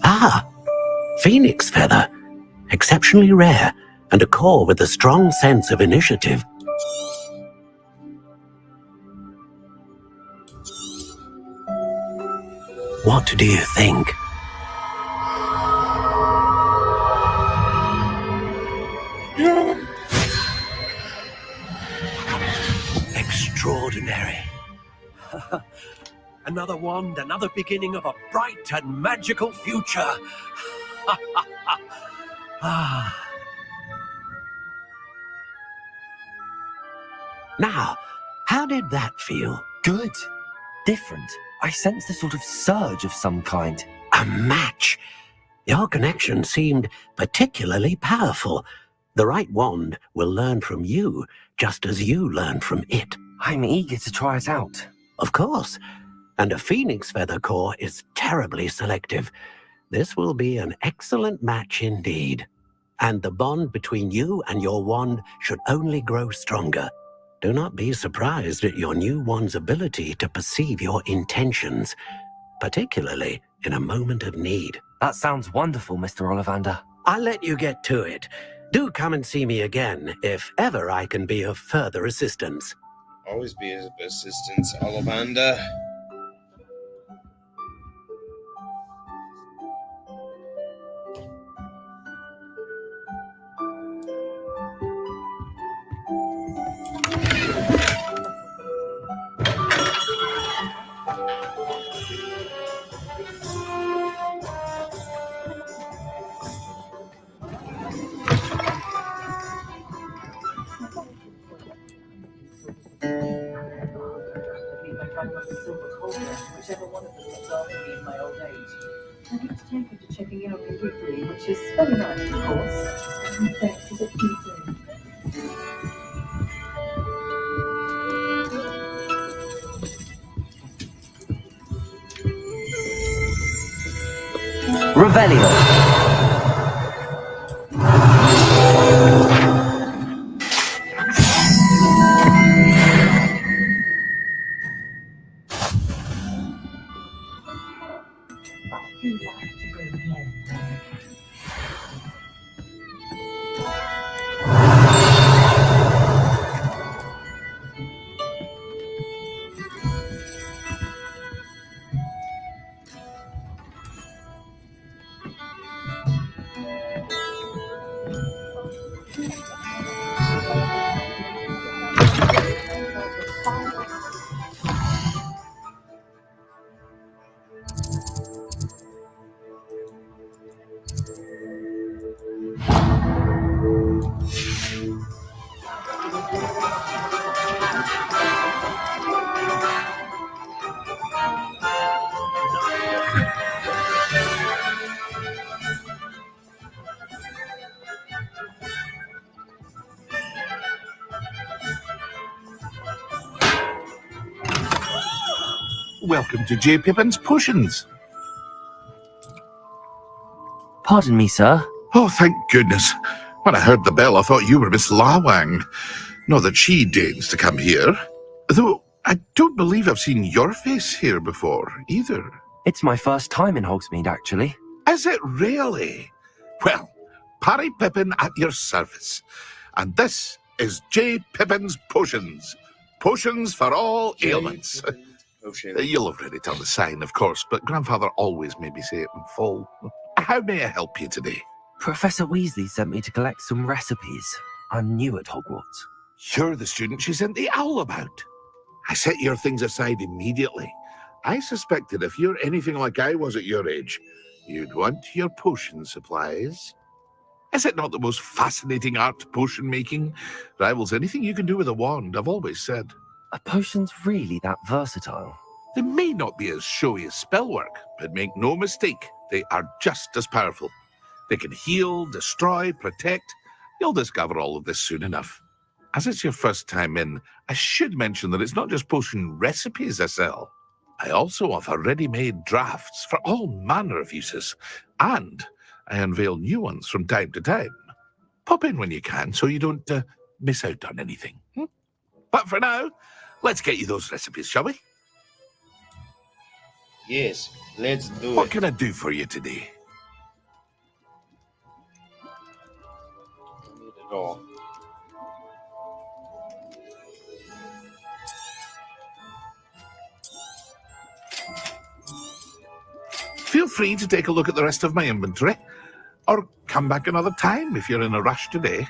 Ah, phoenix feather. Exceptionally rare, and a core with a strong sense of initiative. What do you think? Extraordinary. Another wand, another beginning of a bright and magical future. Now, how did that feel? Good. Different. I sensed a sort of surge of some kind. A match. Your connection seemed particularly powerful. The right wand will learn from you, just as you learn from it. I'm eager to try it out. Of course. And a phoenix feather core is terribly selective. This will be an excellent match indeed. And the bond between you and your wand should only grow stronger. Do not be surprised at your new wand's ability to perceive your intentions, particularly in a moment of need. That sounds wonderful, Mr. Ollivander. I'll let you get to it. Do come and see me again if ever I can be of further assistance. Always be of assistance, Ollivander. Whichever one of them looks after me in my old age. I need to take her to checking out completely, which is very nice, of course. And thanks for the tea. Revelio. Welcome to J. Pippin's Potions. Pardon me, sir. Oh, thank goodness. When I heard the bell, I thought you were Miss Lawang. Not that she deigns to come here. Though I don't believe I've seen your face here before, either. It's my first time in Hogsmeade, actually. Is it really? Well, Parry Pippin at your service. And this is J. Pippin's Potions. Potions for all ailments. You'll have already turned the sign, of course, but Grandfather always made me say it in full. How may I help you today? Professor Weasley sent me to collect some recipes. I'm new at Hogwarts. You're the student she sent the owl about. I set your things aside immediately. I suspected if you're anything like I was at your age, you'd want your potion supplies. Is it not the most fascinating art, potion making? Rivals anything you can do with a wand, I've always said. Are potions really that versatile? They may not be as showy as spellwork, but make no mistake, they are just as powerful. They can heal, destroy, protect. You'll discover all of this soon enough. As it's your first time in, I should mention that it's not just potion recipes I sell. I also offer ready-made drafts for all manner of uses, and I unveil new ones from time to time. Pop in when you can so you don't miss out on anything. But for now, let's get you those recipes, shall we? Yes, let's do What it. can I do for you today? I need it all. Feel free to take a look at the rest of my inventory, or come back another time if you're in a rush today.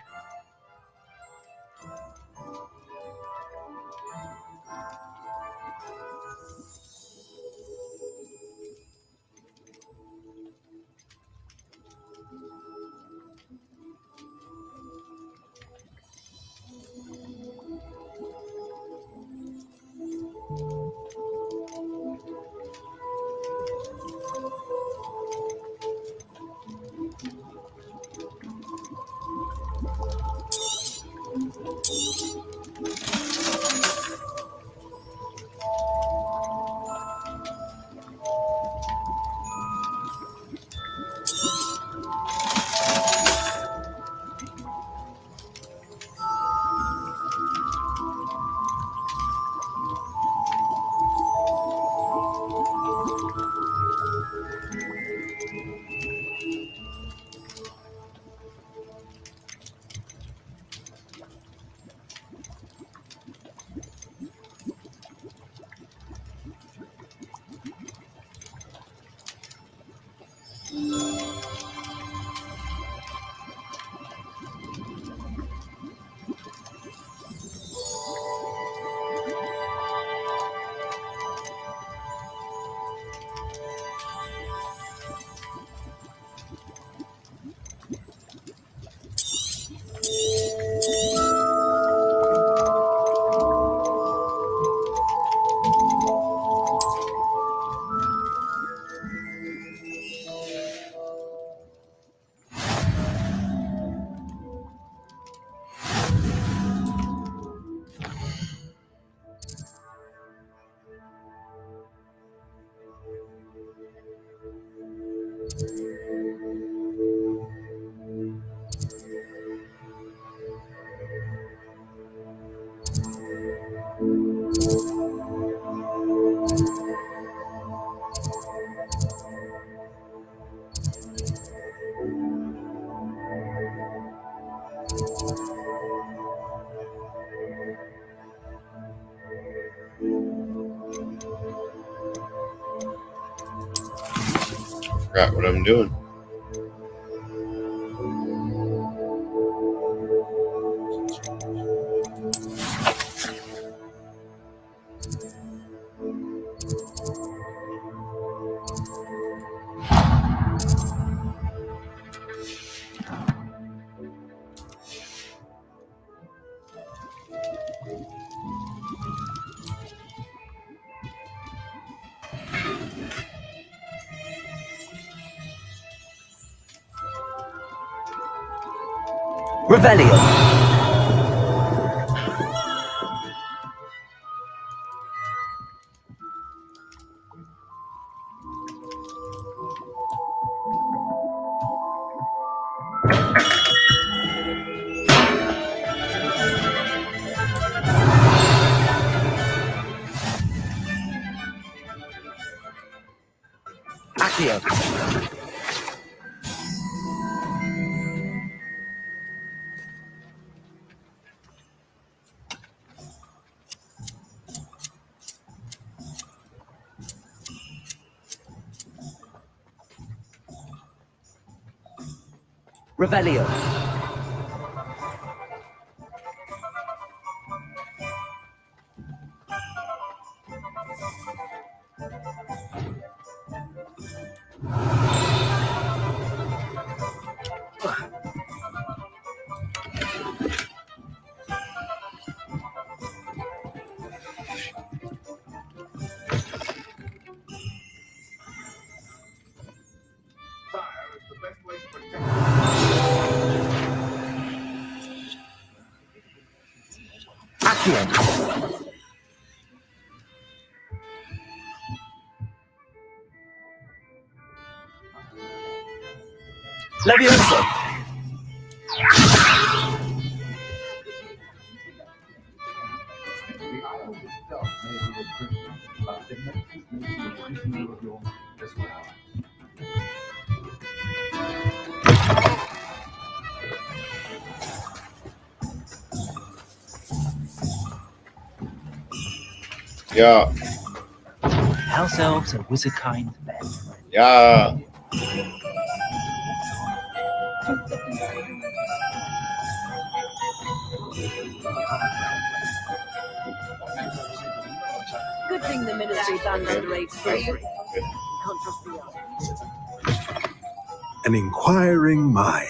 Forgot what I'm doing. Revelio. Accio. Revelio. Accio. Levioso. Yeah. House elves and wizard kind. Yeah. Good thing the ministry banned underage slavery. Can't trust the young. An inquiring mind.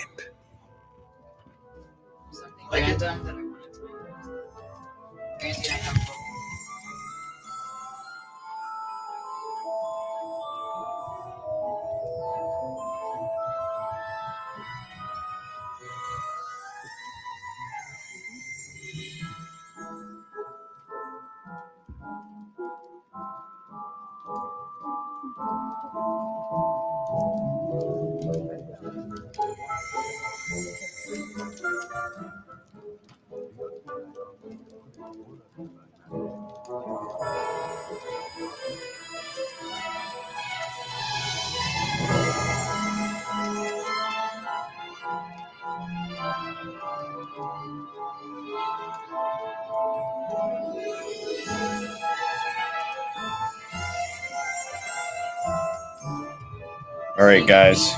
All right, guys.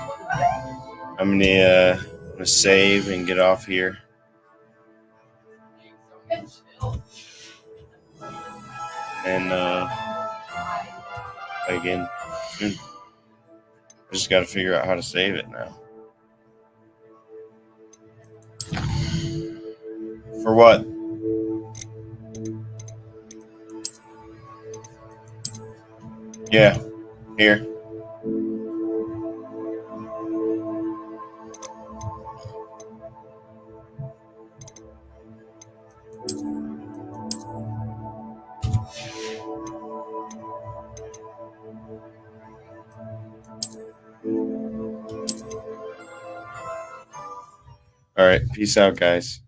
I'm gonna save and get off here. And play again soon. I just got to figure out how to save it now. For what? Yeah, here. All right, peace out, guys.